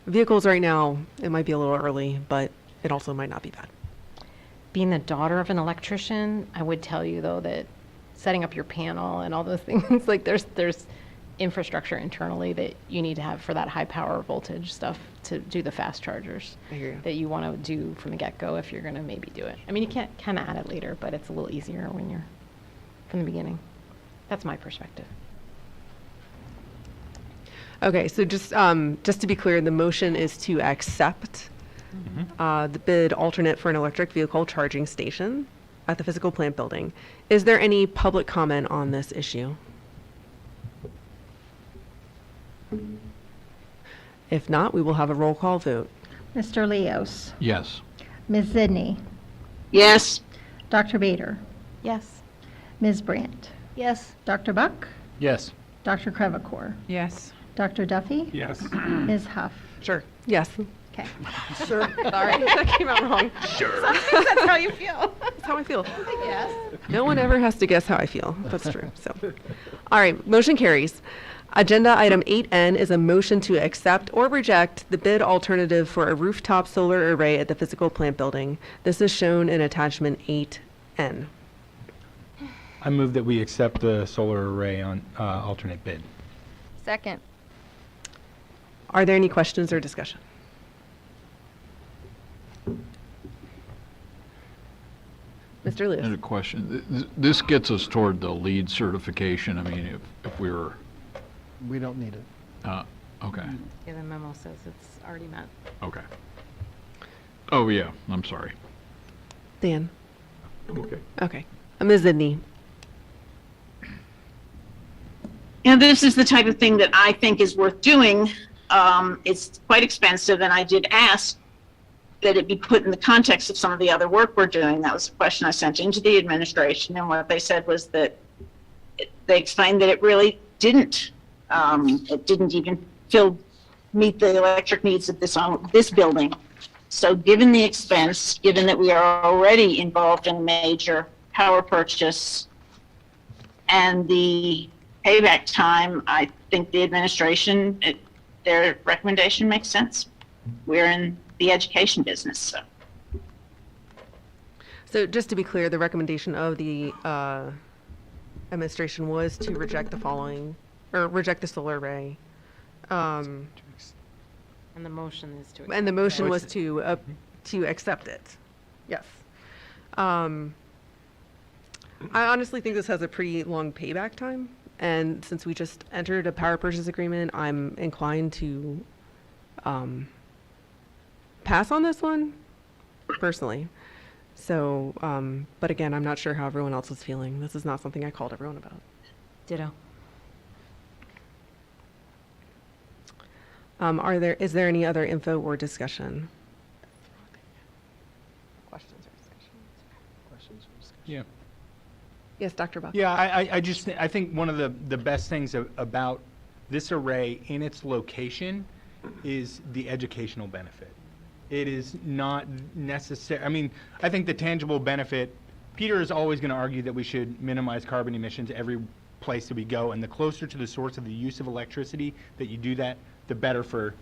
vehicles right now, it might be a little early, but it also might not be bad. Being the daughter of an electrician, I would tell you though that setting up your panel and all those things, there's infrastructure internally that you need to have for that high power voltage stuff to do the fast chargers. I hear you. That you want to do from the get-go if you're going to maybe do it. I mean, you can't kind of add it later, but it's a little easier when you're from the beginning. That's my perspective. Okay, so just to be clear, the motion is to accept the bid alternate for an electric vehicle charging station at the physical plant building. Is there any public comment on this issue? If not, we will have a roll call vote. Mr. Leos. Yes. Ms. Zidney. Yes. Dr. Bader. Yes. Ms. Brandt. Yes. Dr. Buck. Yes. Dr. Crevecore. Yes. Dr. Duffy. Yes. Ms. Huff. Sure. Yes. Okay. Sure. Sorry, that came out wrong. Sure. That's how you feel. That's how I feel. Yes. No one ever has to guess how I feel. That's true. So, all right, motion carries. Agenda item 8N is a motion to accept or reject the bid alternative for a rooftop solar array at the physical plant building. This is shown in attachment 8N. I move that we accept the solar array on alternate bid. Second. Are there any questions or discussion? Mr. Lewis? I had a question. This gets us toward the LEED certification. I mean, if we were, We don't need it. okay, Yeah, the memo says it's already met. okay. Oh, yeah, I'm sorry. Dan? Okay. Okay. Ms. Zidney? And this is the type of thing that I think is worth doing. It's quite expensive, and I did ask that it be put in the context of some of the other work we're doing. That was a question I sent into the administration, and what they said was that they explained that it really didn't. It didn't even meet the electric needs of this building. So given the expense, given that we are already involved in a major power purchase and the payback time, I think the administration, their recommendation makes sense. We're in the education business, so. So just to be clear, the recommendation of the administration was to reject the following, or reject the solar array. And the motion is to. And the motion was to accept it. Yes. I honestly think this has a pretty long payback time. And since we just entered a power purchase agreement, I'm inclined to pass on this one personally. So, but again, I'm not sure how everyone else is feeling. This is not something I called everyone about. Ditto. Is there any other info or discussion? Questions or discussion? Yeah. Yes, Dr. Buck. Yeah, I think one of the best things about this array in its location is the educational benefit. It is not necessary. I mean, I think the tangible benefit, Peter is always going to argue that we should minimize carbon emissions every place that we go, and the closer to the source of the use of electricity that you do that, the better for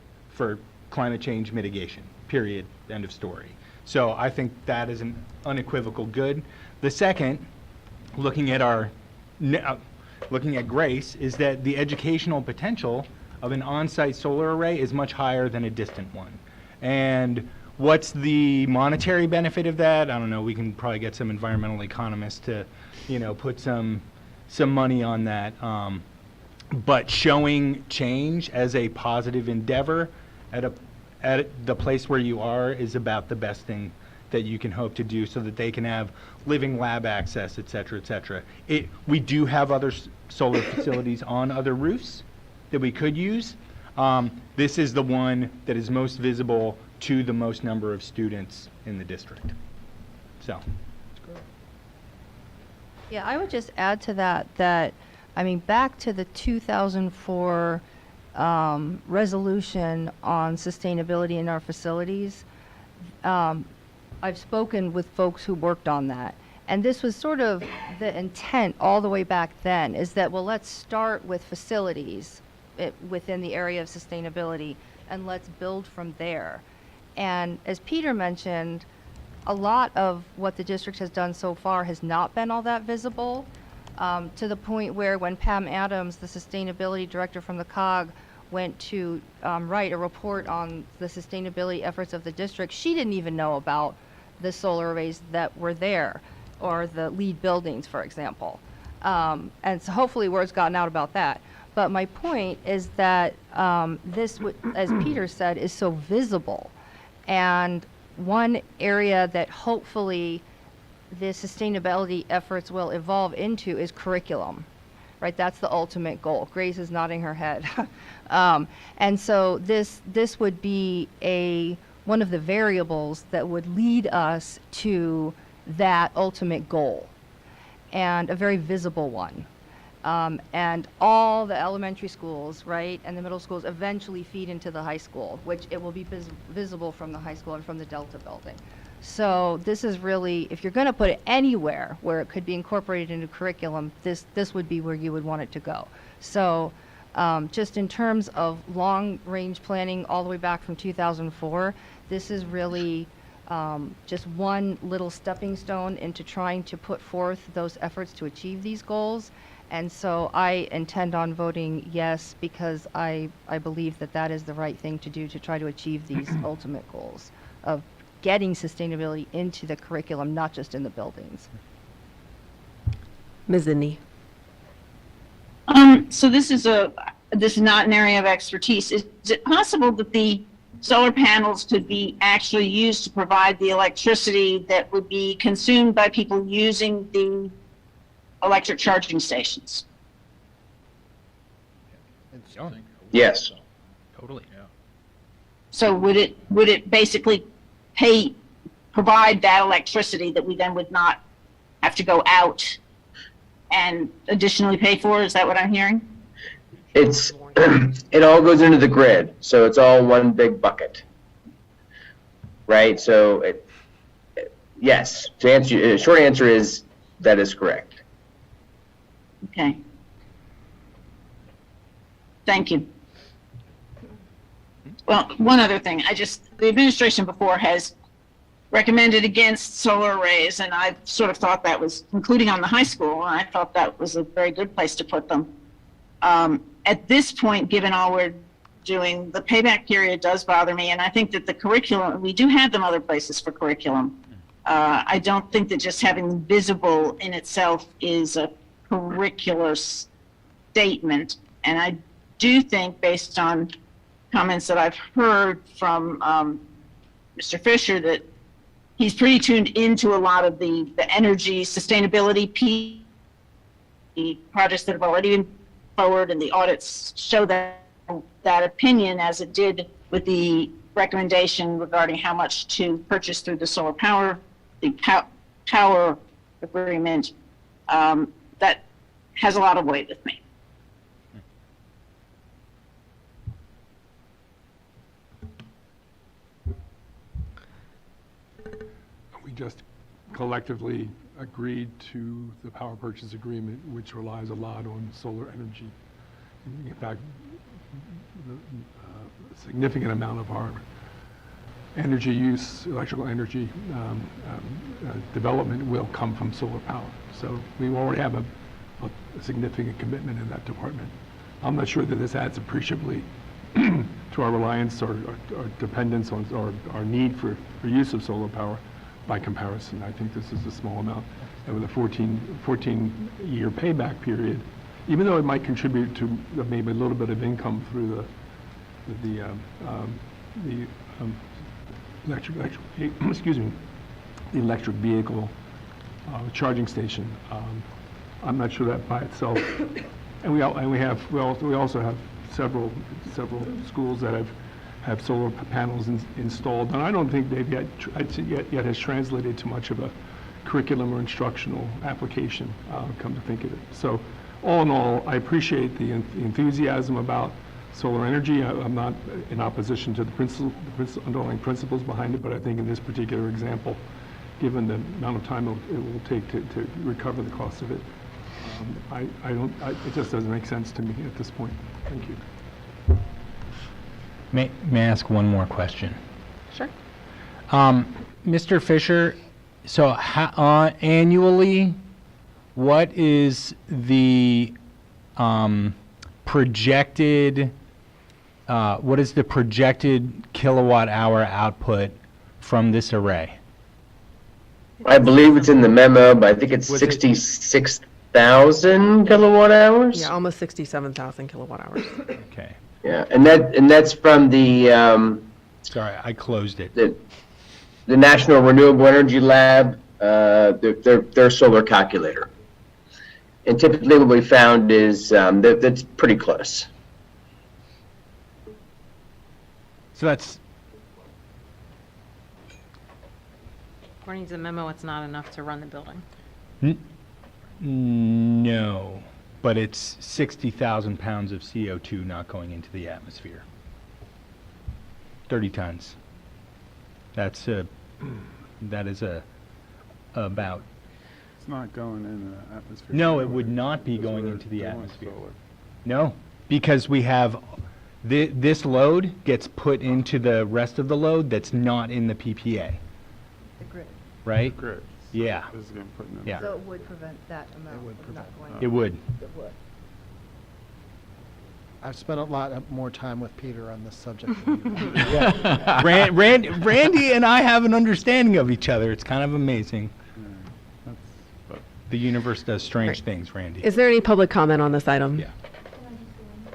climate change mitigation, period, end of story. So I think that is an unequivocal good. The second, looking at Grace, is that the educational potential of an on-site solar array is much higher than a distant one. And what's the monetary benefit of that? I don't know. We can probably get some environmental economists to, put some money on that. But showing change as a positive endeavor at the place where you are is about the best thing that you can hope to do, so that they can have living lab access, et cetera, et cetera. We do have other solar facilities on other roofs that we could use. This is the one that is most visible to the most number of students in the district. So. Yeah, I would just add to that, I mean, back to the 2004 resolution on sustainability in our facilities, I've spoken with folks who worked on that. And this was sort of the intent all the way back then, is that, well, let's start with facilities within the area of sustainability, and let's build from there. And as Peter mentioned, a lot of what the district has done so far has not been all that visible, to the point where when Pam Adams, the sustainability director from the COG, went to write a report on the sustainability efforts of the district, she didn't even know about the solar arrays that were there, or the LEED buildings, for example. And so hopefully word's gotten out about that. But my point is that this, as Peter said, is so visible. And one area that hopefully the sustainability efforts will evolve into is curriculum, right? That's the ultimate goal. Grace is nodding her head. And so this would be one of the variables that would lead us to that ultimate goal, and a very visible one. And all the elementary schools, right, and the middle schools eventually feed into the high school, which it will be visible from the high school and from the Delta building. So this is really, if you're going to put it anywhere where it could be incorporated into curriculum, this would be where you would want it to go. So just in terms of long-range planning all the way back from 2004, this is really just one little stepping stone into trying to put forth those efforts to achieve these goals. And so I intend on voting yes, because I believe that that is the right thing to do to try to achieve these ultimate goals of getting sustainability into the curriculum, not just in the buildings. Ms. Indy. So this is not an area of expertise. Is it possible that the solar panels could be actually used to provide the electricity that would be consumed by people using the electric charging stations? Yes. Totally. So would it basically provide that electricity that we then would not have to go out and additionally pay for? Is that what I'm hearing? It's, it all goes into the grid, so it's all one big bucket. Right? So, yes, to answer, short answer is that is correct. Okay. Thank you. Well, one other thing, the administration before has recommended against solar arrays, and I sort of thought that was, including on the high school, and I thought that was a very good place to put them. At this point, given all we're doing, the payback period does bother me, and I think that the curriculum, we do have them other places for curriculum. I don't think that just having them visible in itself is a curricular statement, and I do think, based on comments that I've heard from Mr. Fisher, that he's pretty tuned into a lot of the energy sustainability projects that have already been forward, and the audits show that opinion, as it did with the recommendation regarding how much to purchase through the solar power, the power agreement. That has a lot of weight with me. We just collectively agreed to the power purchase agreement, which relies a lot on solar energy. In fact, a significant amount of our energy use, electrical energy development will come from solar power. So we already have a significant commitment in that department. I'm not sure that this adds appreciably to our reliance or dependence on, or our need for use of solar power by comparison. I think this is a small amount. And with a 14-year payback period, even though it might contribute to maybe a little bit of income through the electric vehicle charging station. I'm not sure that by itself. And we also have several schools that have solar panels installed, and I don't think they've yet has translated to much of a curriculum or instructional application, come to think of it. So all in all, I appreciate the enthusiasm about solar energy. I'm not in opposition to the underlying principles behind it, but I think in this particular example, given the amount of time it will take to recover the cost of it, it just doesn't make sense to me at this point. Thank you. May I ask one more question? Sure. Mr. Fisher, so annually, what is the projected kilowatt hour output from this array? I believe it's in the memo, but I think it's 66,000 kilowatt hours. Yeah, almost 67,000 kilowatt hours. Okay. Yeah, and that's from the sorry, I closed it. The National Renewable Energy Lab, their solar calculator. And typically what we found is that's pretty close. So that's, According to the memo, it's not enough to run the building. no, but it's 60,000 pounds of CO2 not going into the atmosphere. 30 tons. That is about. It's not going in the atmosphere. No, it would not be going into the atmosphere. No, because we have, this load gets put into the rest of the load that's not in the PPA. The grid. right? Grid. Yeah, This is getting put in. yeah, So it would prevent that amount from not going. it would. It would. I've spent a lot more time with Peter on this subject than you have. Yeah. Randy and I have an understanding of each other. It's kind of amazing. The universe does strange Right. things, Randy. Is there any public comment on this item? Yeah.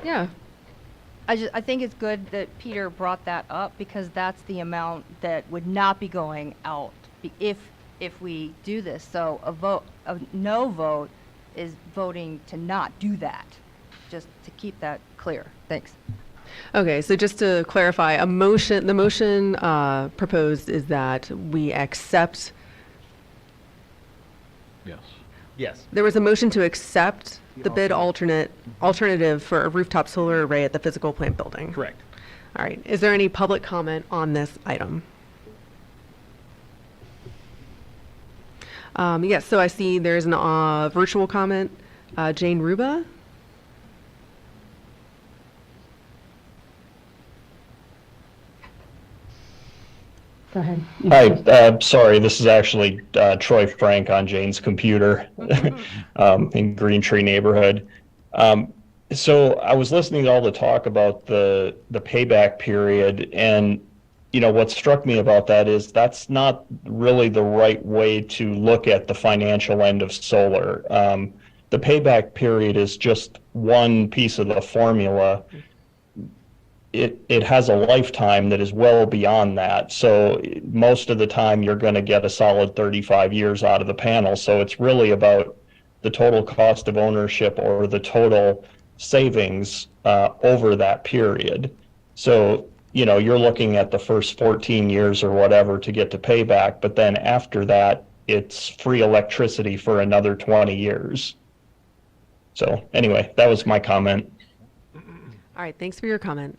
Yeah. I think it's good that Peter brought that up because that's the amount that would not be going out if we do this. So a no vote is voting to not do that, just to keep that clear. Thanks. Okay, so just to clarify, the motion proposed is that we accept, Yes. Yes. there was a motion to accept the bid alternative for a rooftop solar array at the physical plant building. Correct. All right, is there any public comment on this item? Yes, so I see there's a virtual comment. Jane Ruba? Go ahead. Hi, sorry, this is actually Troy Frank on Jane's computer in Green Tree neighborhood. So I was listening to all the talk about the payback period, and what struck me about that is that's not really the right way to look at the financial end of solar. The payback period is just one piece of the formula. It has a lifetime that is well beyond that. So most of the time you're going to get a solid 35 years out of the panel. So it's really about the total cost of ownership or the total savings over that period. So, you're looking at the first 14 years or whatever to get to payback, but then after that, it's free electricity for another 20 years. So anyway, that was my comment. All right, thanks for your comment.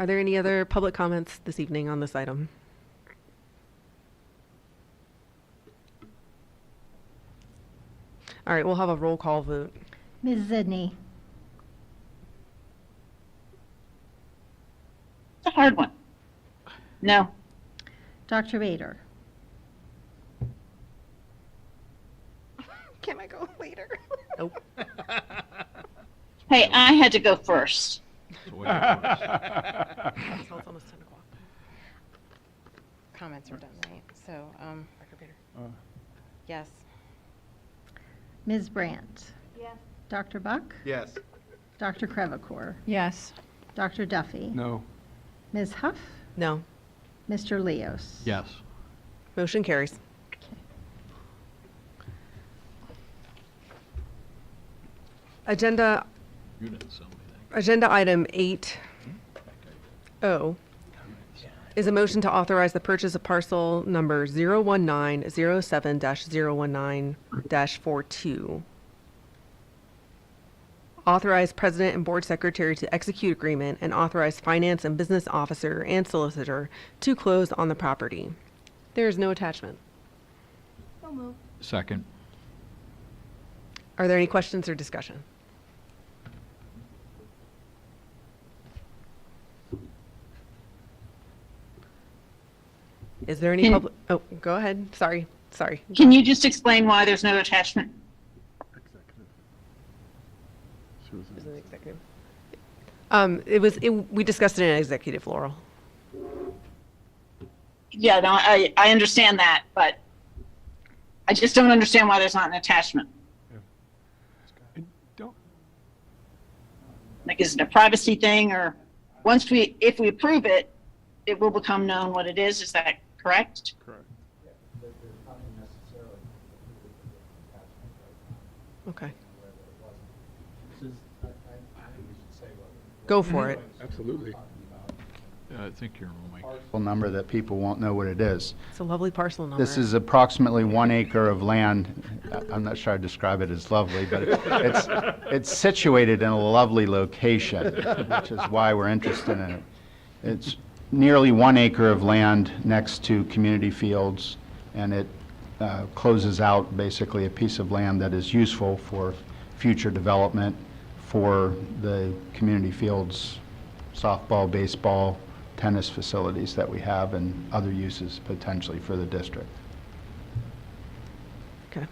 Are there any other public comments this evening on this item? All right, we'll have a roll call vote. Ms. Zidney. It's a hard one. No. Dr. Bader. Can I go later? Nope. Hey, I had to go first. Comments are done, right? So, yes. Ms. Brandt. Yes. Dr. Buck. Yes. Dr. Crevecore. Yes. Dr. Duffy. No. Ms. Huff. No. Mr. Leos. Yes. Motion carries. Agenda You didn't sell me that. Agenda item 8O is a motion to authorize the purchase of parcel number 01907-019-42. Authorize president and board secretary to execute agreement and authorize finance and business officer and solicitor to close on the property. There is no attachment. So moved. Second. Are there any questions or discussion? Is there any Can- public, oh, go ahead. Sorry. Can you just explain why there's no attachment? Is it executive? We discussed it in executive, Laurel. Yeah, no, I understand that, but I just don't understand why there's not an attachment. Like, is it a privacy thing, or if we approve it, it will become known what it is? Is that correct? Correct. Okay. Go for it. Absolutely. I think you're on mic. Parcel number that people won't know what it is. It's a lovely parcel number. This is approximately 1 acre of land. I'm not sure I'd describe it as lovely, but it's situated in a lovely location, which is why we're interested in it. It's nearly 1 acre of land next to community fields, and it closes out basically a piece of land that is useful for future development for the community fields, softball, baseball, tennis facilities that we have and other uses potentially for the district. Okay.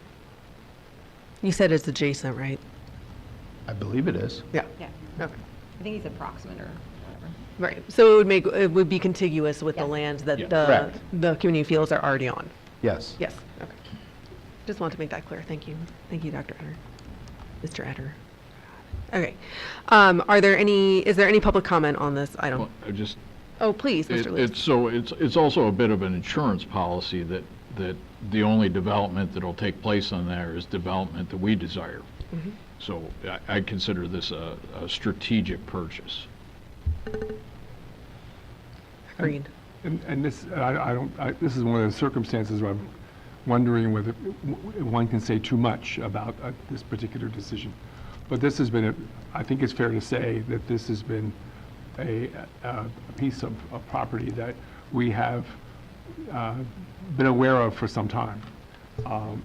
You said it's adjacent, right? I believe it is. Yeah. Yeah. Okay. I think he's approximate or whatever. Right. So it would be contiguous with the land that Correct. the community fields are already on. Yes. Yes. Okay. Just want to make that clear. Thank you. Thank you, Dr. Etter. Mr. Etter. Okay. Is there any public comment on this item? Well, I just, Oh, please, Mr. Lewis. it's also a bit of an insurance policy that the only development that'll take place on there is development that we desire. Mhm. So I consider this a strategic purchase. Agreed. And this, this is one of the circumstances where I'm wondering whether one can say too much about this particular decision. But this has been, I think it's fair to say that this has been a piece of property that we have been aware of for some time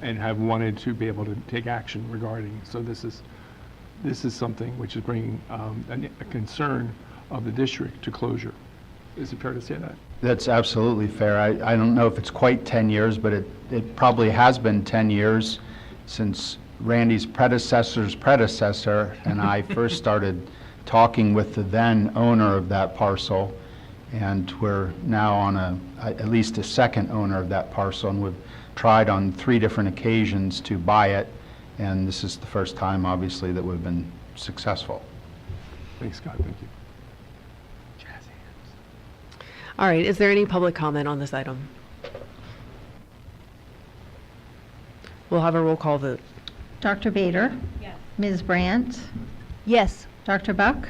and have wanted to be able to take action regarding. So this is something which is bringing a concern of the district to closure. Is it fair to say that? That's absolutely fair. I don't know if it's quite 10 years, but it probably has been 10 years since Randy's predecessor's predecessor and I first started talking with the then owner of that parcel, and we're now on at least a second owner of that parcel, and we've tried on 3 different occasions to buy it, and this is the first time, obviously, that we've been successful. Thanks, Scott. Thank you. All right. Is there any public comment on this item? We'll have a roll call vote. Dr. Bader? Yes. Ms. Brandt? Yes. Dr. Buck?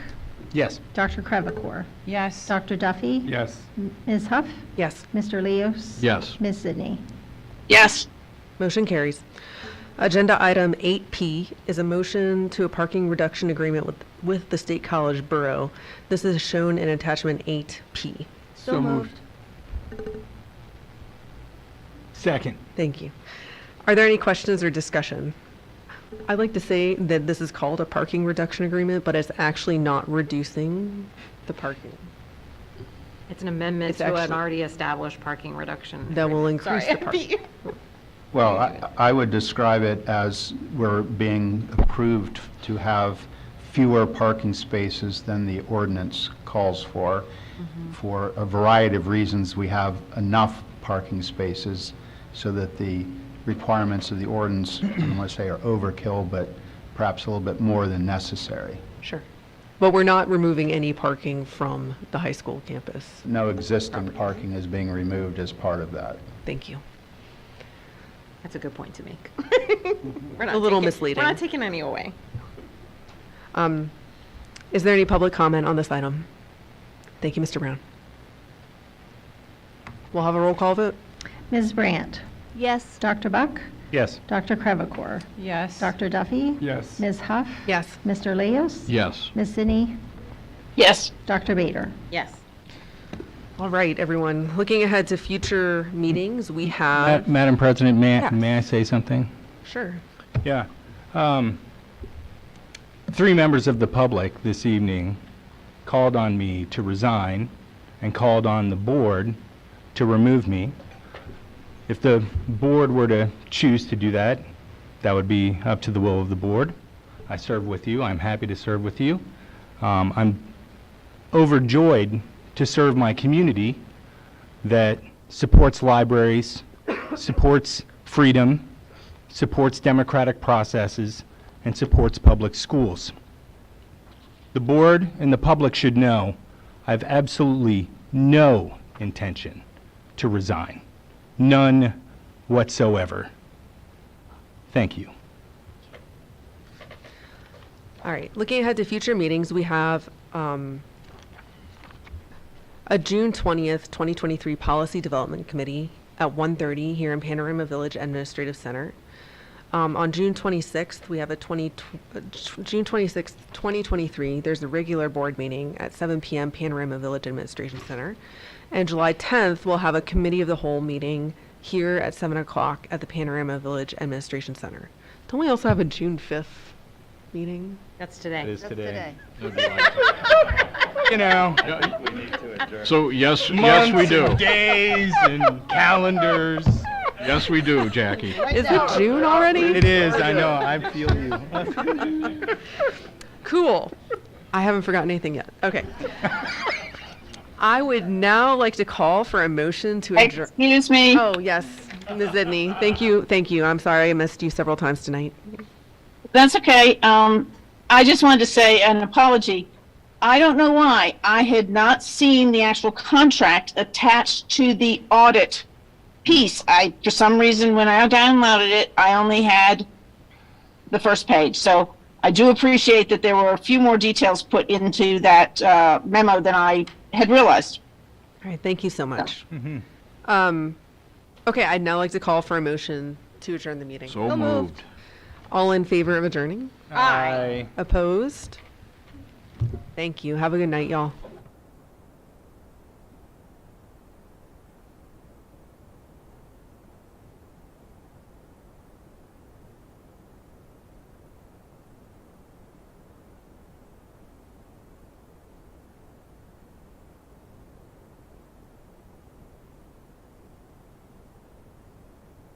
Yes. Dr. Crevecore? Yes. Dr. Duffy? Yes. Ms. Huff? Yes. Mr. Leos? Yes. Ms. Sidney? Yes. Motion carries. Agenda item 8P is a motion to a parking reduction agreement with the State College Borough. This is shown in attachment 8P. So moved. Second. Thank you. Are there any questions or discussion? I'd like to say that this is called a parking reduction agreement, but it's actually not reducing the parking. It's an amendment It's to an actually- already established parking reduction. That will increase the Sorry. parking. Well, I would describe it as we're being approved to have fewer parking spaces than the ordinance calls for. For a variety of reasons, we have enough parking spaces so that the requirements of the ordinance, I don't want to say are overkill, but perhaps a little bit more than necessary. Sure. But we're not removing any parking from the high school campus. No existing parking is being removed as part of that. Thank you. That's a good point to make. We're A little taking- misleading. We're not taking any away. Is there any public comment on this item? Thank you, Mr. Brown. We'll have a roll call vote. Ms. Brandt? Yes. Dr. Buck? Yes. Dr. Crevecore? Yes. Dr. Duffy? Yes. Ms. Huff? Yes. Mr. Leos? Yes. Ms. Sidney? Yes. Dr. Bader? Yes. All right, everyone. Looking ahead to future meetings, we have. Madam President, Yes. may I say something? Sure. Yeah. 3 members of the public this evening called on me to resign and called on the board to remove me. If the board were to choose to do that, that would be up to the will of the board. I serve with you. I'm happy to serve with you. I'm overjoyed to serve my community that supports libraries, supports freedom, supports democratic processes, and supports public schools. The board and the public should know I have absolutely no intention to resign. None whatsoever. Thank you. All right. Looking ahead to future meetings, we have a June 20th, 2023 Policy Development Committee at 1:30 here in Panorama Village Administrative Center. On June 26th, we have June 26th, 2023, there's a regular board meeting at 7 p.m. Panorama Village Administration Center. And July 10th, we'll have a Committee of the Whole meeting here at 7 o'clock at the Panorama Village Administration Center. Don't we also have a June 5th meeting? That's today. It is today. That'd be like- you know, So, yes, we months do. and days and calendars. Yes, we do, Jackie. Is it June already? It is, I know, I feel you. Cool. I haven't forgotten anything yet. Okay. I would now like to call for a motion to adjourn. Excuse me. Oh, yes, Ms. Zidney. Thank you. Thank you. I'm sorry I missed you several times tonight. That's okay. I just wanted to say an apology. I don't know why. I had not seen the actual contract attached to the audit piece. For some reason, when I downloaded it, I only had the first page. So I do appreciate that there were a few more details put into that memo than I had realized. All right. Thank you so much. Okay. I'd now like to call for a motion to adjourn the meeting. So moved. All in favor of adjourning? Aye. Opposed? Thank you. Have a good night, y'all.